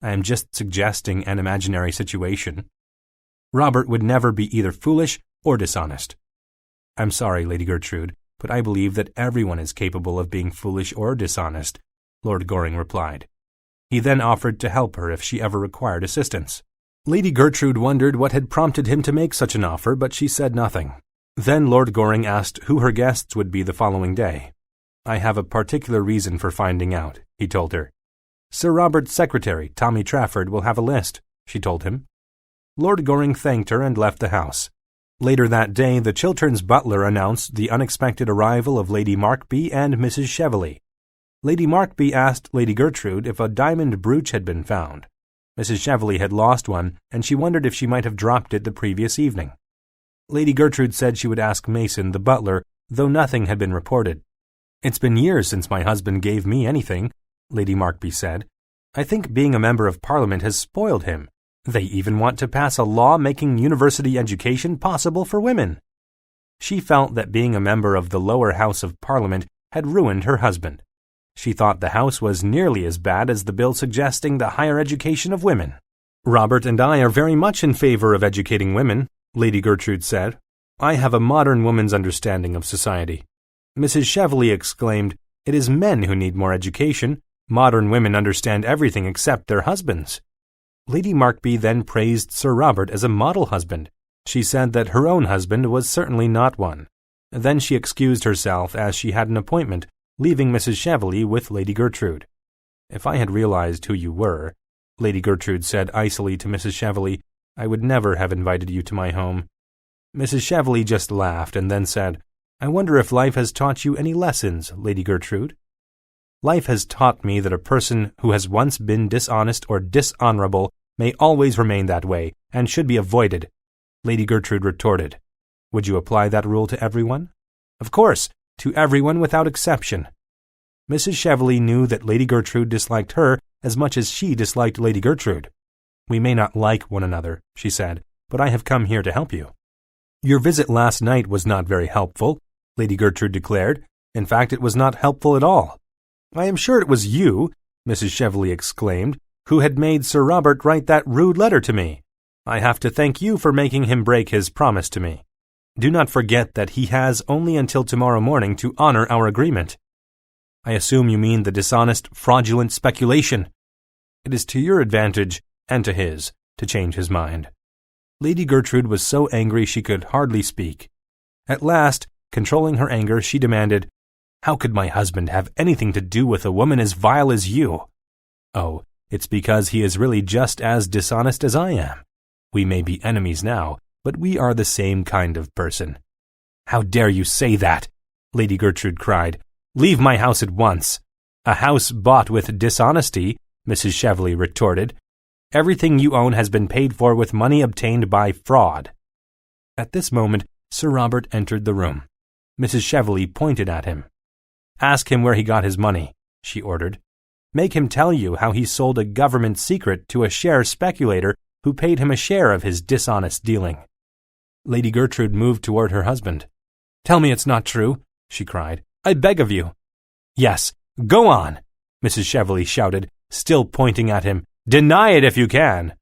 I am just suggesting an imaginary situation. Robert would never be either foolish or dishonest." "I'm sorry, Lady Gertrude, but I believe that everyone is capable of being foolish or dishonest," Lord Goring replied. He then offered to help her if she ever required assistance. Lady Gertrude wondered what had prompted him to make such an offer, but she said nothing. Then Lord Goring asked who her guests would be the following day. "I have a particular reason for finding out," he told her. "Sir Robert's secretary, Tommy Trafford, will have a list," she told him. Lord Goring thanked her and left the house. Later that day, the Chilterns' butler announced the unexpected arrival of Lady Markby and Mrs. Cheveley. Lady Markby asked Lady Gertrude if a diamond brooch had been found. Mrs. Cheveley had lost one, and she wondered if she might have dropped it the previous evening. Lady Gertrude said she would ask Mason, the butler, though nothing had been reported. "It's been years since my husband gave me anything," Lady Markby said. "I think being a member of Parliament has spoiled him. They even want to pass a law making university education possible for women." She felt that being a member of the lower house of Parliament had ruined her husband. She thought the House was nearly as bad as the bill suggesting the higher education of women. "Robert and I are very much in favor of educating women," Lady Gertrude said. "I have a modern woman's understanding of society." Mrs. Cheveley exclaimed, "It is men who need more education. Modern women understand everything except their husbands." Lady Markby then praised Sir Robert as a model husband. She said that her own husband was certainly not one. Then she excused herself as she had an appointment, leaving Mrs. Cheveley with Lady Gertrude. "If I had realized who you were," Lady Gertrude said icily to Mrs. Cheveley, "I would never have invited you to my home." Mrs. Cheveley just laughed and then said, "I wonder if life has taught you any lessons, Lady Gertrude?" "Life has taught me that a person who has once been dishonest or dishonorable may always remain that way and should be avoided," Lady Gertrude retorted. "Would you apply that rule to everyone?" "Of course, to everyone without exception." Mrs. Cheveley knew that Lady Gertrude disliked her as much as she disliked Lady Gertrude. "We may not like one another," she said, "but I have come here to help you." "Your visit last night was not very helpful," Lady Gertrude declared. "In fact, it was not helpful at all." "I am sure it was you," Mrs. Cheveley exclaimed, "who had made Sir Robert write that rude letter to me. I have to thank you for making him break his promise to me. Do not forget that he has only until tomorrow morning to honor our agreement." "I assume you mean the dishonest, fraudulent speculation." "It is to your advantage, and to his, to change his mind." Lady Gertrude was so angry she could hardly speak. At last, controlling her anger, she demanded, "How could my husband have anything to do with a woman as vile as you?" "Oh, it's because he is really just as dishonest as I am. We may be enemies now, but we are the same kind of person." "How dare you say that?" Lady Gertrude cried. "Leave my house at once." "A house bought with dishonesty," Mrs. Cheveley retorted. "Everything you own has been paid for with money obtained by fraud." At this moment, Sir Robert entered the room. Mrs. Cheveley pointed at him. "Ask him where he got his money," she ordered. "Make him tell you how he sold a government secret to a share speculator who paid him a share of his dishonest dealing." Lady Gertrude moved toward her husband. "Tell me it's not true," she cried. "I beg of you." "Yes, go on," Mrs. Cheveley shouted, still pointing at him. "Deny it if you can."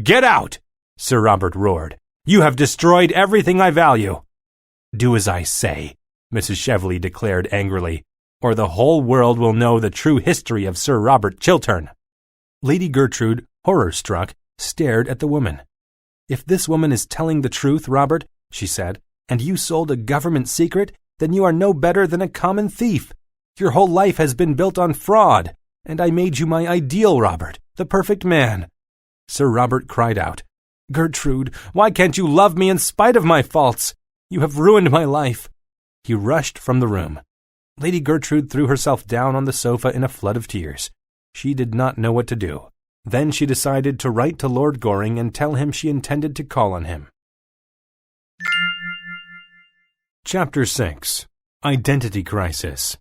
"Get out!" Sir Robert roared. "You have destroyed everything I value." "Do as I say," Mrs. Cheveley declared angrily, "or the whole world will know the true history of Sir Robert Chiltern." Lady Gertrude, horror-struck, stared at the woman. "If this woman is telling the truth, Robert," she said, "and you sold a government secret, then you are no better than a common thief. Your whole life has been built on fraud, and I made you my ideal, Robert, the perfect man." Sir Robert cried out, "Gertrude, why can't you love me in spite of my faults? You have ruined my life." He rushed from the room. Lady Gertrude threw herself down on the sofa in a flood of tears. She did not know what to do. Then she decided to write to Lord Goring and tell him she intended to call on him. Chapter 6. Identity Crisis.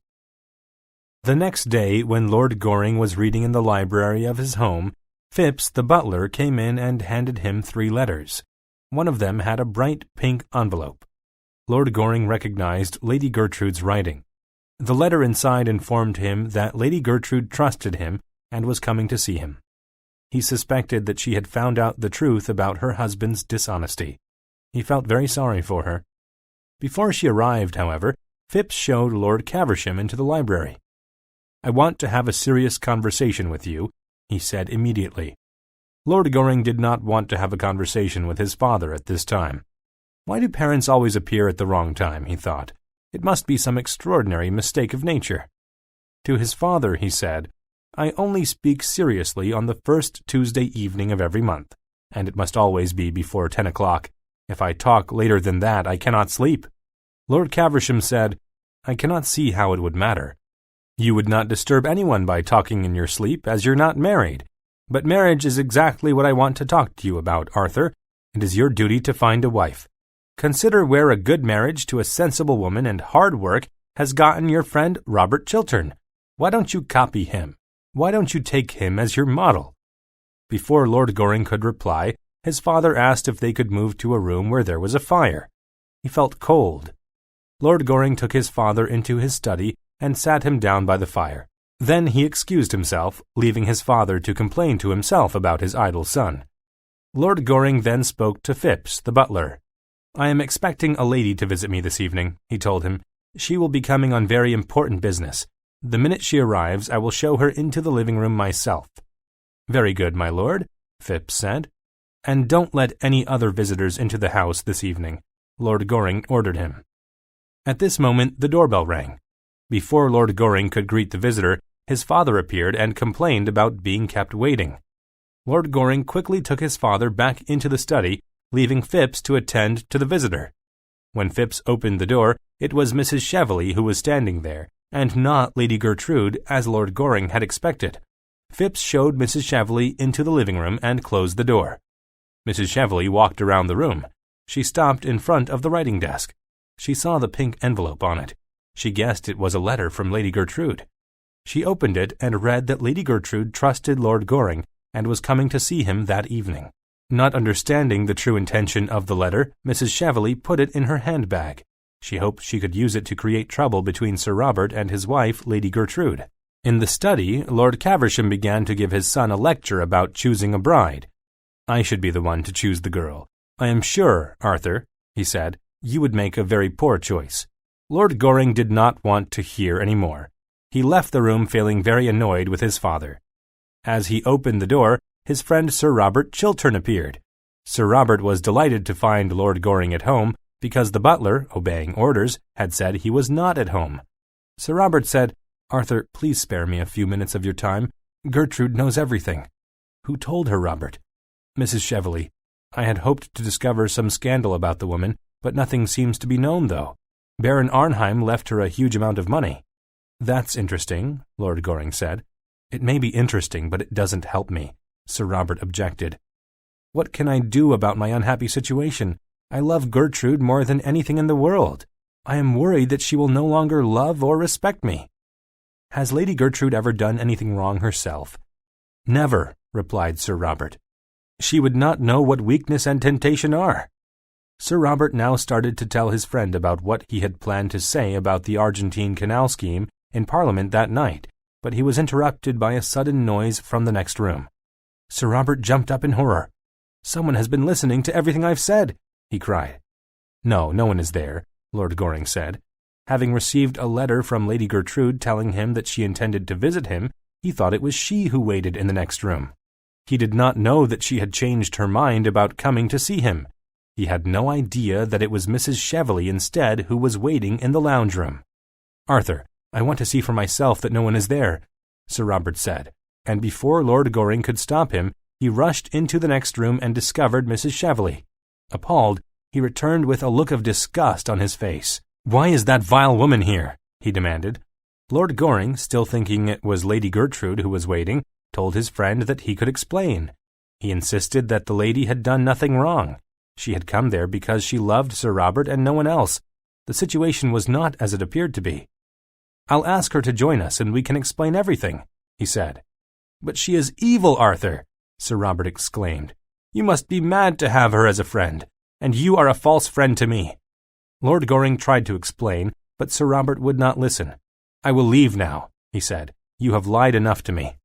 The next day, when Lord Goring was reading in the library of his home, Phipps, the butler, came in and handed him 3 letters. One of them had a bright pink envelope. Lord Goring recognized Lady Gertrude's writing. The letter inside informed him that Lady Gertrude trusted him and was coming to see him. He suspected that she had found out the truth about her husband's dishonesty. He felt very sorry for her. Before she arrived, however, Phipps showed Lord Caversham into the library. "I want to have a serious conversation with you," he said immediately. Lord Goring did not want to have a conversation with his father at this time. Why do parents always appear at the wrong time, he thought. It must be some extraordinary mistake of nature. To his father he said, "I only speak seriously on the first Tuesday evening of every month, and it must always be before 10 o'clock. If I talk later than that, I cannot sleep." Lord Caversham said, "I cannot see how it would matter. You would not disturb anyone by talking in your sleep, as you're not married. But marriage is exactly what I want to talk to you about, Arthur. It is your duty to find a wife. Consider where a good marriage to a sensible woman and hard work has gotten your friend Robert Chiltern. Why don't you copy him? Why don't you take him as your model?" Before Lord Goring could reply, his father asked if they could move to a room where there was a fire. He felt cold. Lord Goring took his father into his study and sat him down by the fire. Then he excused himself, leaving his father to complain to himself about his idle son. Lord Goring then spoke to Phipps, the butler. "I am expecting a lady to visit me this evening," he told him. "She will be coming on very important business. The minute she arrives, I will show her into the living room myself." "Very good, my lord," Phipps said. "And don't let any other visitors into the house this evening," Lord Goring ordered him. At this moment the doorbell rang. Before Lord Goring could greet the visitor, his father appeared and complained about being kept waiting. Lord Goring quickly took his father back into the study, leaving Phipps to attend to the visitor. When Phipps opened the door, it was Mrs. Cheveley who was standing there, and not Lady Gertrude, as Lord Goring had expected. Phipps showed Mrs. Cheveley into the living room and closed the door. Mrs. Cheveley walked around the room. She stopped in front of the writing desk. She saw the pink envelope on it. She guessed it was a letter from Lady Gertrude. She opened it and read that Lady Gertrude trusted Lord Goring and was coming to see him that evening. Not understanding the true intention of the letter, Mrs. Cheveley put it in her handbag. She hoped she could use it to create trouble between Sir Robert and his wife, Lady Gertrude. In the study, Lord Caversham began to give his son a lecture about choosing a bride. "I should be the one to choose the girl. I am sure, Arthur," he said, "you would make a very poor choice." Lord Goring did not want to hear any more. He left the room feeling very annoyed with his father. As he opened the door, his friend Sir Robert Chiltern appeared. Sir Robert was delighted to find Lord Goring at home, because the butler, obeying orders, had said he was not at home. Sir Robert said, "Arthur, please spare me a few minutes of your time. Gertrude knows everything." "Who told her, Robert?" "Mrs. Cheveley." I had hoped to discover some scandal about the woman, but nothing seems to be known, though. Baron Arnheim left her a huge amount of money." "That's interesting," Lord Goring said. "It may be interesting, but it doesn't help me," Sir Robert objected. "What can I do about my unhappy situation? I love Gertrude more than anything in the world. I am worried that she will no longer love or respect me." "Has Lady Gertrude ever done anything wrong herself?" "Never," replied Sir Robert. "She would not know what weakness and temptation are." Sir Robert now started to tell his friend about what he had planned to say about the Argentine Canal scheme in Parliament that night, but he was interrupted by a sudden noise from the next room. Sir Robert jumped up in horror. "Someone has been listening to everything I've said," he cried. No one is there," Lord Goring said. Having received a letter from Lady Gertrude telling him that she intended to visit him, he thought it was she who waited in the next room. He did not know that she had changed her mind about coming to see him. He had no idea that it was Mrs. Cheveley instead who was waiting in the lounge room. "Arthur, I want to see for myself that no one is there," Sir Robert said, and before Lord Goring could stop him, he rushed into the next room and discovered Mrs. Cheveley. Appalled, he returned with a look of disgust on his face. "Why is that vile woman here?" he demanded. Lord Goring, still thinking it was Lady Gertrude who was waiting, told his friend that he could explain. He insisted that the lady had done nothing wrong. She had come there because she loved Sir Robert and no one else. The situation was not as it appeared to be. "I'll ask her to join us and we can explain everything," he said. "But she is evil, Arthur," Sir Robert exclaimed. "You must be mad to have her as a friend, and you are a false friend to me." Lord Goring tried to explain, but Sir Robert would not listen. "I will leave now," he said. "You have lied enough to me."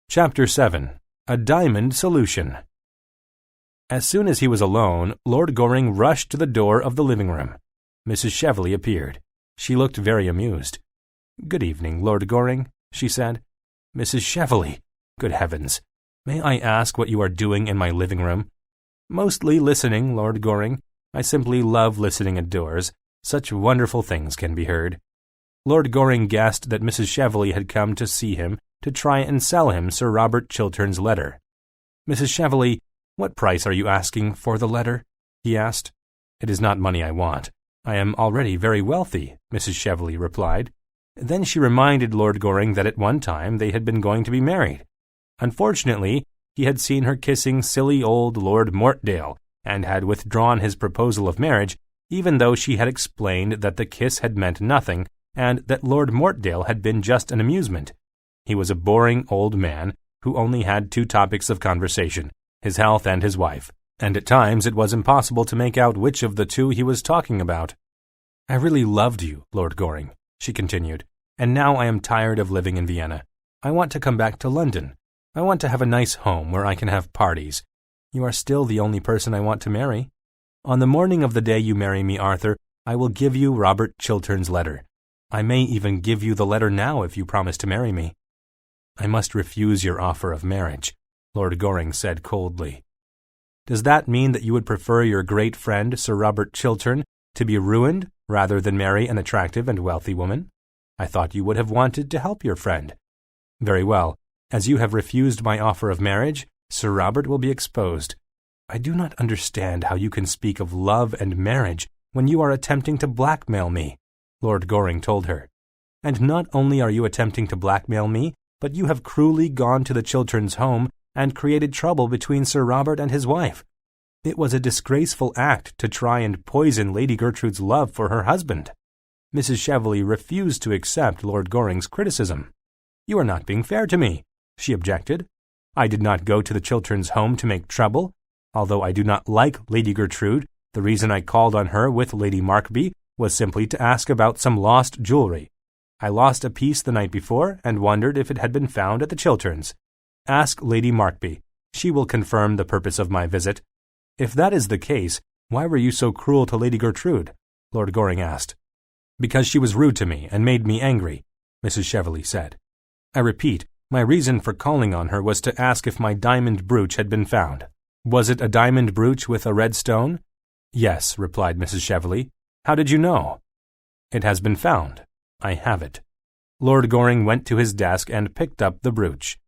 Chapter 7. A Diamond Solution. As soon as he was alone, Lord Goring rushed to the door of the living room. Mrs. Cheveley appeared. She looked very amused. "Good evening, Lord Goring," she said. "Mrs. Cheveley! Good heavens! May I ask what you are doing in my living room?" "Mostly listening, Lord Goring. I simply love listening indoors. Such wonderful things can be heard." Lord Goring guessed that Mrs. Cheveley had come to see him to try and sell him Sir Robert Chiltern's letter. "Mrs. Cheveley, what price are you asking for the letter?" he asked. "It is not money I want. I am already very wealthy," Mrs. Cheveley replied. Then she reminded Lord Goring that at one time they had been going to be married. Unfortunately, he had seen her kissing silly old Lord Mortdale, and had withdrawn his proposal of marriage, even though she had explained that the kiss had meant nothing, and that Lord Mortdale had been just an amusement. He was a boring old man who only had two topics of conversation, his health and his wife, and at times it was impossible to make out which of the two he was talking about. "I really loved you, Lord Goring," she continued, "and now I am tired of living in Vienna. I want to come back to London. I want to have a nice home where I can have parties. You are still the only person I want to marry. On the morning of the day you marry me, Arthur, I will give you Robert Chiltern's letter. I may even give you the letter now if you promise to marry me." "I must refuse your offer of marriage," Lord Goring said coldly. "Does that mean that you would prefer your great friend, Sir Robert Chiltern, to be ruined rather than marry an attractive and wealthy woman? I thought you would have wanted to help your friend. Very well. As you have refused my offer of marriage, Sir Robert will be exposed. I do not understand how you can speak of love and marriage when you are attempting to blackmail me," Lord Goring told her. "And not only are you attempting to blackmail me, but you have cruelly gone to the Chilterns' home and created trouble between Sir Robert and his wife. It was a disgraceful act to try and poison Lady Gertrude's love for her husband." Mrs. Cheveley refused to accept Lord Goring's criticism. "You are not being fair to me," she objected. "I did not go to the Chilterns' home to make trouble. Although I do not like Lady Gertrude, the reason I called on her with Lady Markby was simply to ask about some lost jewelry. I lost a piece the night before and wondered if it had been found at the Chilterns. Ask Lady Markby. She will confirm the purpose of my visit." "If that is the case, why were you so cruel to Lady Gertrude?" Lord Goring asked. "Because she was rude to me and made me angry," Mrs. Cheveley said. "I repeat, my reason for calling on her was to ask if my diamond brooch had been found." "Was it a diamond brooch with a red stone?" "Yes," replied Mrs. Cheveley. "How did you know?" "It has been found. I have it." Lord Goring went to his desk and picked up the brooch.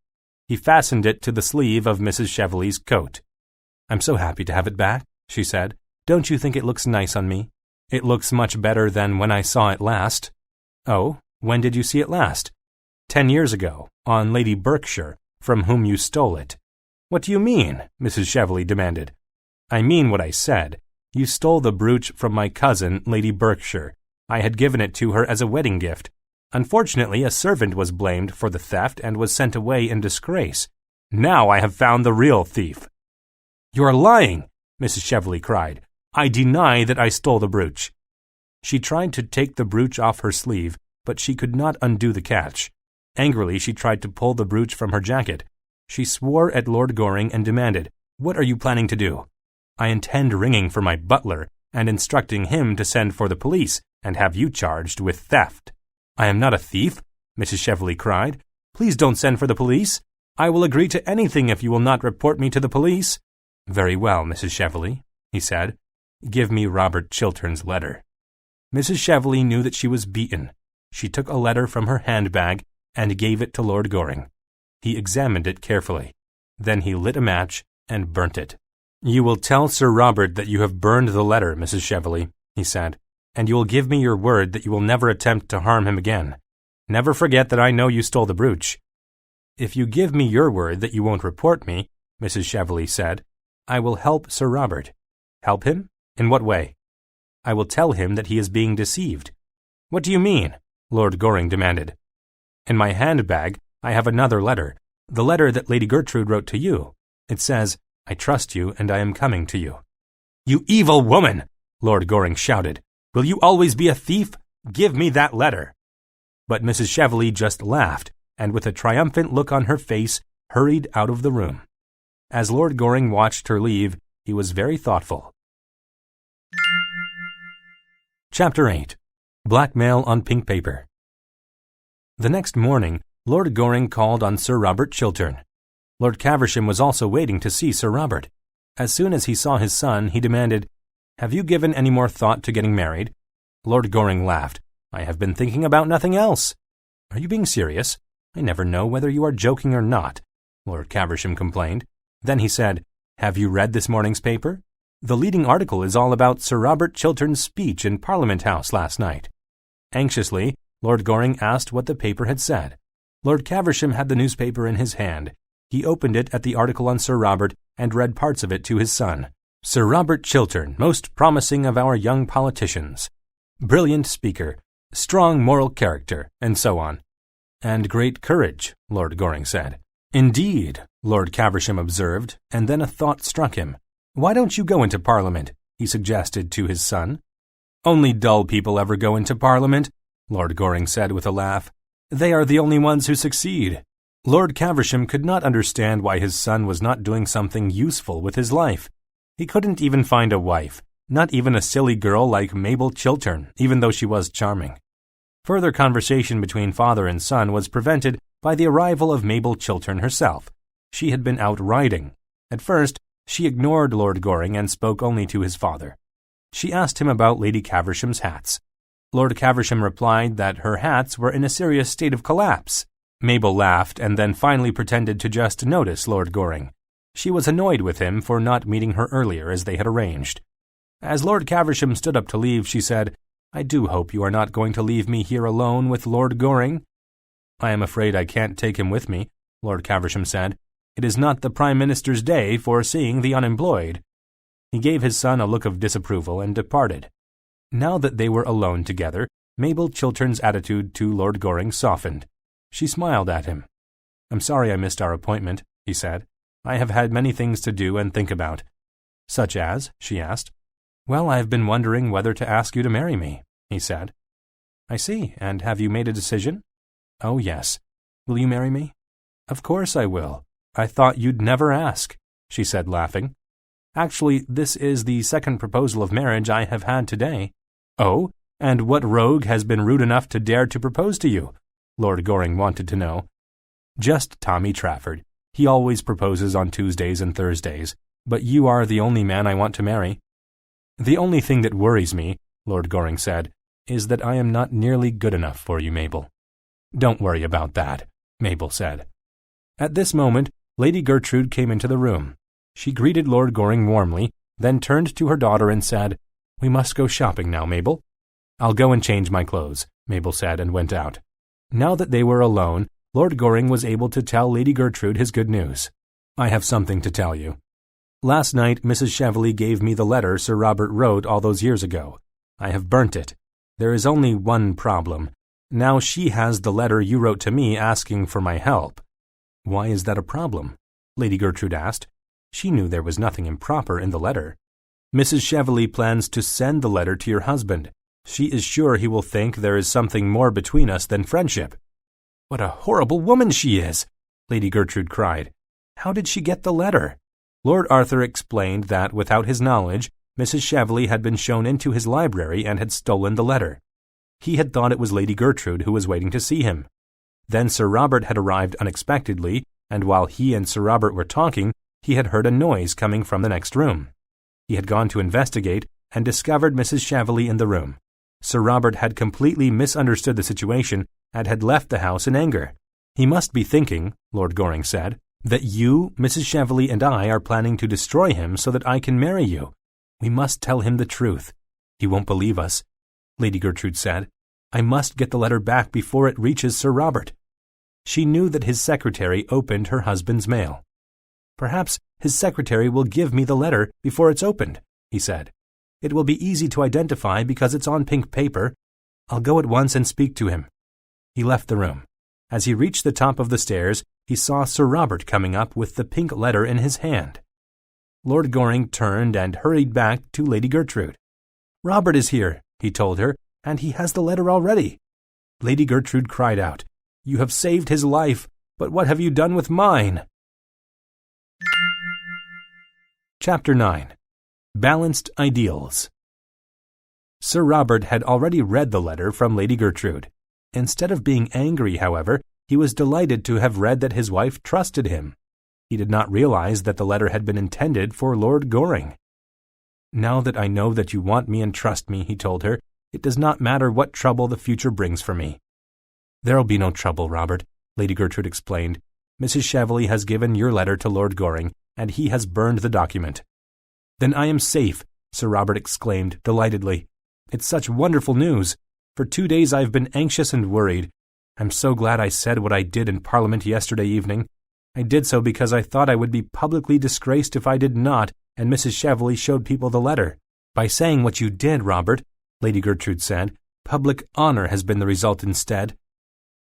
He fastened it to the sleeve of Mrs. Cheveley's coat. "I'm so happy to have it back," she said. "Don't you think it looks nice on me? It looks much better than when I saw it last." "Oh, when did you see it last?" 10 years ago, on Lady Berkshire, from whom you stole it." "What do you mean?" Mrs. Cheveley demanded. "I mean what I said. You stole the brooch from my cousin, Lady Berkshire. I had given it to her as a wedding gift. Unfortunately, a servant was blamed for the theft and was sent away in disgrace. Now I have found the real thief." "You are lying!" Mrs. Cheveley cried. "I deny that I stole the brooch." She tried to take the brooch off her sleeve, but she could not undo the catch. Angrily, she tried to pull the brooch from her jacket. She swore at Lord Goring and demanded, "What are you planning to do?" "I intend ringing for my butler and instructing him to send for the police and have you charged with theft." "I am not a thief," Mrs. Cheveley cried. "Please don't send for the police. I will agree to anything if you will not report me to the police." "Very well, Mrs. Cheveley," he said. "Give me Robert Chiltern's letter." Mrs. Cheveley knew that she was beaten. She took a letter from her handbag and gave it to Lord Goring. He examined it carefully. Then he lit a match and burnt it. "You will tell Sir Robert that you have burned the letter, Mrs. Cheveley," he said, "and you will give me your word that you will never attempt to harm him again. Never forget that I know you stole the brooch." "If you give me your word that you won't report me," Mrs. Cheveley said, "I will help Sir Robert." "Help him? In what way?" "I will tell him that he is being deceived." "What do you mean?" Lord Goring demanded. "In my handbag, I have another letter, the letter that Lady Gertrude wrote to you. It says, 'I trust you and I am coming to you.'" "You evil woman!" Lord Goring shouted. "Will you always be a thief? Give me that letter." But Mrs. Cheveley just laughed, and with a triumphant look on her face, hurried out of the room. As Lord Goring watched her leave, he was very thoughtful. Chapter 8. Blackmail on Pink Paper. The next morning, Lord Goring called on Sir Robert Chiltern. Lord Caversham was also waiting to see Sir Robert. As soon as he saw his son, he demanded, "Have you given any more thought to getting married?" Lord Goring laughed. "I have been thinking about nothing else." "Are you being serious? I never know whether you are joking or not," Lord Caversham complained. Then he said, "Have you read this morning's paper? The leading article is all about Sir Robert Chiltern's speech in Parliament House last night." Anxiously, Lord Goring asked what the paper had said. Lord Caversham had the newspaper in his hand. He opened it at the article on Sir Robert and read parts of it to his son. "Sir Robert Chiltern, most promising of our young politicians. Brilliant speaker, strong moral character," and so on. "And great courage," Lord Goring said. "Indeed," Lord Caversham observed, and then a thought struck him. "Why don't you go into Parliament?" he suggested to his son. "Only dull people ever go into Parliament," Lord Goring said with a laugh. "They are the only ones who succeed." Lord Caversham could not understand why his son was not doing something useful with his life. He couldn't even find a wife, not even a silly girl like Mabel Chiltern, even though she was charming. Further conversation between father and son was prevented by the arrival of Mabel Chiltern herself. She had been out riding. At first, she ignored Lord Goring and spoke only to his father. She asked him about Lady Caversham's hats. Lord Caversham replied that her hats were in a serious state of collapse. Mabel laughed and then finally pretended to just notice Lord Goring. She was annoyed with him for not meeting her earlier as they had arranged. As Lord Caversham stood up to leave, she said, "I do hope you are not going to leave me here alone with Lord Goring." "I am afraid I can't take him with me," Lord Caversham said. "It is not the Prime Minister's day for seeing the unemployed." He gave his son a look of disapproval and departed. Now that they were alone together, Mabel Chiltern's attitude to Lord Goring softened. She smiled at him. "I'm sorry I missed our appointment," he said. "I have had many things to do and think about." "Such as?" she asked. "Well, I have been wondering whether to ask you to marry me," he said. "I see. And have you made a decision?" "Oh, yes. Will you marry me?" "Of course I will. I thought you'd never ask," she said, laughing. "Actually, this is the second proposal of marriage I have had today." "Oh? And what rogue has been rude enough to dare to propose to you?" Lord Goring wanted to know. "Just Tommy Trafford. He always proposes on Tuesdays and Thursdays, but you are the only man I want to marry." "The only thing that worries me," Lord Goring said, "is that I am not nearly good enough for you, Mabel." "Don't worry about that," Mabel said. At this moment, Lady Gertrude came into the room. She greeted Lord Goring warmly, then turned to her daughter and said, "We must go shopping now, Mabel." "I'll go and change my clothes," Mabel said and went out. Now that they were alone, Lord Goring was able to tell Lady Gertrude his good news. "I have something to tell you. Last night Mrs. Cheveley gave me the letter Sir Robert wrote all those years ago. I have burnt it. There is only one problem. Now she has the letter you wrote to me asking for my help." "Why is that a problem?" Lady Gertrude asked. She knew there was nothing improper in the letter. "Mrs. Cheveley plans to send the letter to your husband. She is sure he will think there is something more between us than friendship." "What a horrible woman she is!" Lady Gertrude cried. "How did she get the letter?" Lord Arthur explained that, without his knowledge, Mrs. Cheveley had been shown into his library and had stolen the letter. He had thought it was Lady Gertrude who was waiting to see him. Then Sir Robert had arrived unexpectedly, and while he and Sir Robert were talking, he had heard a noise coming from the next room. He had gone to investigate and discovered Mrs. Cheveley in the room. Sir Robert had completely misunderstood the situation and had left the house in anger. "He must be thinking," Lord Goring said, "that you, Mrs. Cheveley, and I are planning to destroy him so that I can marry you. We must tell him the truth. He won't believe us," Lady Gertrude said. "I must get the letter back before it reaches Sir Robert." She knew that his secretary opened her husband's mail. "Perhaps his secretary will give me the letter before it's opened," he said. "It will be easy to identify because it's on pink paper. I'll go at once and speak to him." He left the room. As he reached the top of the stairs, he saw Sir Robert coming up with the pink letter in his hand. Lord Goring turned and hurried back to Lady Gertrude. "Robert is here," he told her, "and he has the letter already." Lady Gertrude cried out, "You have saved his life, but what have you done with mine?" Chapter 9. Balanced Ideals. Sir Robert had already read the letter from Lady Gertrude. Instead of being angry, however, he was delighted to have read that his wife trusted him. He did not realize that the letter had been intended for Lord Goring. "Now that I know that you want me and trust me," he told her, "it does not matter what trouble the future brings for me." "There'll be no trouble, Robert," Lady Gertrude explained. "Mrs. Cheveley has given your letter to Lord Goring, and he has burned the document." "Then I am safe," Sir Robert exclaimed delightedly. "It's such wonderful news. For 2 days I've been anxious and worried. I'm so glad I said what I did in Parliament yesterday evening. I did so because I thought I would be publicly disgraced if I did not, and Mrs. Cheveley showed people the letter. By saying what you did, Robert," Lady Gertrude said, "public honor has been the result instead."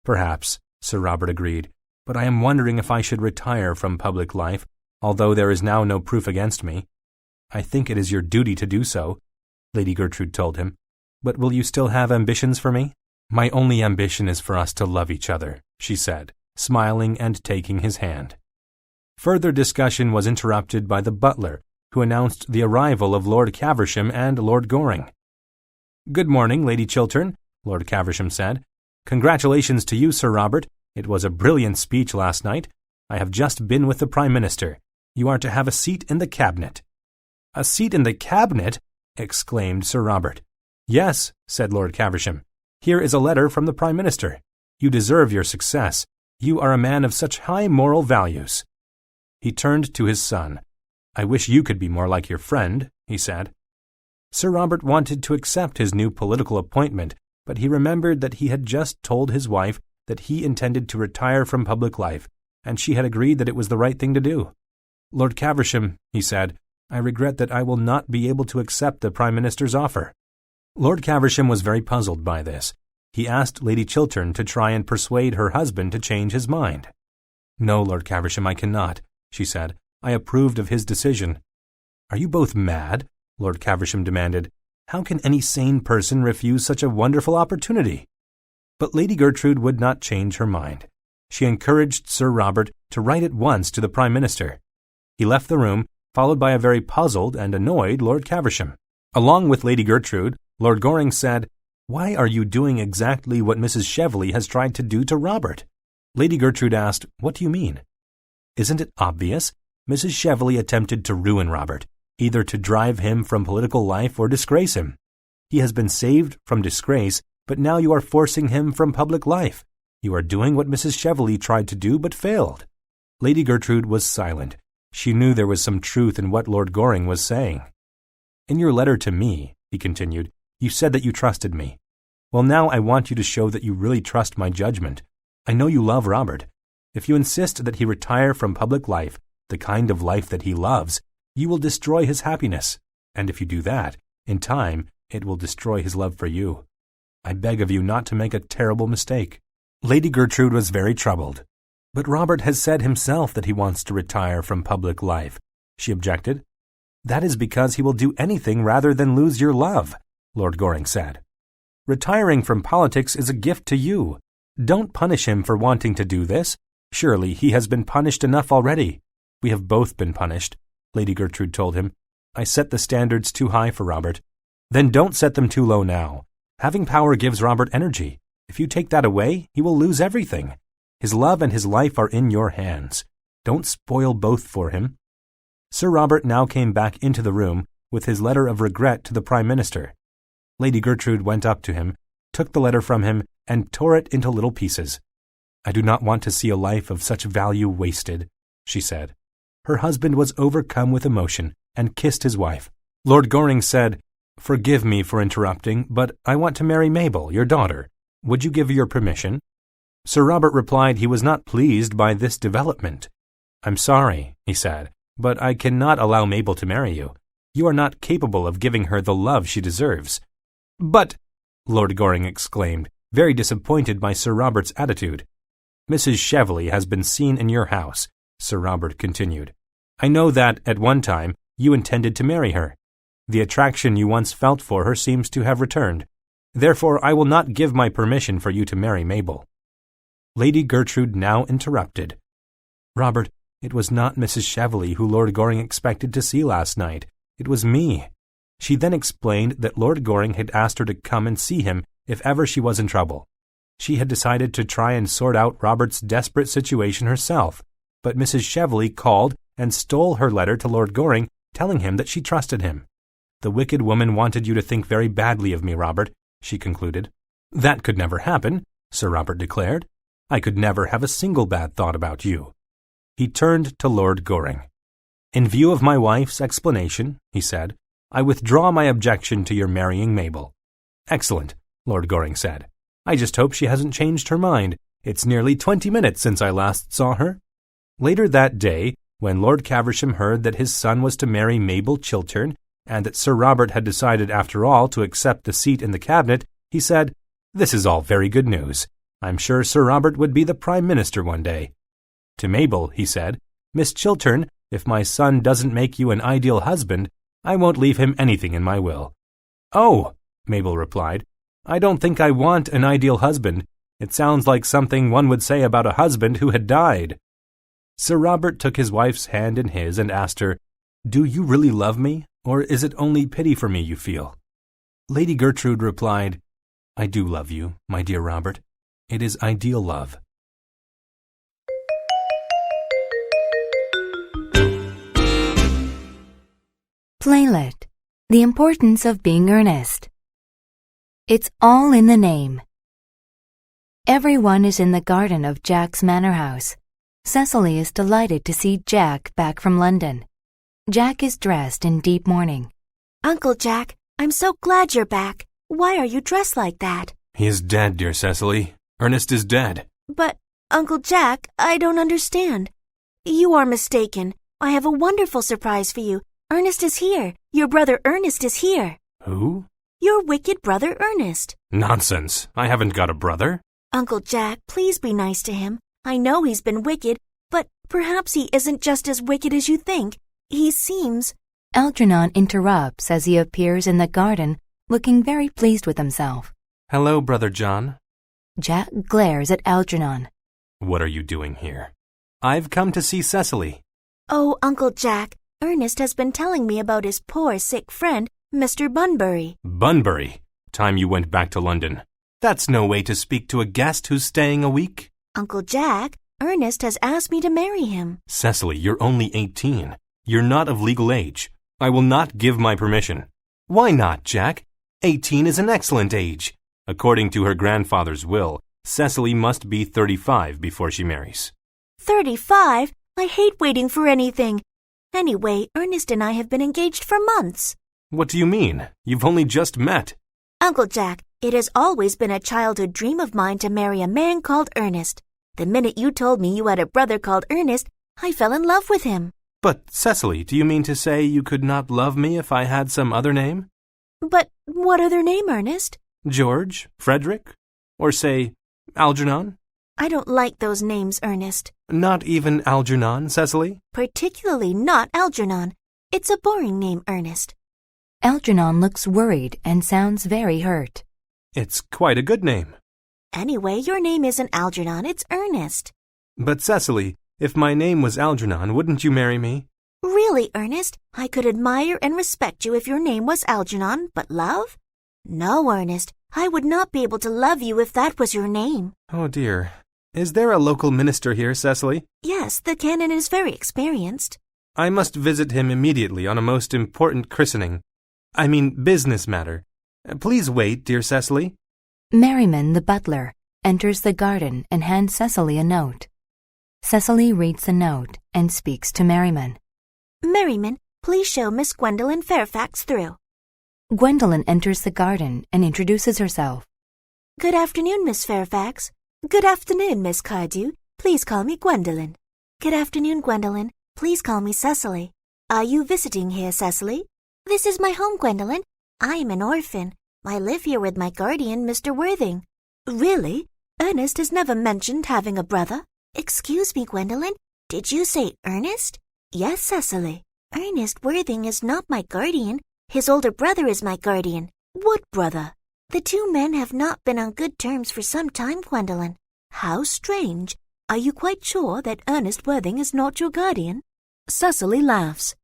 "Perhaps," Sir Robert agreed, "but I am wondering if I should retire from public life, although there is now no proof against me." "I think it is your duty to do so," Lady Gertrude told him. "But will you still have ambitions for me?" "My only ambition is for us to love each other," she said, smiling and taking his hand. Further discussion was interrupted by the butler, who announced the arrival of Lord Caversham and Lord Goring. "Good morning, Lady Chiltern," Lord Caversham said. "Congratulations to you, Sir Robert. It was a brilliant speech last night. I have just been with the Prime Minister. You are to have a seat in the Cabinet." "A seat in the Cabinet?" exclaimed Sir Robert. "Yes," said Lord Caversham. "Here is a letter from the Prime Minister. You deserve your success. You are a man of such high moral values." He turned to his son. "I wish you could be more like your friend," he said. Sir Robert wanted to accept his new political appointment, but he remembered that he had just told his wife that he intended to retire from public life, and she had agreed that it was the right thing to do. "Lord Caversham," he said, "I regret that I will not be able to accept the Prime Minister's offer." Lord Caversham was very puzzled by this. He asked Lady Chiltern to try and persuade her husband to change his mind. "No, Lord Caversham, I cannot," she said. "I approved of his decision." "Are you both mad?" Lord Caversham demanded. "How can any sane person refuse such a wonderful opportunity?" But Lady Gertrude would not change her mind. She encouraged Sir Robert to write at once to the Prime Minister. He left the room, followed by a very puzzled and annoyed Lord Caversham. Along with Lady Gertrude, Lord Goring said, "Why are you doing exactly what Mrs. Cheveley has tried to do to Robert?" Lady Gertrude asked, "What do you mean?" "Isn't it obvious? Mrs. Cheveley attempted to ruin Robert, either to drive him from political life or disgrace him. He has been saved from disgrace, but now you are forcing him from public life. You are doing what Mrs. Cheveley tried to do but failed." Lady Gertrude was silent. She knew there was some truth in what Lord Goring was saying. "In your letter to me," he continued, "you said that you trusted me. Well, now I want you to show that you really trust my judgment. I know you love Robert. If you insist that he retire from public life, the kind of life that he loves, you will destroy his happiness. And if you do that, in time, it will destroy his love for you. I beg of you not to make a terrible mistake." Lady Gertrude was very troubled. "But Robert has said himself that he wants to retire from public life," she objected. "That is because he will do anything rather than lose your love," Lord Goring said. "Retiring from politics is a gift to you. Don't punish him for wanting to do this. Surely he has been punished enough already." "We have both been punished," Lady Gertrude told him. "I set the standards too high for Robert." "Then don't set them too low now. Having power gives Robert energy. If you take that away, he will lose everything. His love and his life are in your hands. Don't spoil both for him." Sir Robert now came back into the room with his letter of regret to the Prime Minister. Lady Gertrude went up to him, took the letter from him, and tore it into little pieces. "I do not want to see a life of such value wasted," she said. Her husband was overcome with emotion and kissed his wife. Lord Goring said, "Forgive me for interrupting, but I want to marry Mabel, your daughter. Would you give your permission?" Sir Robert replied he was not pleased by this development. "I'm sorry," he said, "but I cannot allow Mabel to marry you. You are not capable of giving her the love she deserves." "But," Lord Goring exclaimed, very disappointed by Sir Robert's attitude. "Mrs. Cheveley has been seen in your house," Sir Robert continued. "I know that, at one time, you intended to marry her. The attraction you once felt for her seems to have returned. Therefore, I will not give my permission for you to marry Mabel." Lady Gertrude now interrupted. "Robert, it was not Mrs. Cheveley who Lord Goring expected to see last night. It was me." She then explained that Lord Goring had asked her to come and see him if ever she was in trouble. She had decided to try and sort out Robert's desperate situation herself, but Mrs. Cheveley called and stole her letter to Lord Goring, telling him that she trusted him. "The wicked woman wanted you to think very badly of me, Robert," she concluded. "That could never happen," Sir Robert declared. "I could never have a single bad thought about you." He turned to Lord Goring. "In view of my wife's explanation," he said, "I withdraw my objection to your marrying Mabel." "Excellent," Lord Goring said. "I just hope she hasn't changed her mind. It's nearly 20 minutes since I last saw her." Later that day, when Lord Caversham heard that his son was to marry Mabel Chiltern, and that Sir Robert had decided after all to accept the seat in the cabinet, he said, "This is all very good news. I'm sure Sir Robert would be the Prime Minister one day." To Mabel, he said, "Miss Chiltern, if my son doesn't make you an ideal husband, I won't leave him anything in my will." "Oh," Mabel replied, "I don't think I want an ideal husband. It sounds like something one would say about a husband who had died." Sir Robert took his wife's hand in his and asked her, "Do you really love me, or is it only pity for me you feel?" Lady Gertrude replied, "I do love you, my dear Robert. It is ideal love." Playlet. The importance of being earnest. It's all in the name. Everyone is in the garden of Jack's manor house. Cecily is delighted to see Jack back from London. Jack is dressed in deep mourning. "Uncle Jack, I'm so glad you're back. Why are you dressed like that?" "He is dead, dear Cecily. Ernest is dead." "But, Uncle Jack, I don't understand." "You are mistaken. I have a wonderful surprise for you. Ernest is here. Your brother Ernest is here." "Who?" "Your wicked brother Ernest." "Nonsense. I haven't got a brother." "Uncle Jack, please be nice to him. I know he's been wicked, but perhaps he isn't just as wicked as you think. He seems—" Algernon interrupts as he appears in the garden, looking very pleased with himself. "Hello, Brother John." Jack glares at Algernon. "What are you doing here?" "I've come to see Cecily." "Oh, Uncle Jack, Ernest has been telling me about his poor sick friend, Mr. Bunbury." "Bunbury? Time you went back to London. That's no way to speak to a guest who's staying a week." "Uncle Jack, Ernest has asked me to marry him." "Cecily, you're only 18. You're not of legal age. I will not give my permission." "Why not, Jack? 18 is an excellent age. According to her grandfather's will, Cecily must be 35 before she marries." 35? I hate waiting for anything. Anyway, Ernest and I have been engaged for months. What do you mean? You've only just met. Uncle Jack, it has always been a childhood dream of mine to marry a man called Ernest. The minute you told me you had a brother called Ernest, I fell in love with him. But, Cecily, do you mean to say you could not love me if I had some other name? But what other name, Ernest? George? Frederick? Or say, Algernon? I don't like those names, Ernest. Not even Algernon, Cecily? Particularly not Algernon. It's a boring name, Ernest. Algernon looks worried and sounds very hurt. It's quite a good name. Anyway, your name isn't Algernon, it's Ernest. But, Cecily, if my name was Algernon, wouldn't you marry me? Really, Ernest? I could admire and respect you if your name was Algernon, but love? No, Ernest. I would not be able to love you if that was your name. Oh, dear. Is there a local minister here, Cecily? Yes, the canon is very experienced. I must visit him immediately on a most important christening. I mean, business matter. Please wait, dear Cecily. Merriman, the butler, enters the garden and hands Cecily a note. Cecily reads the note and speaks to Merriman. Merriman, please show Miss Gwendolyn Fairfax through. Gwendolyn enters the garden and introduces herself. Good afternoon, Miss Fairfax. Good afternoon, Miss Cardew. Please call me Gwendolyn. Good afternoon, Gwendolyn. Please call me Cecily. Are you visiting here, Cecily? This is my home, Gwendolyn. I am an orphan. I live here with my guardian, Mr. Worthing. Really? Ernest has never mentioned having a brother. Excuse me, Gwendolyn. Did you say Ernest? Yes, Cecily. Ernest Worthing is not my guardian. His older brother is my guardian. What brother? The two men have not been on good terms for some time, Gwendolyn. How strange. Are you quite sure that Ernest Worthing is not your guardian? Cecily laughs.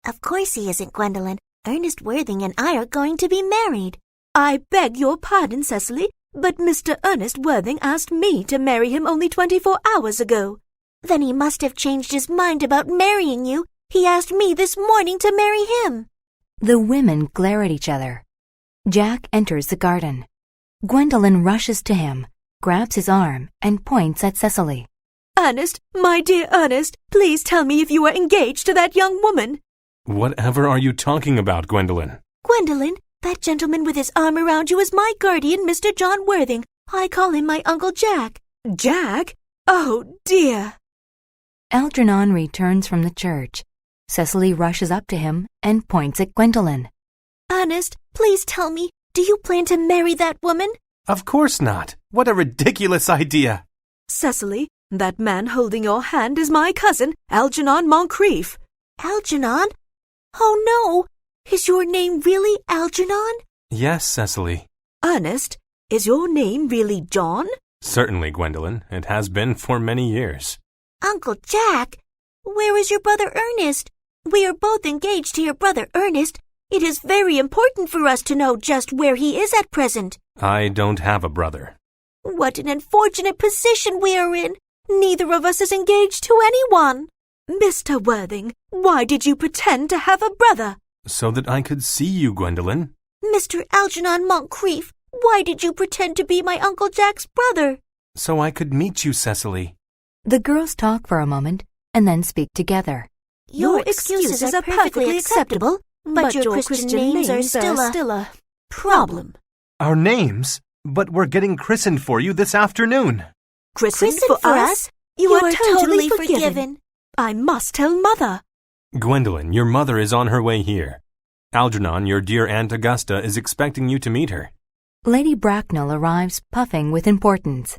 Of course he isn't, Gwendolyn. Ernest Worthing and I are going to be married. I beg your pardon, Cecily, but Mr. Ernest Worthing asked me to marry him only 24 hours ago. Then he must have changed his mind about marrying you. He asked me this morning to marry him. The women glare at each other. Jack enters the garden. Gwendolyn rushes to him, grabs his arm, and points at Cecily. Ernest, my dear Ernest, please tell me if you are engaged to that young woman. Whatever are you talking about, Gwendolyn? Gwendolyn, that gentleman with his arm around you is my guardian, Mr. John Worthing. I call him my Uncle Jack. Jack? Oh, dear. Algernon returns from the church. Cecily rushes up to him and points at Gwendolyn. Ernest, please tell me, do you plan to marry that woman? Of course not. What a ridiculous idea. Cecily, that man holding your hand is my cousin, Algernon Moncrief. Algernon? Oh, no. Is your name really Algernon? Yes, Cecily. Ernest, is your name really John? Certainly, Gwendolyn. It has been for many years. Uncle Jack, where is your brother Ernest? We are both engaged to your brother Ernest. It is very important for us to know just where he is at present. I don't have a brother. What an unfortunate position we are in. Neither of us is engaged to anyone. Mr. Worthing, why did you pretend to have a brother? So that I could see you, Gwendolyn. Mr. Algernon Moncrief, why did you pretend to be my Uncle Jack's brother? So I could meet you, Cecily. The girls talk for a moment and then speak together. Your excuses are perfectly acceptable, but your Christian names are still a problem. Our names? But we're getting christened for you this afternoon. Christened for us? You are totally forgiven. I must tell Mother. Gwendolyn, your mother is on her way here. Algernon, your dear Aunt Augusta, is expecting you to meet her. Lady Bracknell arrives puffing with importance.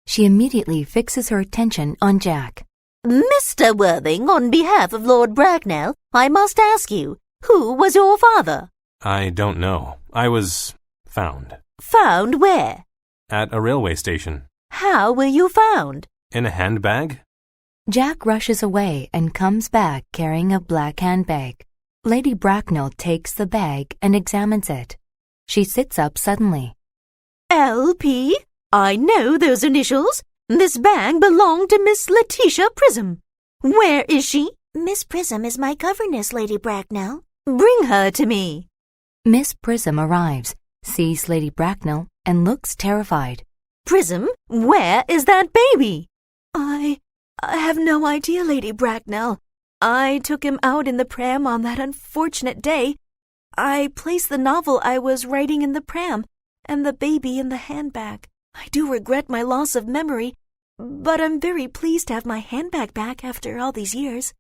She immediately fixes her attention on Jack. Mr. Worthing, on behalf of Lord Bracknell, I must ask you, who was your father? I don't know. I was found. Found where? At a railway station. How were you found? In a handbag? Jack rushes away and comes back carrying a black handbag. Lady Bracknell takes the bag and examines it. She sits up suddenly. L.P.? I know those initials. This bag belonged to Miss Letitia Prism. Where is she? Miss Prism is my governess, Lady Bracknell. Bring her to me. Miss Prism arrives, sees Lady Bracknell, and looks terrified. Prism, where is that baby? I have no idea, Lady Bracknell. I took him out in the pram on that unfortunate day. I placed the novel I was writing in the pram, and the baby in the handbag. I do regret my loss of memory, but I'm very pleased to have my handbag back after all these years.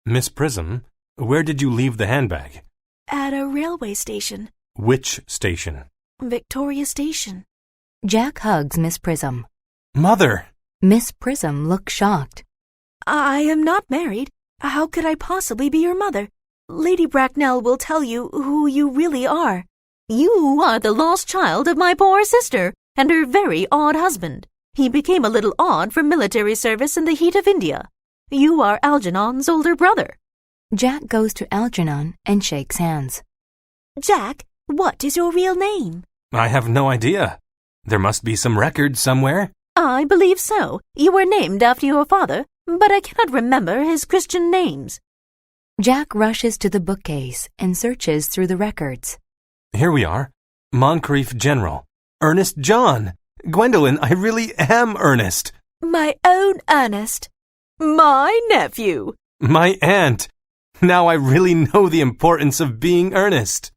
Miss Prism, where did you leave the handbag? At a railway station. Which station? Victoria Station. Jack hugs Miss Prism. Mother! Miss Prism looks shocked. I am not married. How could I possibly be your mother? Lady Bracknell will tell you who you really are. You are the lost child of my poor sister and her very odd husband. He became a little odd from military service in the heat of India. You are Algernon's older brother. Jack goes to Algernon and shakes hands. Jack, what is your real name? I have no idea. There must be some record somewhere. I believe so. You were named after your father, but I cannot remember his Christian names. Jack rushes to the bookcase and searches through the records. Here we are. Moncrief General. Ernest John. Gwendolyn, I really am Ernest. My own Ernest. My nephew. My aunt. Now I really know the importance of being earnest.